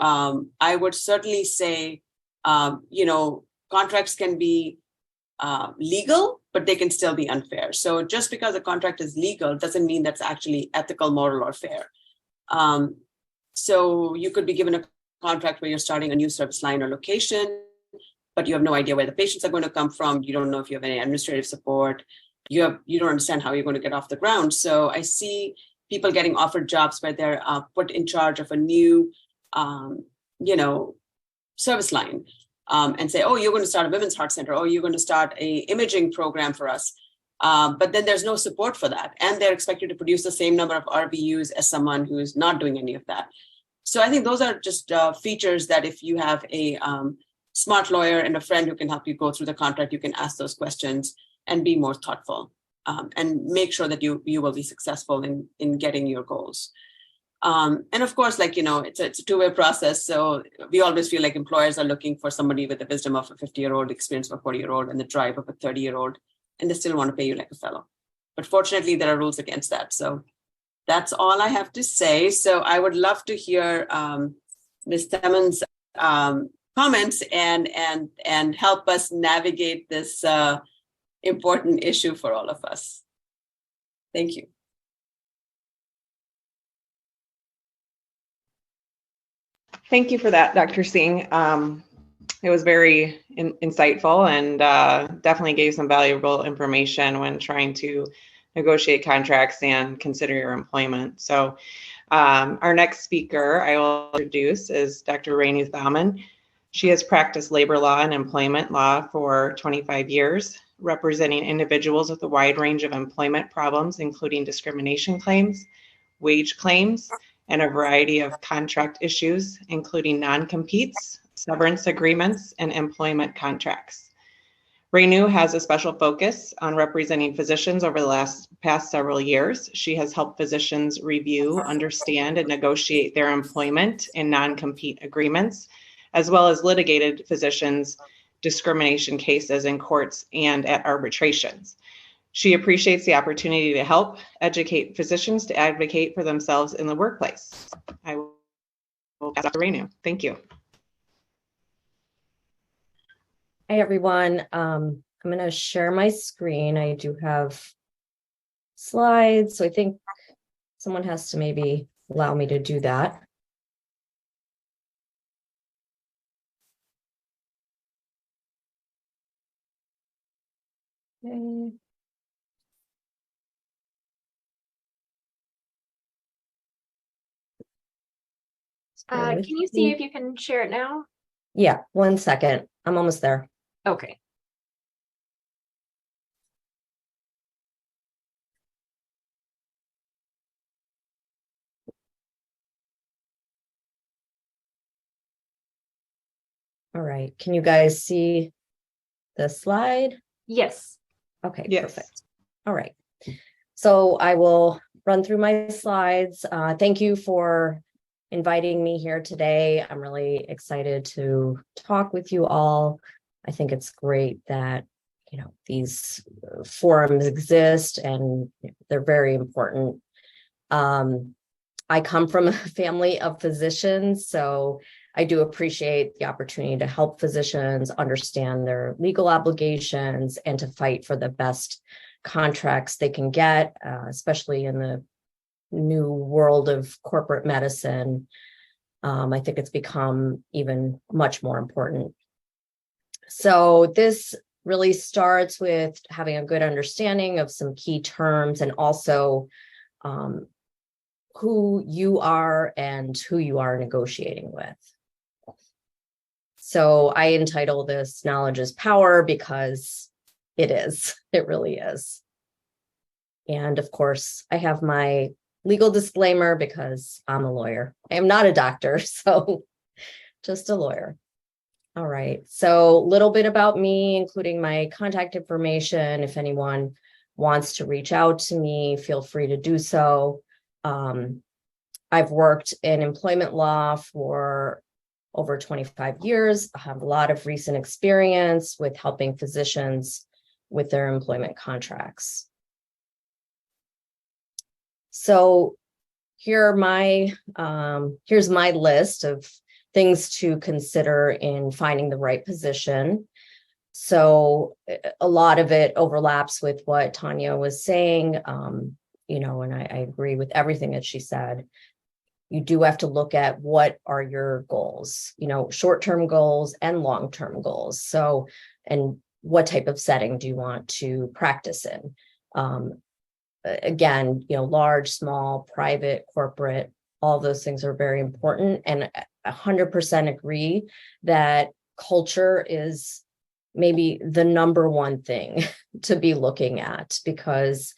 I would certainly say, contracts can be legal, but they can still be unfair. So just because a contract is legal doesn't mean that's actually ethical, moral, or fair. So you could be given a contract where you're starting a new service line or location, but you have no idea where the patients are going to come from. You don't know if you have any administrative support. You don't understand how you're going to get off the ground. So I see people getting offered jobs where they're put in charge of a new, service line, and say, oh, you're going to start a women's heart center, or you're going to start a imaging program for us. But then there's no support for that. And they're expected to produce the same number of RVUs as someone who's not doing any of that. So I think those are just features that if you have a smart lawyer and a friend who can help you go through the contract, you can ask those questions and be more thoughtful, and make sure that you will be successful in getting your goals. And of course, it's a two-way process. So we always feel like employers are looking for somebody with the wisdom of a 50-year-old, experience of a 40-year-old, and the drive of a 30-year-old, and they still want to pay you like a fellow. But fortunately, there are rules against that. So that's all I have to say. So I would love to hear Ms. Teman's comments and help us navigate this important issue for all of us. Thank you.
Thank you for that, Dr. Singh. It was very insightful and definitely gave some valuable information when trying to negotiate contracts and consider your employment. So our next speaker I will introduce is Dr. Renu Thaman. She has practiced labor law and employment law for 25 years, representing individuals with a wide range of employment problems, including discrimination claims, wage claims, and a variety of contract issues, including non-competes, severance agreements, and employment contracts. Renu has a special focus on representing physicians over the past several years. She has helped physicians review, understand, and negotiate their employment and non-compete agreements, as well as litigated physicians' discrimination cases in courts and at arbitrations. She appreciates the opportunity to help educate physicians to advocate for themselves in the workplace. I will pass to Renu. Thank you.
Hi, everyone. I'm going to share my screen. I do have slides, so I think someone has to maybe allow me to do that. Okay.
Can you see if you can share it now?
Yeah, 1 second. I'm almost there.
Okay.
All right. Can you guys see the slide?
Yes.
Okay,
yes.
Perfect. All right. So I will run through my slides. Thank you for inviting me here today. I'm really excited to talk with you all. I think it's great that these forums exist and they're very important. I come from a family of physicians, so I do appreciate the opportunity to help physicians understand their legal obligations and to fight for the best contracts they can get, especially in the new world of corporate medicine. I think it's become even much more important. So this really starts with having a good understanding of some key terms and also who you are and who you are negotiating with. So I entitle this Knowledge is Power because it is. It really is. And of course, I have my legal disclaimer because I'm a lawyer. I am not a doctor, so just a lawyer. All right. So a little bit about me, including my contact information. If anyone wants to reach out to me, feel free to do so. I've worked in employment law for over 25 years. I have a lot of recent experience with helping physicians with their employment contracts. So here's my list of things to consider in finding the right position. So a lot of it overlaps with what Tanya was saying, and I agree with everything that she said. you do have to look at what are your goals, short-term goals and long-term goals. So, and what type of setting do you want to practice in? Again, large, small, private, corporate, all those things are very important. And 100% agree that culture is maybe the number one thing to be looking at, because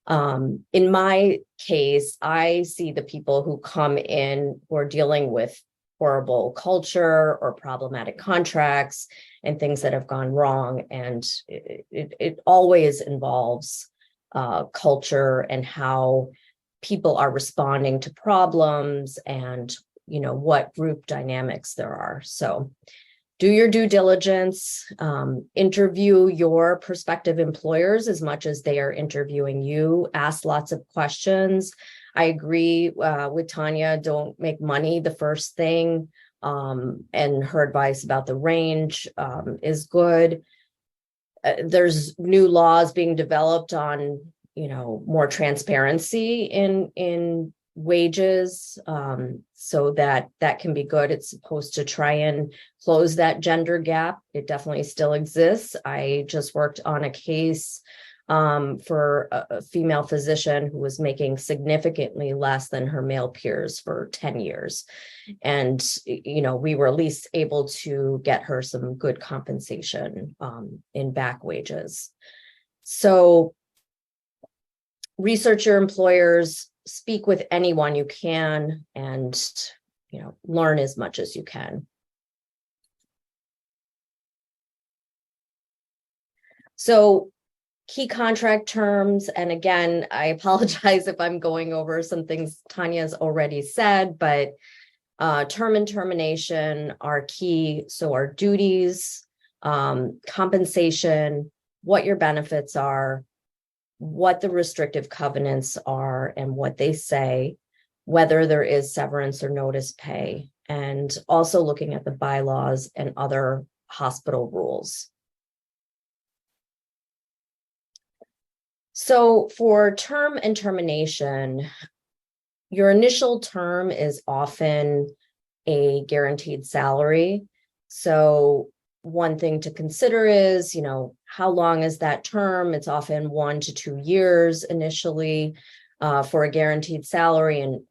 in my case, I see the people who come in who are dealing with horrible culture or problematic contracts and things that have gone wrong. And it always involves culture and how people are responding to problems and, what group dynamics there are. So do your due diligence, interview your prospective employers as much as they are interviewing you, ask lots of questions. I agree with Tanya, don't make money the first thing, and her advice about the range is good. There's new laws being developed on, more transparency in wages, so that can be good. It's supposed to try and close that gender gap. It definitely still exists. I just worked on a case for a female physician who was making significantly less than her male peers for 10 years. And, we were at least able to get her some good compensation in back wages. So research your employers, speak with anyone you can, and, learn as much as you can. So key contract terms, and again, I apologize if I'm going over some things Tanya's already said, but term and termination are key. So our duties, compensation, what your benefits are, what the restrictive covenants are and what they say, whether there is severance or notice pay, and also looking at the bylaws and other hospital rules. So for term and termination, your initial term is often a guaranteed salary. So one thing to consider is, how long is that term? It's often 1 to 2 years initially for a guaranteed salary. And,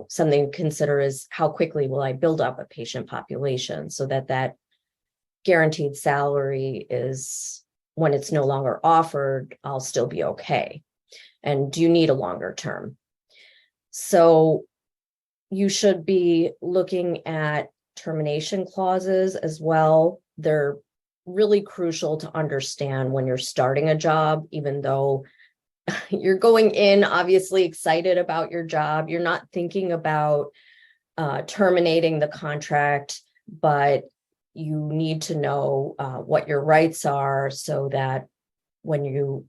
something to consider is how quickly will I build up a patient population so that guaranteed salary is, when it's no longer offered, I'll still be okay. And do you need a longer term? So you should be looking at termination clauses as well. They're really crucial to understand when you're starting a job, even though you're going in obviously excited about your job. You're not thinking about terminating the contract, but you need to know what your rights are so that when you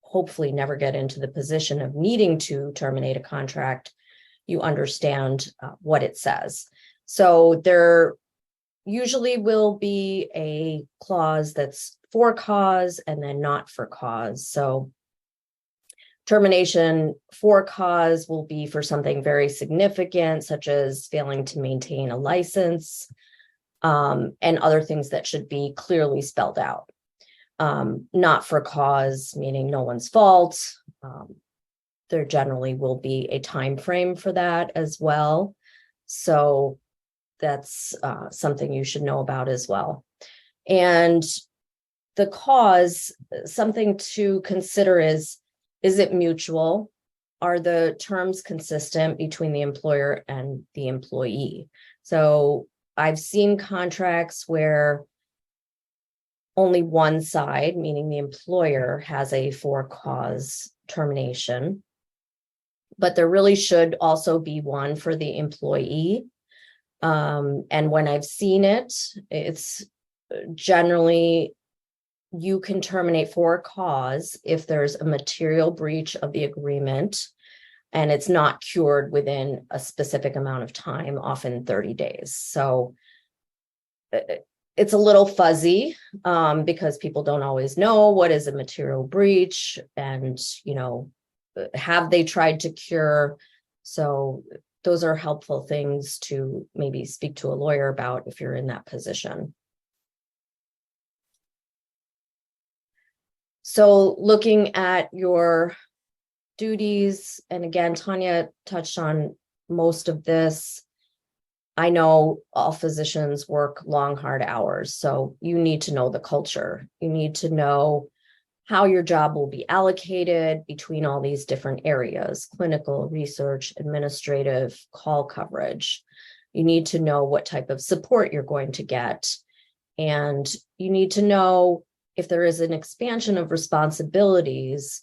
hopefully never get into the position of needing to terminate a contract, you understand what it says. So there usually will be a clause that's for cause and then not for cause. So termination for cause will be for something very significant, such as failing to maintain a license, and other things that should be clearly spelled out. Not for cause, meaning no one's fault. There generally will be a time frame for that as well. So that's something you should know about as well. And the cause, something to consider is it mutual? Are the terms consistent between the employer and the employee? So I've seen contracts where only one side, meaning the employer, has a for cause termination, but there really should also be one for the employee. And when I've seen it, it's generally you can terminate for cause if there's a material breach of the agreement and it's not cured within a specific amount of time, often 30 days. So it's a little fuzzy because people don't always know what is a material breach and, have they tried to cure? So those are helpful things to maybe speak to a lawyer about if you're in that position. So looking at your duties, and again, Tanya touched on most of this. I know all physicians work long, hard hours, so you need to know the culture. You need to know how your job will be allocated between all these different areas: clinical, research, administrative, call coverage. You need to know what type of support you're going to get. And you need to know if there is an expansion of responsibilities,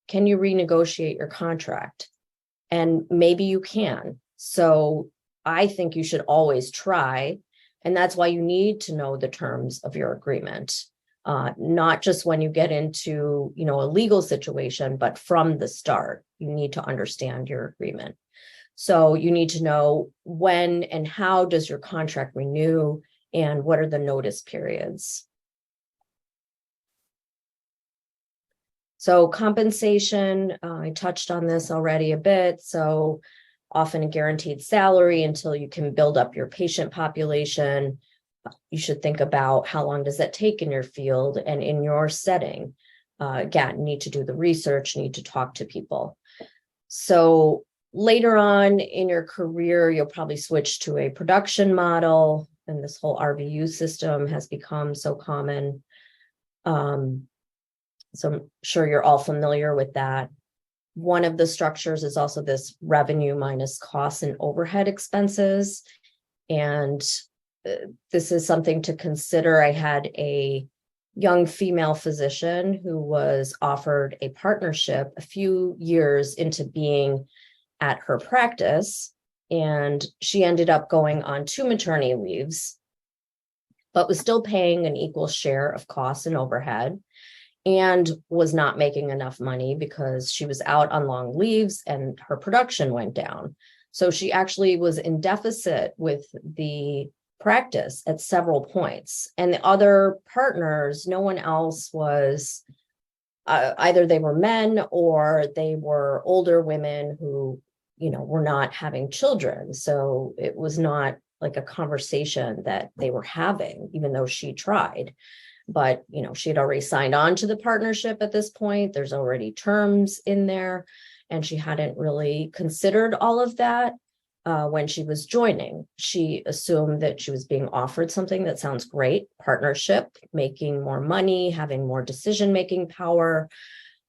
can you renegotiate your contract? And maybe you can. So I think you should always try. And that's why you need to know the terms of your agreement, not just when you get into, a legal situation, but from the start, you need to understand your agreement. So you need to know when and how does your contract renew and what are the notice periods. So compensation, I touched on this already a bit. So often a guaranteed salary until you can build up your patient population. You should think about how long does that take in your field and in your setting. Again, you need to do the research, you need to talk to people. So later on in your career, you'll probably switch to a production model, and this whole RVU system has become so common. So I'm sure you're all familiar with that. One of the structures is also this revenue minus costs and overhead expenses. And this is something to consider. I had a young female physician who was offered a partnership a few years into being at her practice, and she ended up going on 2 maternity leaves, but was still paying an equal share of costs and overhead, and was not making enough money because she was out on long leaves and her production went down. So she actually was in deficit with the practice at several points. And the other partners, no one else was, either they were men or they were older women who, were not having children. So it was not like a conversation that they were having, even though she tried. But, she had already signed on to the partnership at this point. There's already terms in there, and she hadn't really considered all of that when she was joining. She assumed that she was being offered something that sounds great: partnership, making more money, having more decision-making power.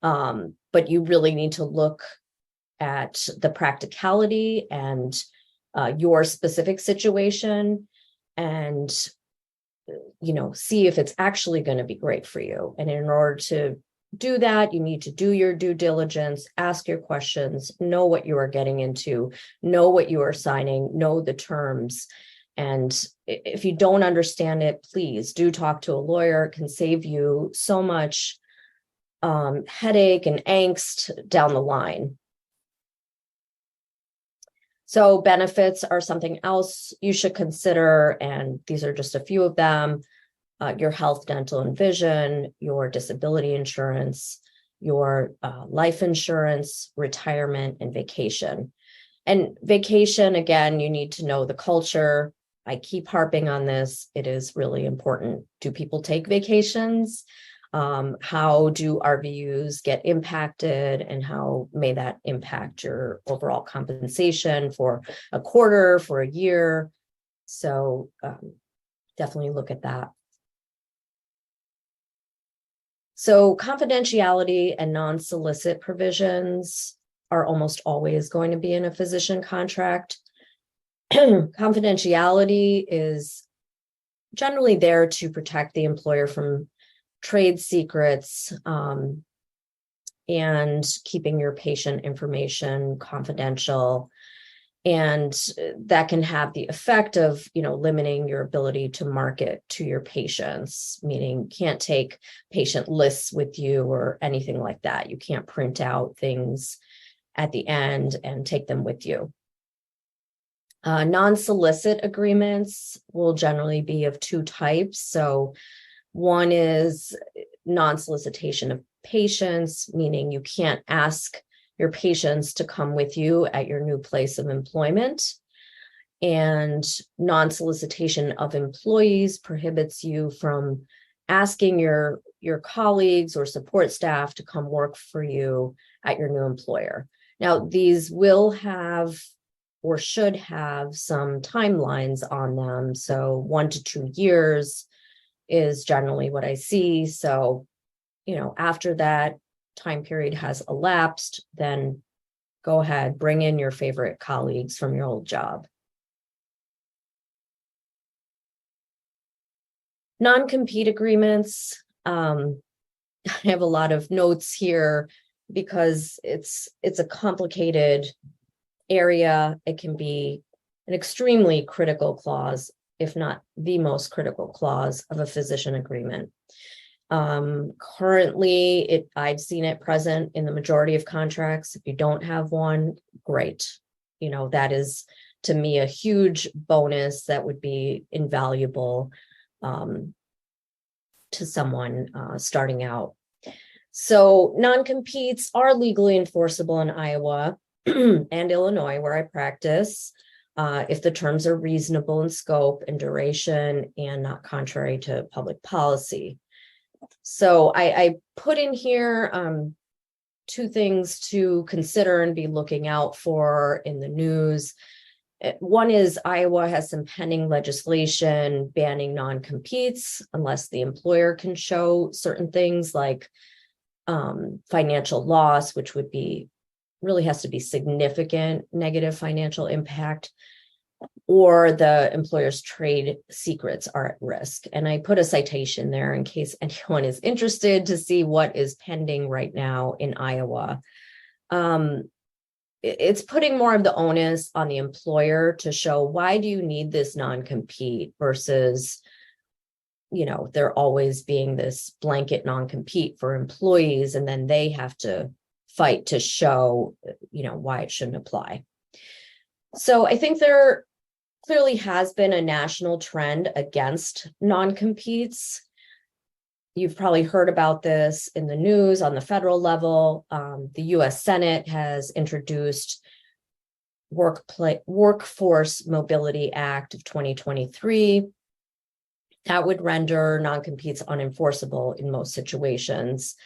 But you really need to look at the practicality and your specific situation, and see if it's actually going to be great for you. And in order to do that, you need to do your due diligence, ask your questions, know what you are getting into, know what you are signing, know the terms. And if you don't understand it, please do talk to a lawyer. It can save you so much headache and angst down the line. So benefits are something else you should consider, and these are just a few of them: your health, dental, and vision, your disability insurance, your life insurance, retirement, and vacation. And vacation, again, you need to know the culture. I keep harping on this. It is really important. Do people take vacations? How do RVUs get impacted, and how may that impact your overall compensation for a quarter, for a year? So definitely look at that. So confidentiality and non-solicit provisions are almost always going to be in a physician contract. Confidentiality is generally there to protect the employer from trade secrets, and keeping your patient information confidential. And that can have the effect of, limiting your ability to market to your patients, meaning you can't take patient lists with you or anything like that. You can't print out things at the end and take them with you. Non-solicit agreements will generally be of 2 types. So one is non-solicitation of patients, meaning you can't ask your patients to come with you at your new place of employment. And non-solicitation of employees prohibits you from asking your colleagues or support staff to come work for you at your new employer. Now, these will have or should have some timelines on them. So 1 to 2 years is generally what I see. So, after that time period has elapsed, then go ahead, bring in your favorite colleagues from your old job. Non-compete agreements. I have a lot of notes here because it's a complicated area. It can be an extremely critical clause, if not the most critical clause of a physician agreement. Currently, I've seen it present in the majority of contracts. If you don't have one, great. That is, to me, a huge bonus that would be invaluable to someone starting out. So non-competes are legally enforceable in Iowa and Illinois, where I practice, if the terms are reasonable in scope and duration and not contrary to public policy. So I put in here 2 things to consider and be looking out for in the news. One is Iowa has some pending legislation banning non-competes unless the employer can show certain things like financial loss, which would be really has to be significant negative financial impact, or the employer's trade secrets are at risk. And I put a citation there in case anyone is interested to see what is pending right now in Iowa. It's putting more of the onus on the employer to show, why do you need this non-compete versus, there always being this blanket non-compete for employees, and then they have to fight to show, why it shouldn't apply. So I think there clearly has been a national trend against non-competes. You've probably heard about this in the news on the federal level. The U.S. Senate has introduced Workforce Mobility Act of 2023. That would render non-competes unenforceable in most situations.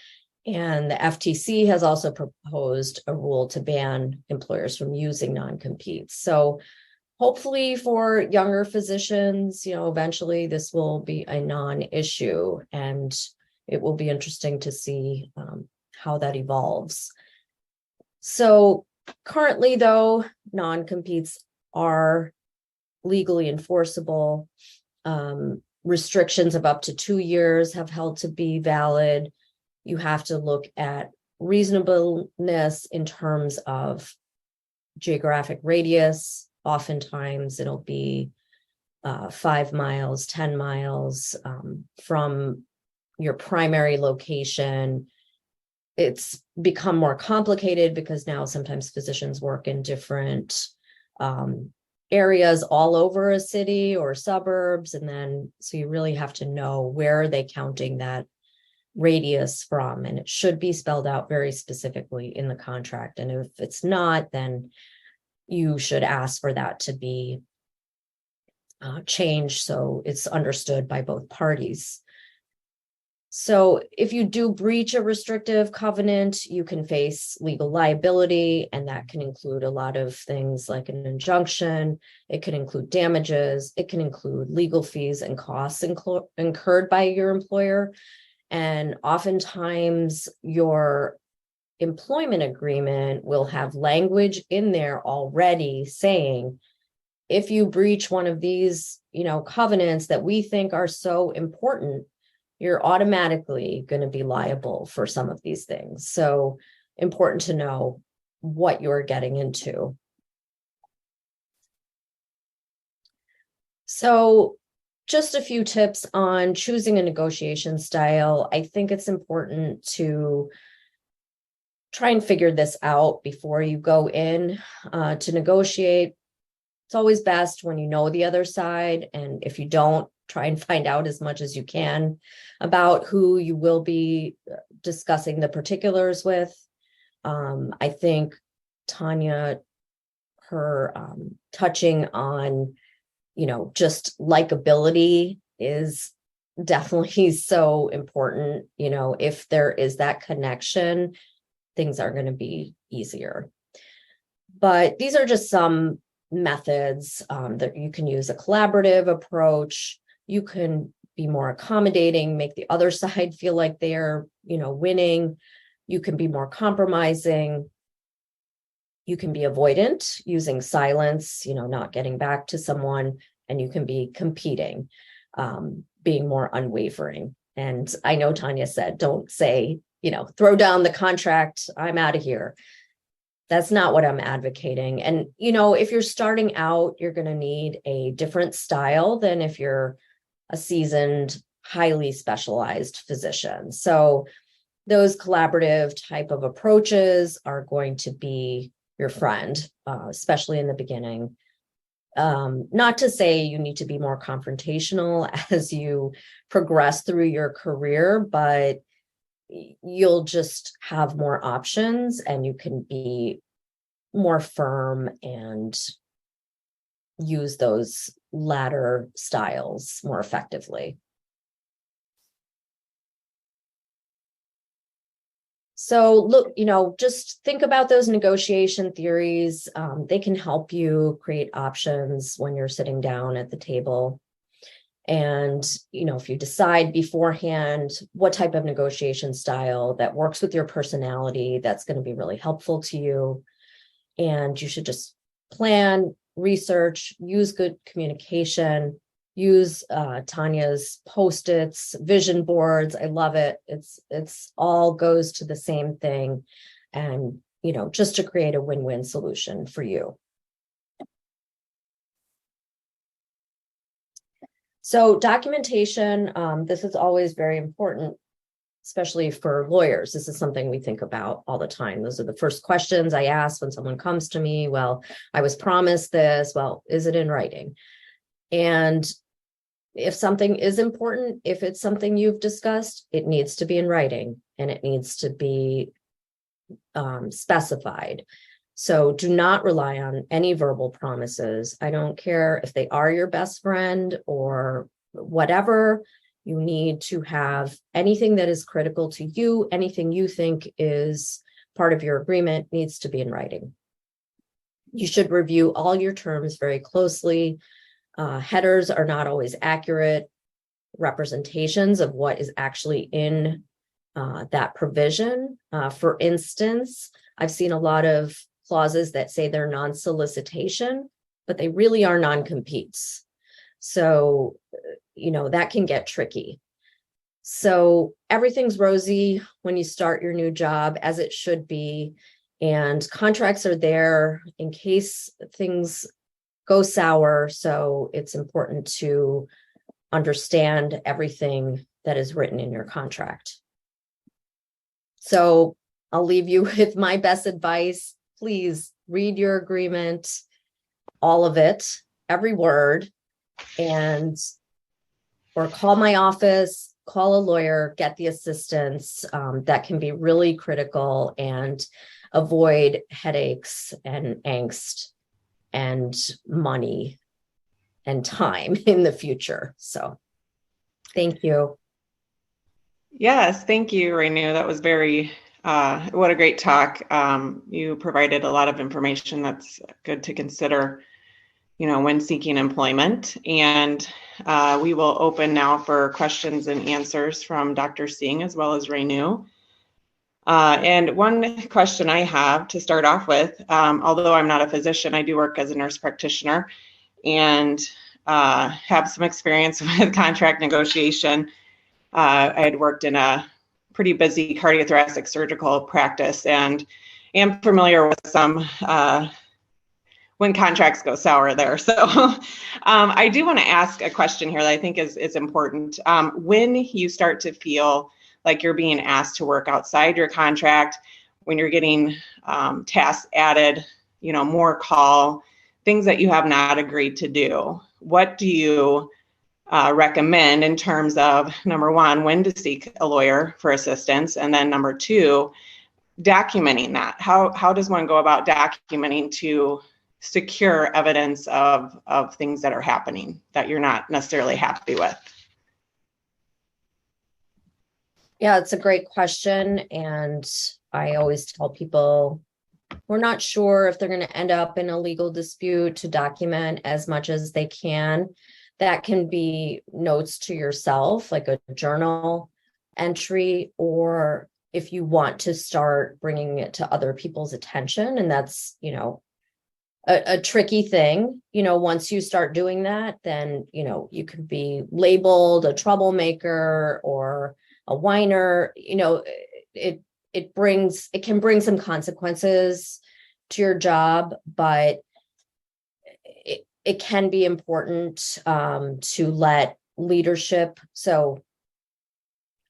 And the FTC has also proposed a rule to ban employers from using non-competes. So hopefully for younger physicians, eventually this will be a non-issue, and it will be interesting to see how that evolves. So currently, though, non-competes are legally enforceable. Restrictions of up to 2 years have held to be valid. You have to look at reasonableness in terms of geographic radius. Oftentimes it'll be 5 miles, 10 miles from your primary location. It's become more complicated because now sometimes physicians work in different areas all over a city or suburbs. And then, so you really have to know where are they counting that radius from, and it should be spelled out very specifically in the contract. And if it's not, then you should ask for that to be changed so it's understood by both parties. So if you do breach a restrictive covenant, you can face legal liability, and that can include a lot of things like an injunction. It can include damages. It can include legal fees and costs incurred by your employer. And oftentimes your employment agreement will have language in there already saying, if you breach one of these, covenants that we think are so important, you're automatically going to be liable for some of these things. So important to know what you're getting into. So just a few tips on choosing a negotiation style. I think it's important to try and figure this out before you go in to negotiate. It's always best when you know the other side. And if you don't, try and find out as much as you can about who you will be discussing the particulars with. I think Tanya, her touching on, just likability is definitely so important. If there is that connection, things are going to be easier. But these are just some methods that you can use. A collaborative approach. You can be more accommodating, make the other side feel like they're, winning. You can be more compromising. You can be avoidant, using silence, not getting back to someone, and you can be competing, being more unwavering. And I know Tanya said, don't say, throw down the contract, I'm out of here. That's not what I'm advocating. And, if you're starting out, you're going to need a different style than if you're a seasoned, highly specialized physician. So those collaborative type of approaches are going to be your friend, especially in the beginning. Not to say you need to be more confrontational as you progress through your career, but you'll just have more options and you can be more firm and use those latter styles more effectively. So look, just think about those negotiation theories. They can help you create options when you're sitting down at the table. And, if you decide beforehand what type of negotiation style that works with your personality, that's going to be really helpful to you. And you should just plan, research, use good communication, use Tanya's Post-its, vision boards. I love it. It's all goes to the same thing. And, just to create a win-win solution for you. So documentation, this is always very important, especially for lawyers. This is something we think about all the time. Those are the first questions I ask when someone comes to me. Well, I was promised this. Well, is it in writing? And if something is important, if it's something you've discussed, it needs to be in writing and it needs to be specified. So do not rely on any verbal promises. I don't care if they are your best friend or whatever. You need to have anything that is critical to you, anything you think is part of your agreement needs to be in writing. You should review all your terms very closely. Headers are not always accurate representations of what is actually in that provision. For instance, I've seen a lot of clauses that say they're non-solicitation, but they really are non-competes. So, that can get tricky. So everything's rosy when you start your new job, as it should be. And contracts are there in case things go sour. So it's important to understand everything that is written in your contract. So I'll leave you with my best advice. Please read your agreement, all of it, every word, or call my office, call a lawyer, get the assistance. That can be really critical and avoid headaches and angst and money and time in the future. So thank you.
Yes, thank you, Renu. That was what a great talk. You provided a lot of information that's good to consider, when seeking employment. And we will open now for questions and answers from Dr. Singh as well as Renu. And one question I have to start off with, although I'm not a physician, I do work as a nurse practitioner and have some experience with contract negotiation. I had worked in a pretty busy cardiothoracic surgical practice and am familiar with some when contracts go sour there. So I do want to ask a question here that I think is important. When you start to feel like you're being asked to work outside your contract, when you're getting tasks added, more call, things that you have not agreed to do, what do you recommend in terms of, number one, when to seek a lawyer for assistance? And then number two, documenting that? How does one go about documenting to secure evidence of things that are happening that you're not necessarily happy with?
Yeah, it's a great question. And I always tell people we're not sure if they're going to end up in a legal dispute to document as much as they can. That can be notes to yourself, like a journal entry, or if you want to start bringing it to other people's attention. And that's, a tricky thing. Once you start doing that, then, you could be labeled a troublemaker or a whiner. It can bring some consequences to your job, but it can be important to let leadership, so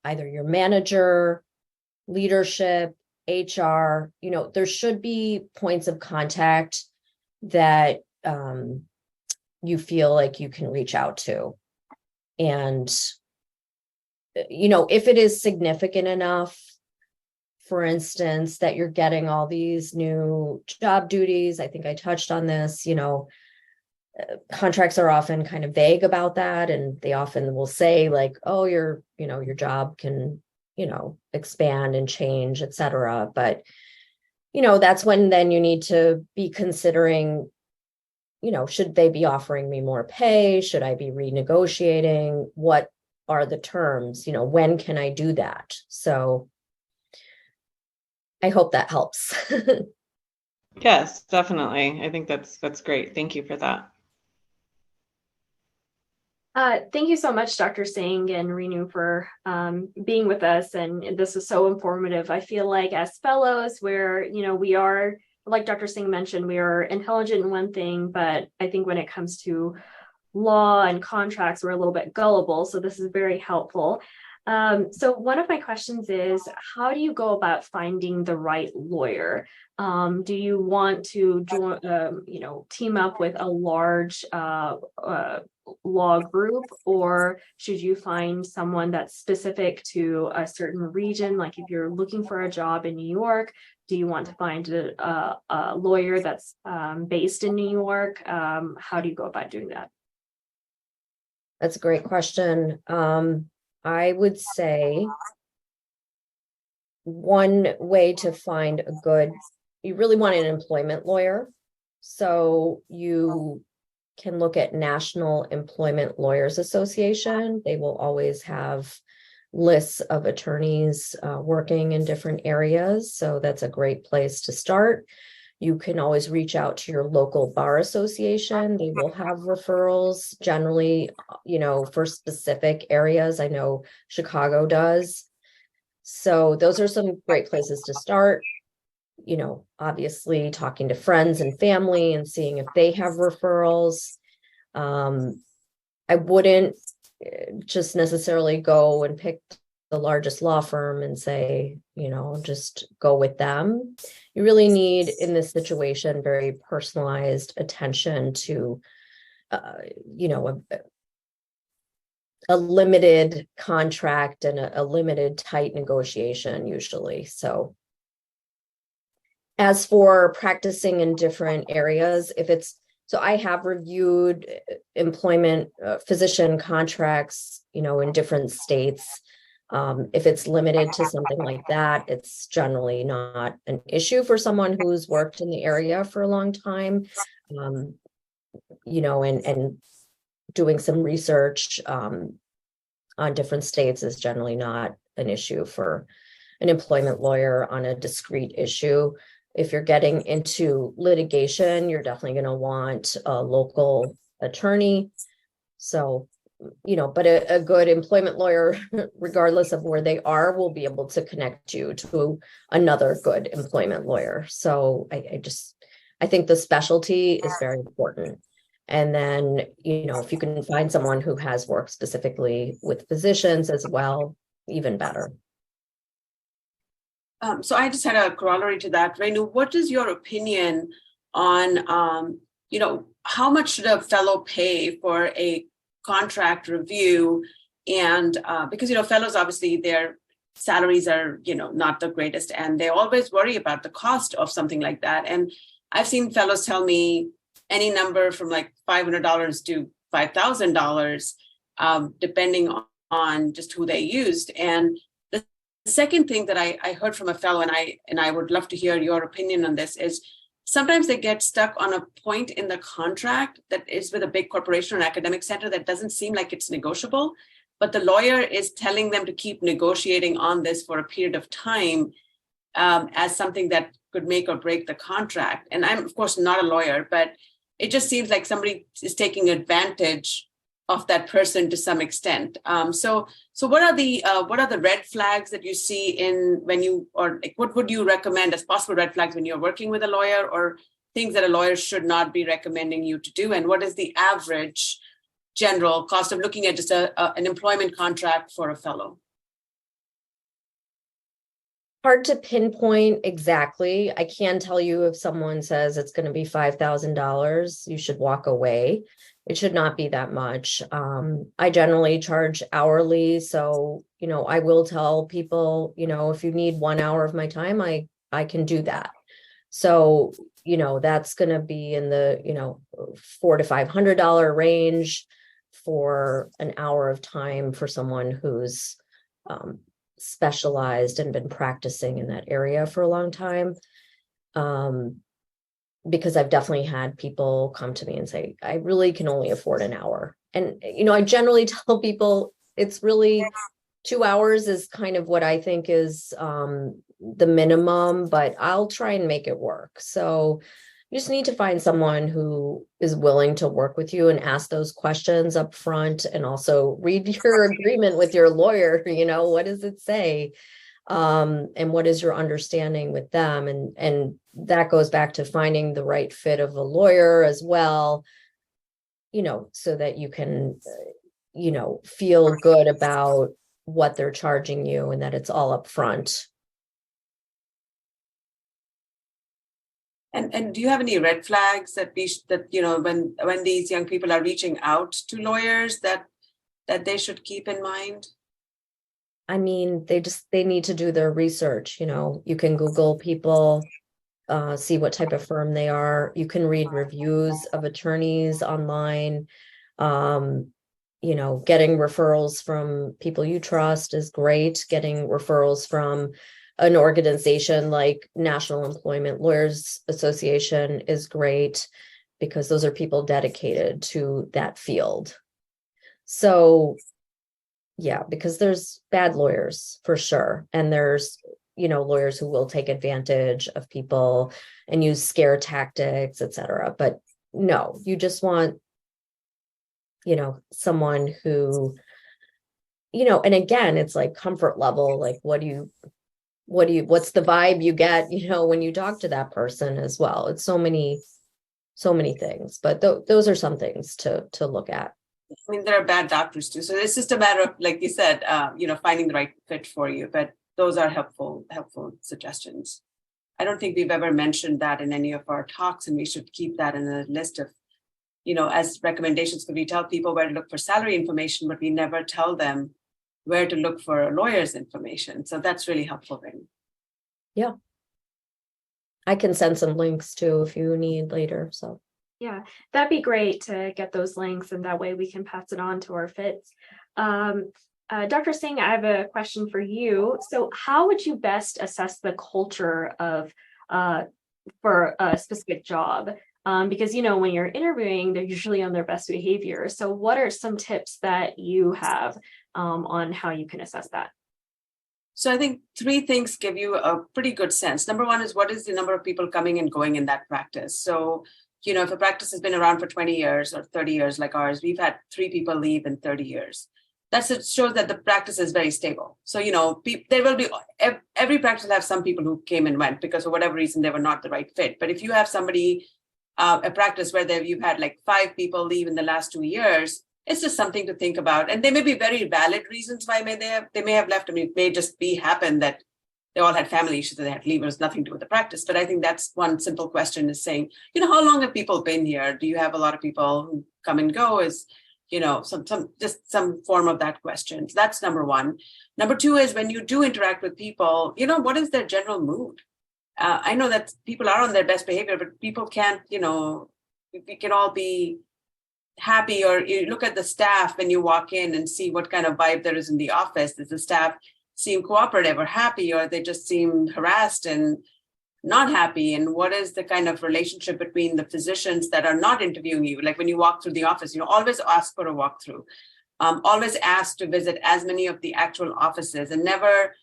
either your manager, leadership, HR, there should be points of contact that you feel like you can reach out to. And, if it is significant enough, for instance, that you're getting all these new job duties, I think I touched on this, contracts are often kind of vague about that. And they often will say like, oh, your job can, expand and change, et cetera. But, that's when then you need to be considering, should they be offering me more pay? Should I be renegotiating? What are the terms? When can I do that? So I hope that helps.
Yes, definitely. I think that's great. Thank you for that.
Thank you so much, Dr. Singh and Renu, for being with us. And this is so informative. I feel like as fellows, where, we are, like Dr. Singh mentioned, we are intelligent in one thing, but I think when it comes to law and contracts, we're a little bit gullible. So this is very helpful. So one of my questions is, how do you go about finding the right lawyer? Do you want to join, team up with a large law group, or should you find someone that's specific to a certain region? Like if you're looking for a job in New York, do you want to find a lawyer that's based in New York? How do you go about doing that?
That's a great question. I would say one way to find you really want an employment lawyer. So you can look at National Employment Lawyers Association. They will always have lists of attorneys working in different areas. So that's a great place to start. You can always reach out to your local bar association. They will have referrals generally, for specific areas. I know Chicago does. So those are some great places to start. Obviously talking to friends and family and seeing if they have referrals. I wouldn't just necessarily go and pick the largest law firm and say, just go with them. You really need, in this situation, very personalized attention to, a limited contract and a limited tight negotiation usually. So as for practicing in different areas, so I have reviewed employment physician contracts, in different states. If it's limited to something like that, it's generally not an issue for someone who's worked in the area for a long time, and doing some research on different states is generally not an issue for an employment lawyer on a discrete issue. If you're getting into litigation, you're definitely going to want a local attorney. So, but a good employment lawyer, regardless of where they are, will be able to connect you to another good employment lawyer. So I think the specialty is very important. And then, if you can find someone who has worked specifically with physicians as well, even better.
So I just had a corollary to that. Renu, what is your opinion on, how much should a fellow pay for a contract review? And because, fellows, obviously, they're salaries are, not the greatest, and they always worry about the cost of something like that. And I've seen fellows tell me any number from like $500 to $5,000, depending on just who they used. And the second thing that I heard from a fellow, and I would love to hear your opinion on this, is sometimes they get stuck on a point in the contract that is with a big corporation or academic center that doesn't seem like it's negotiable, but the lawyer is telling them to keep negotiating on this for a period of time, as something that could make or break the contract. And I'm, of course, not a lawyer, but it just seems like somebody is taking advantage of that person to some extent. So what are the red flags that you see what would you recommend as possible red flags when you're working with a lawyer, or things that a lawyer should not be recommending you to do? And what is the average general cost of looking at just an employment contract for a fellow?
Hard to pinpoint exactly. I can tell you if someone says it's going to be $5,000, you should walk away. It should not be that much. I generally charge hourly. So, I will tell people, if you need 1 hour of my time, I can do that. So, that's going to be in the, $400 to $500 range for an hour of time for someone who's specialized and been practicing in that area for a long time. Because I've definitely had people come to me and say, I really can only afford an hour. And, I generally tell people it's really 2 hours is kind of what I think is the minimum, but I'll try and make it work. So you just need to find someone who is willing to work with you and ask those questions up front, and also read your agreement with your lawyer. What does it say? And what is your understanding with them? And that goes back to finding the right fit of a lawyer as well, so that you can, feel good about what they're charging you and that it's all up front.
And do you have any red flags that when these young people are reaching out to lawyers that they should keep in mind?
I mean, they need to do their research. You can Google people, see what type of firm they are. You can read reviews of attorneys online. Getting referrals from people you trust is great. Getting referrals from an organization like National Employment Lawyers Association is great, because those are people dedicated to that field. So yeah, because there's bad lawyers for sure. And there's, lawyers who will take advantage of people and use scare tactics, etc. But no, you just want, someone who, and again, it's like comfort level, like what's the vibe you get, when you talk to that person as well. It's so many things, but those are some things to look at.
I mean, there are bad doctors too. So it's just a matter of, like you said, finding the right fit for you. But those are helpful suggestions. I don't think we've ever mentioned that in any of our talks, and we should keep that in a list of, as recommendations, because we tell people where to look for salary information, but we never tell them where to look for a lawyer's information. So that's really helpful, Vinny.
Yeah. I can send some links too if you need later. So
yeah, that'd be great to get those links, and that way we can pass it on to our fits. Dr. Singh, I have a question for you. So how would you best assess the culture for a specific job? Because, when you're interviewing, they're usually on their best behavior. So what are some tips that you have on how you can assess that?
So I think 3 things give you a pretty good sense. Number one is, what is the number of people coming and going in that practice? So, if a practice has been around for 20 years or 30 years like ours, we've had 3 people leave in 30 years. That shows that the practice is very stable. So, there will be, every practice will have some people who came and went because for whatever reason, they were not the right fit. But if you have somebody, a practice where you've had like 5 people leave in the last 2 years, it's just something to think about. And there may be very valid reasons why they may have left. I mean, it may just happen that they all had family issues that they had to leave. It was nothing to do with the practice. But I think that's one simple question, is saying, how long have people been here? Do you have a lot of people who come and go? some form of that question. So that's number one. Number two is when you do interact with people, what is their general mood? I know that people are on their best behavior, but people can't, we can all be happy, or you look at the staff when you walk in and see what kind of vibe there is in the office. Does the staff seem cooperative or happy, or they just seem harassed and not happy? And what is the kind of relationship between the physicians that are not interviewing you? Like when you walk through the office, always ask for a walkthrough. Always ask to visit as many of the actual offices, and never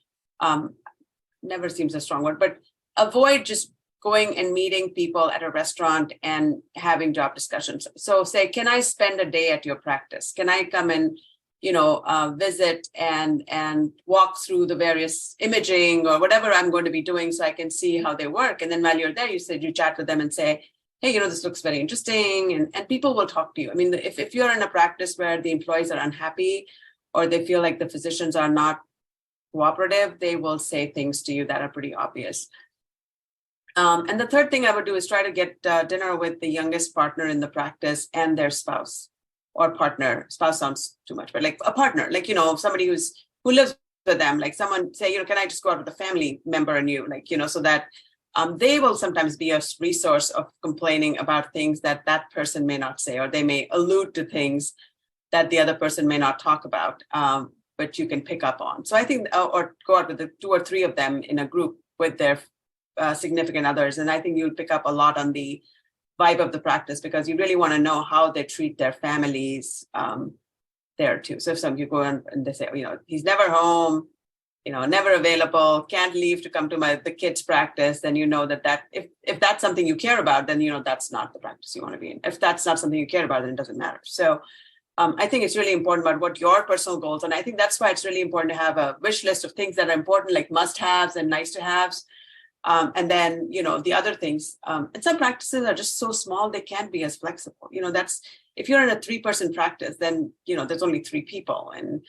seems a strong word, but avoid just going and meeting people at a restaurant and having job discussions. So say, can I spend a day at your practice? Can I come and, visit and walk through the various imaging or whatever I'm going to be doing so I can see how they work? And then while you're there, you chat with them and say, hey, this looks very interesting. And people will talk to you. I mean, if you're in a practice where the employees are unhappy or they feel like the physicians are not cooperative, they will say things to you that are pretty obvious. And the third thing I would do is try to get dinner with the youngest partner in the practice and their spouse or partner. Spouse sounds too much, but like a partner, like, somebody who lives with them, like someone say, can I just go out with a family member and you, so that they will sometimes be a resource of complaining about things that person may not say, or they may allude to things that the other person may not talk about, but you can pick up on. So I think, or go out with the 2 or 3 of them in a group with their significant others. And I think you'll pick up a lot on the vibe of the practice, because you really want to know how they treat their families there too. So if you go and they say, he's never home, never available, can't leave to come to the kids' practice, then that if that's something you care about, then that's not the practice you want to be in. If that's not something you care about, then it doesn't matter. So I think it's really important about what your personal goals, and I think that's why it's really important to have a wish list of things that are important, like must-haves and nice-to-haves. And then, the other things, and some practices are just so small, they can't be as flexible. That's, if you're in a 3-person practice, then, there's only 3 people, and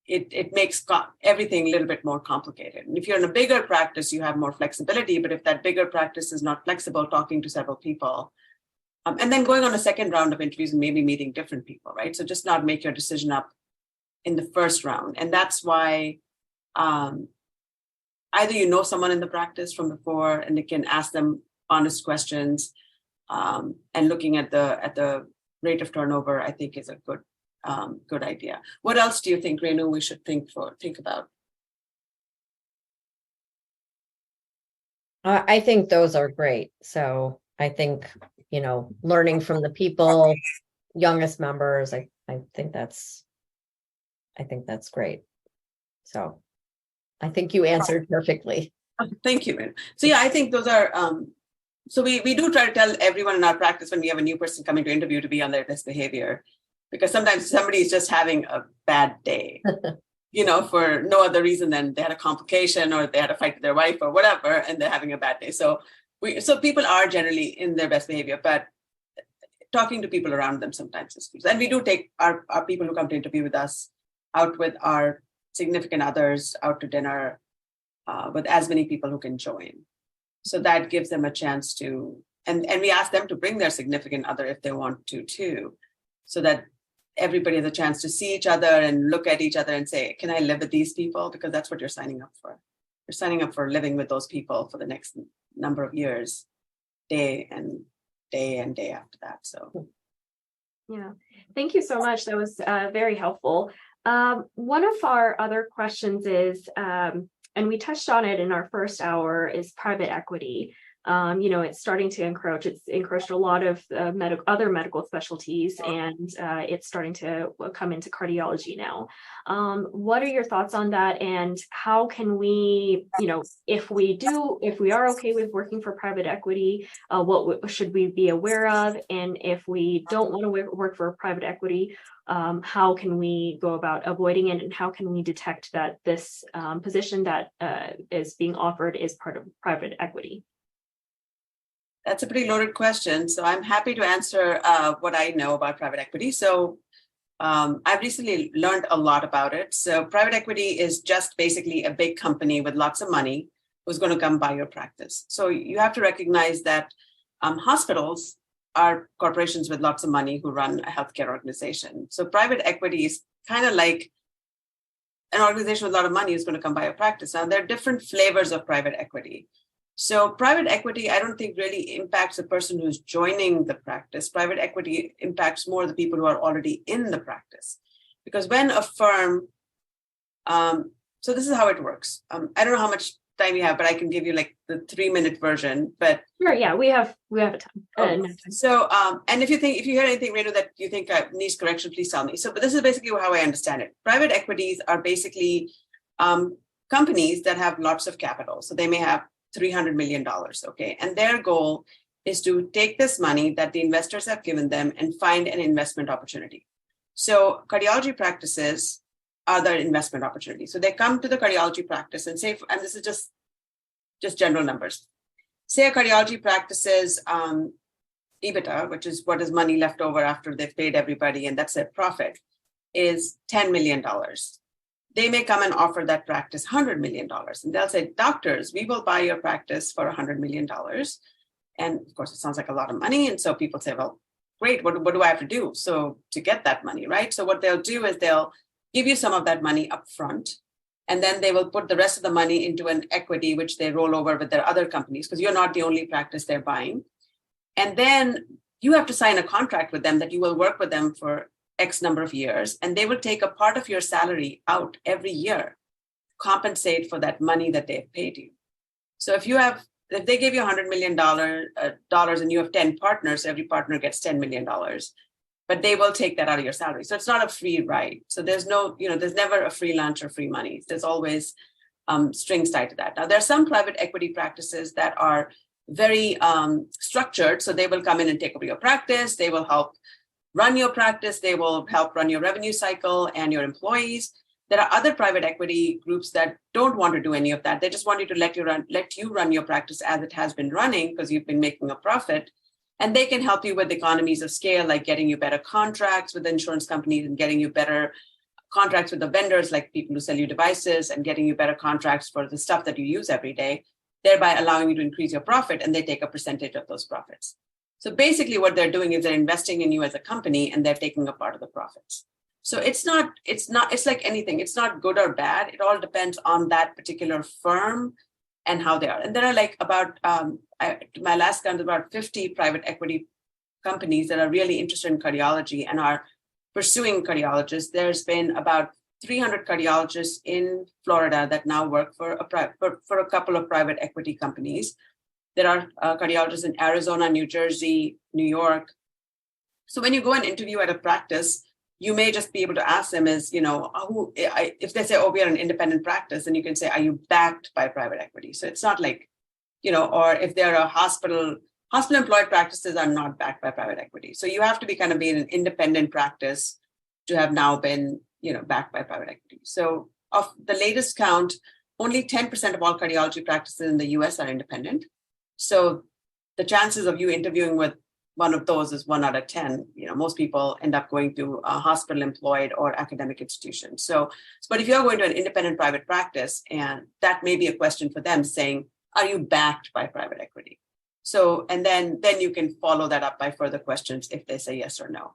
it makes everything a little bit more complicated. And if you're in a bigger practice, you have more flexibility. But if that bigger practice is not flexible, talking to several people, and then going on a second round of interviews and maybe meeting different people, right? So just not make your decision up in the first round. And that's why, either someone in the practice from before and you can ask them honest questions, and looking at the rate of turnover, I think is a good idea. What else do you think, Renu, we should think about?
I think those are great. So I think, learning from the people, youngest members, I think that's great. So I think you answered perfectly.
Thank you, Renu. So yeah, I think those are, so we do try to tell everyone in our practice when we have a new person coming to interview to be on their best behavior, because sometimes somebody is just having a bad day, for no other reason than they had a complication or they had a fight with their wife or whatever, and they're having a bad day. So people are generally in their best behavior, but talking to people around them sometimes is good. And we do take our people who come to interview with us out with our significant others out to dinner with as many people who can join. So that gives them a chance to, and we ask them to bring their significant other if they want to too, so that everybody has a chance to see each other and look at each other and say, can I live with these people? Because that's what you're signing up for. You're signing up for living with those people for the next number of years, day and day after that. So
yeah, thank you so much. That was very helpful. One of our other questions is, and we touched on it in our first hour, is private equity. It's starting to encroach. It's encroached a lot of other medical specialties, and it's starting to come into cardiology now. What are your thoughts on that? And how can we, if we are okay with working for private equity, what should we be aware of? And if we don't want to work for private equity, how can we go about avoiding it? And how can we detect that this position that is being offered is part of private equity?
That's a pretty loaded question. So I'm happy to answer what I know about private equity. So I've recently learned a lot about it. So private equity is just basically a big company with lots of money who's going to come buy your practice. So you have to recognize that hospitals are corporations with lots of money who run a healthcare organization. So private equity is kind of like an organization with a lot of money is going to come buy a practice. Now, there are different flavors of private equity. So private equity, I don't think really impacts the person who's joining the practice. Private equity impacts more the people who are already in the practice. Because when a firm, so this is how it works. I don't know how much time you have, but I can give you like the 3-minute version. But
sure, yeah, we have a time.
So, and if you hear anything, Renu, that you think needs correction, please tell me. So, but this is basically how I understand it. Private equities are basically companies that have lots of capital. So they may have $300 million, okay? And their goal is to take this money that the investors have given them and find an investment opportunity. So cardiology practices are the investment opportunity. So they come to the cardiology practice and say, and this is just general numbers. Say a cardiology practice's EBITDA, which is what is money left over after they've paid everybody, and that's their profit, is $10 million. They may come and offer that practice $100 million. And they'll say, doctors, we will buy your practice for $100 million. And of course, it sounds like a lot of money. And so people say, well, great, what do I have to do to get that money, right? So what they'll do is they'll give you some of that money up front. And then they will put the rest of the money into an equity, which they roll over with their other companies, because you're not the only practice they're buying. And then you have to sign a contract with them that you will work with them for X number of years, and they will take a part of your salary out every year, compensate for that money that they've paid you. So if they give you $100 million and you have 10 partners, every partner gets $10 million, but they will take that out of your salary. So it's not a free ride. So there's there's never a free lunch or free money. There's always strings tied to that. Now, there are some private equity practices that are very structured. So they will come in and take over your practice. They will help run your practice. They will help run your revenue cycle and your employees. There are other private equity groups that don't want to do any of that. They just want you to let you run your practice as it has been running because you've been making a profit. And they can help you with economies of scale, like getting you better contracts with insurance companies and getting you better contracts with the vendors, like people who sell you devices, and getting you better contracts for the stuff that you use every day, thereby allowing you to increase your profit, and they take a percentage of those profits. So basically what they're doing is they're investing in you as a company and they're taking a part of the profits. So it's like anything. It's not good or bad. It all depends on that particular firm and how they are. And there are like about, my last count, about 50 private equity companies that are really interested in cardiology and are pursuing cardiologists. There's been about 300 cardiologists in Florida that now work for a couple of private equity companies. There are cardiologists in Arizona, New Jersey, New York. So when you go and interview at a practice, you may just be able to ask them if they say, oh, we are an independent practice, and you can say, are you backed by private equity? So it's not like, or if they're a hospital employed practices are not backed by private equity. So you have to be kind of being an independent practice to have now been, backed by private equity. So of the latest count, only 10% of all cardiology practices in the US are independent. So the chances of you interviewing with one of those is 1 out of 10. Most people end up going to a hospital employed or academic institution. But if you're going to an independent private practice, and that may be a question for them saying, are you backed by private equity? So, and then you can follow that up by further questions if they say yes or no.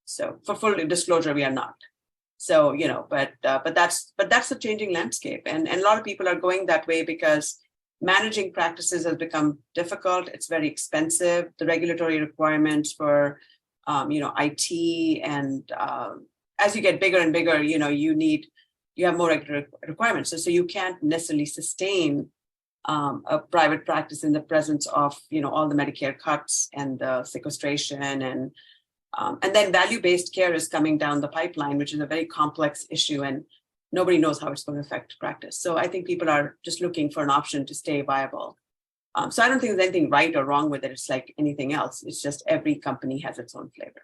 So for full disclosure, we are not. So, but that's the changing landscape. And a lot of people are going that way because managing practices has become difficult. It's very expensive. The regulatory requirements for, IT and as you get bigger and bigger, you have more regulatory requirements. So you can't necessarily sustain a private practice in the presence of, all the Medicare cuts and the sequestration and then value-based care is coming down the pipeline, which is a very complex issue. And nobody knows how it's going to affect practice. So I think people are just looking for an option to stay viable. So I don't think there's anything right or wrong with it. It's like anything else. It's just every company has its own flavor.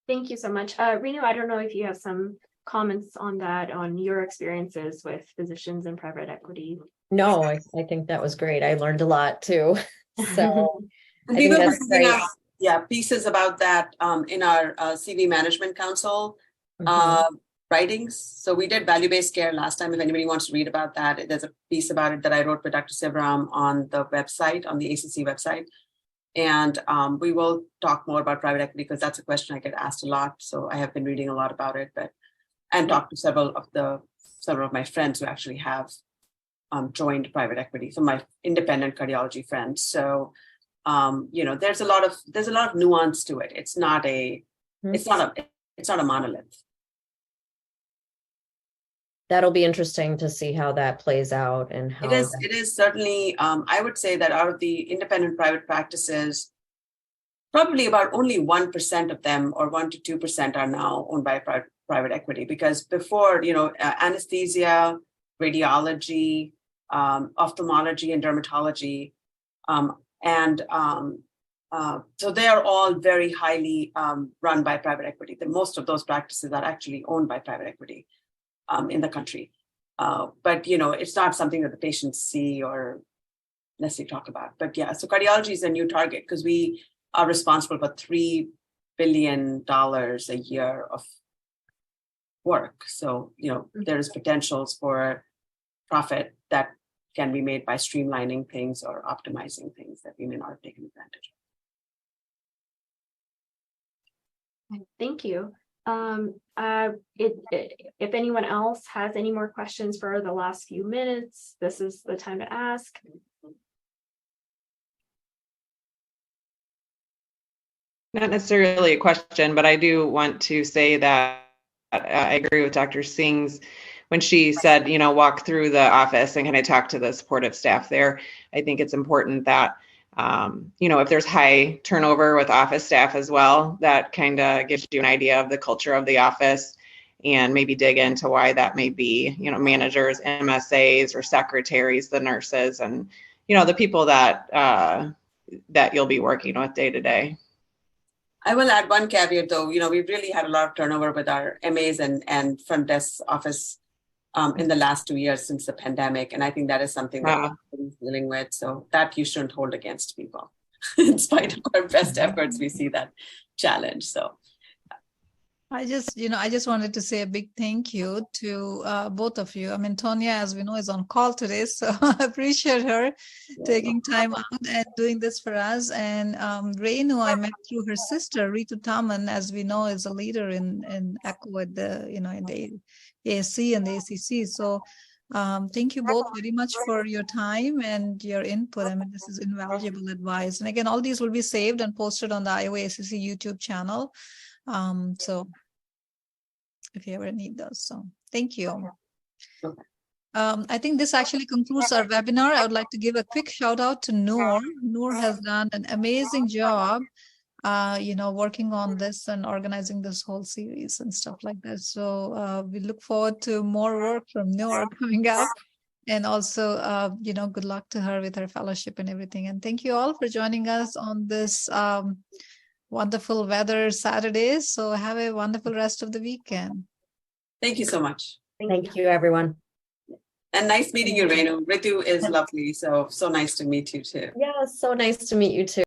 Thank you so much. Renu, I don't know if you have some comments on that, on your experiences with physicians and private equity.
No, I think that was great. I learned a lot too. So
I think that's great. Pieces about that in our CV Management Council. writings. So we did value-based care last time. If anybody wants to read about that, there's a piece about it that I wrote with Dr. Sivram on the website, on the ACC website. And we will talk more about private equity because that's a question I get asked a lot. So I have been reading a lot about it, and talked to several of my friends who actually have joined private equity, so my independent cardiology friends. So there's a lot of nuance to it. It's not a monolith.
That'll be interesting to see how that plays out and how
it is certainly. I would say that out of the independent private practices, probably about only 1% of them, or 1 to 2%, are now owned by private equity. Because before, anesthesia, radiology, ophthalmology, and dermatology, so they are all very highly run by private equity. Most of those practices are actually owned by private equity in the country. But it's not something that the patients see or necessarily talk about. But yeah, so cardiology is a new target because we are responsible for $3 billion a year of work. So, there is potentials for profit that can be made by streamlining things or optimizing things that we may not have taken advantage
of. Thank you. If anyone else has any more questions for the last few minutes, this is the time to ask.
Not necessarily a question, but I do want to say that I agree with Dr. Singh's when she said, walk through the office and kind of talk to the supportive staff there. I think it's important that, if there's high turnover with office staff as well, that kind of gives you an idea of the culture of the office and maybe dig into why that may be, managers, MSAs, or secretaries, the nurses, and, the people that you'll be working with day to day.
I will add one caveat though, we've really had a lot of turnover with our MAs and front desk office in the last 2 years since the pandemic. And I think that is something that everybody's dealing with. So that you shouldn't hold against people. In spite of our best efforts, we see that challenge. So
I just wanted to say a big thank you to both of you. I mean, Tonya, as we know, is on call today, so I appreciate her taking time out and doing this for us. And Renu, I met through her sister, Ritu Taman, as we know, is a leader in ECHO at the, in the ASC and the ACC. So thank you both very much for your time and your input. I mean, this is invaluable advice. And again, all these will be saved and posted on the Iowa ACC YouTube channel. So if you ever need those, so thank you. I think this actually concludes our webinar. I would like to give a quick shout out to Noor. Noor has done an amazing job, working on this and organizing this whole series and stuff like that. So we look forward to more work from Noor coming up. And also, good luck to her with her fellowship and everything. And thank you all for joining us on this wonderful weather Saturday. So have a wonderful rest of the weekend.
Thank you so much.
Thank you, everyone.
And nice meeting you, Renu. Ritu is lovely. So nice to meet you too.
Yeah, so nice to meet you too.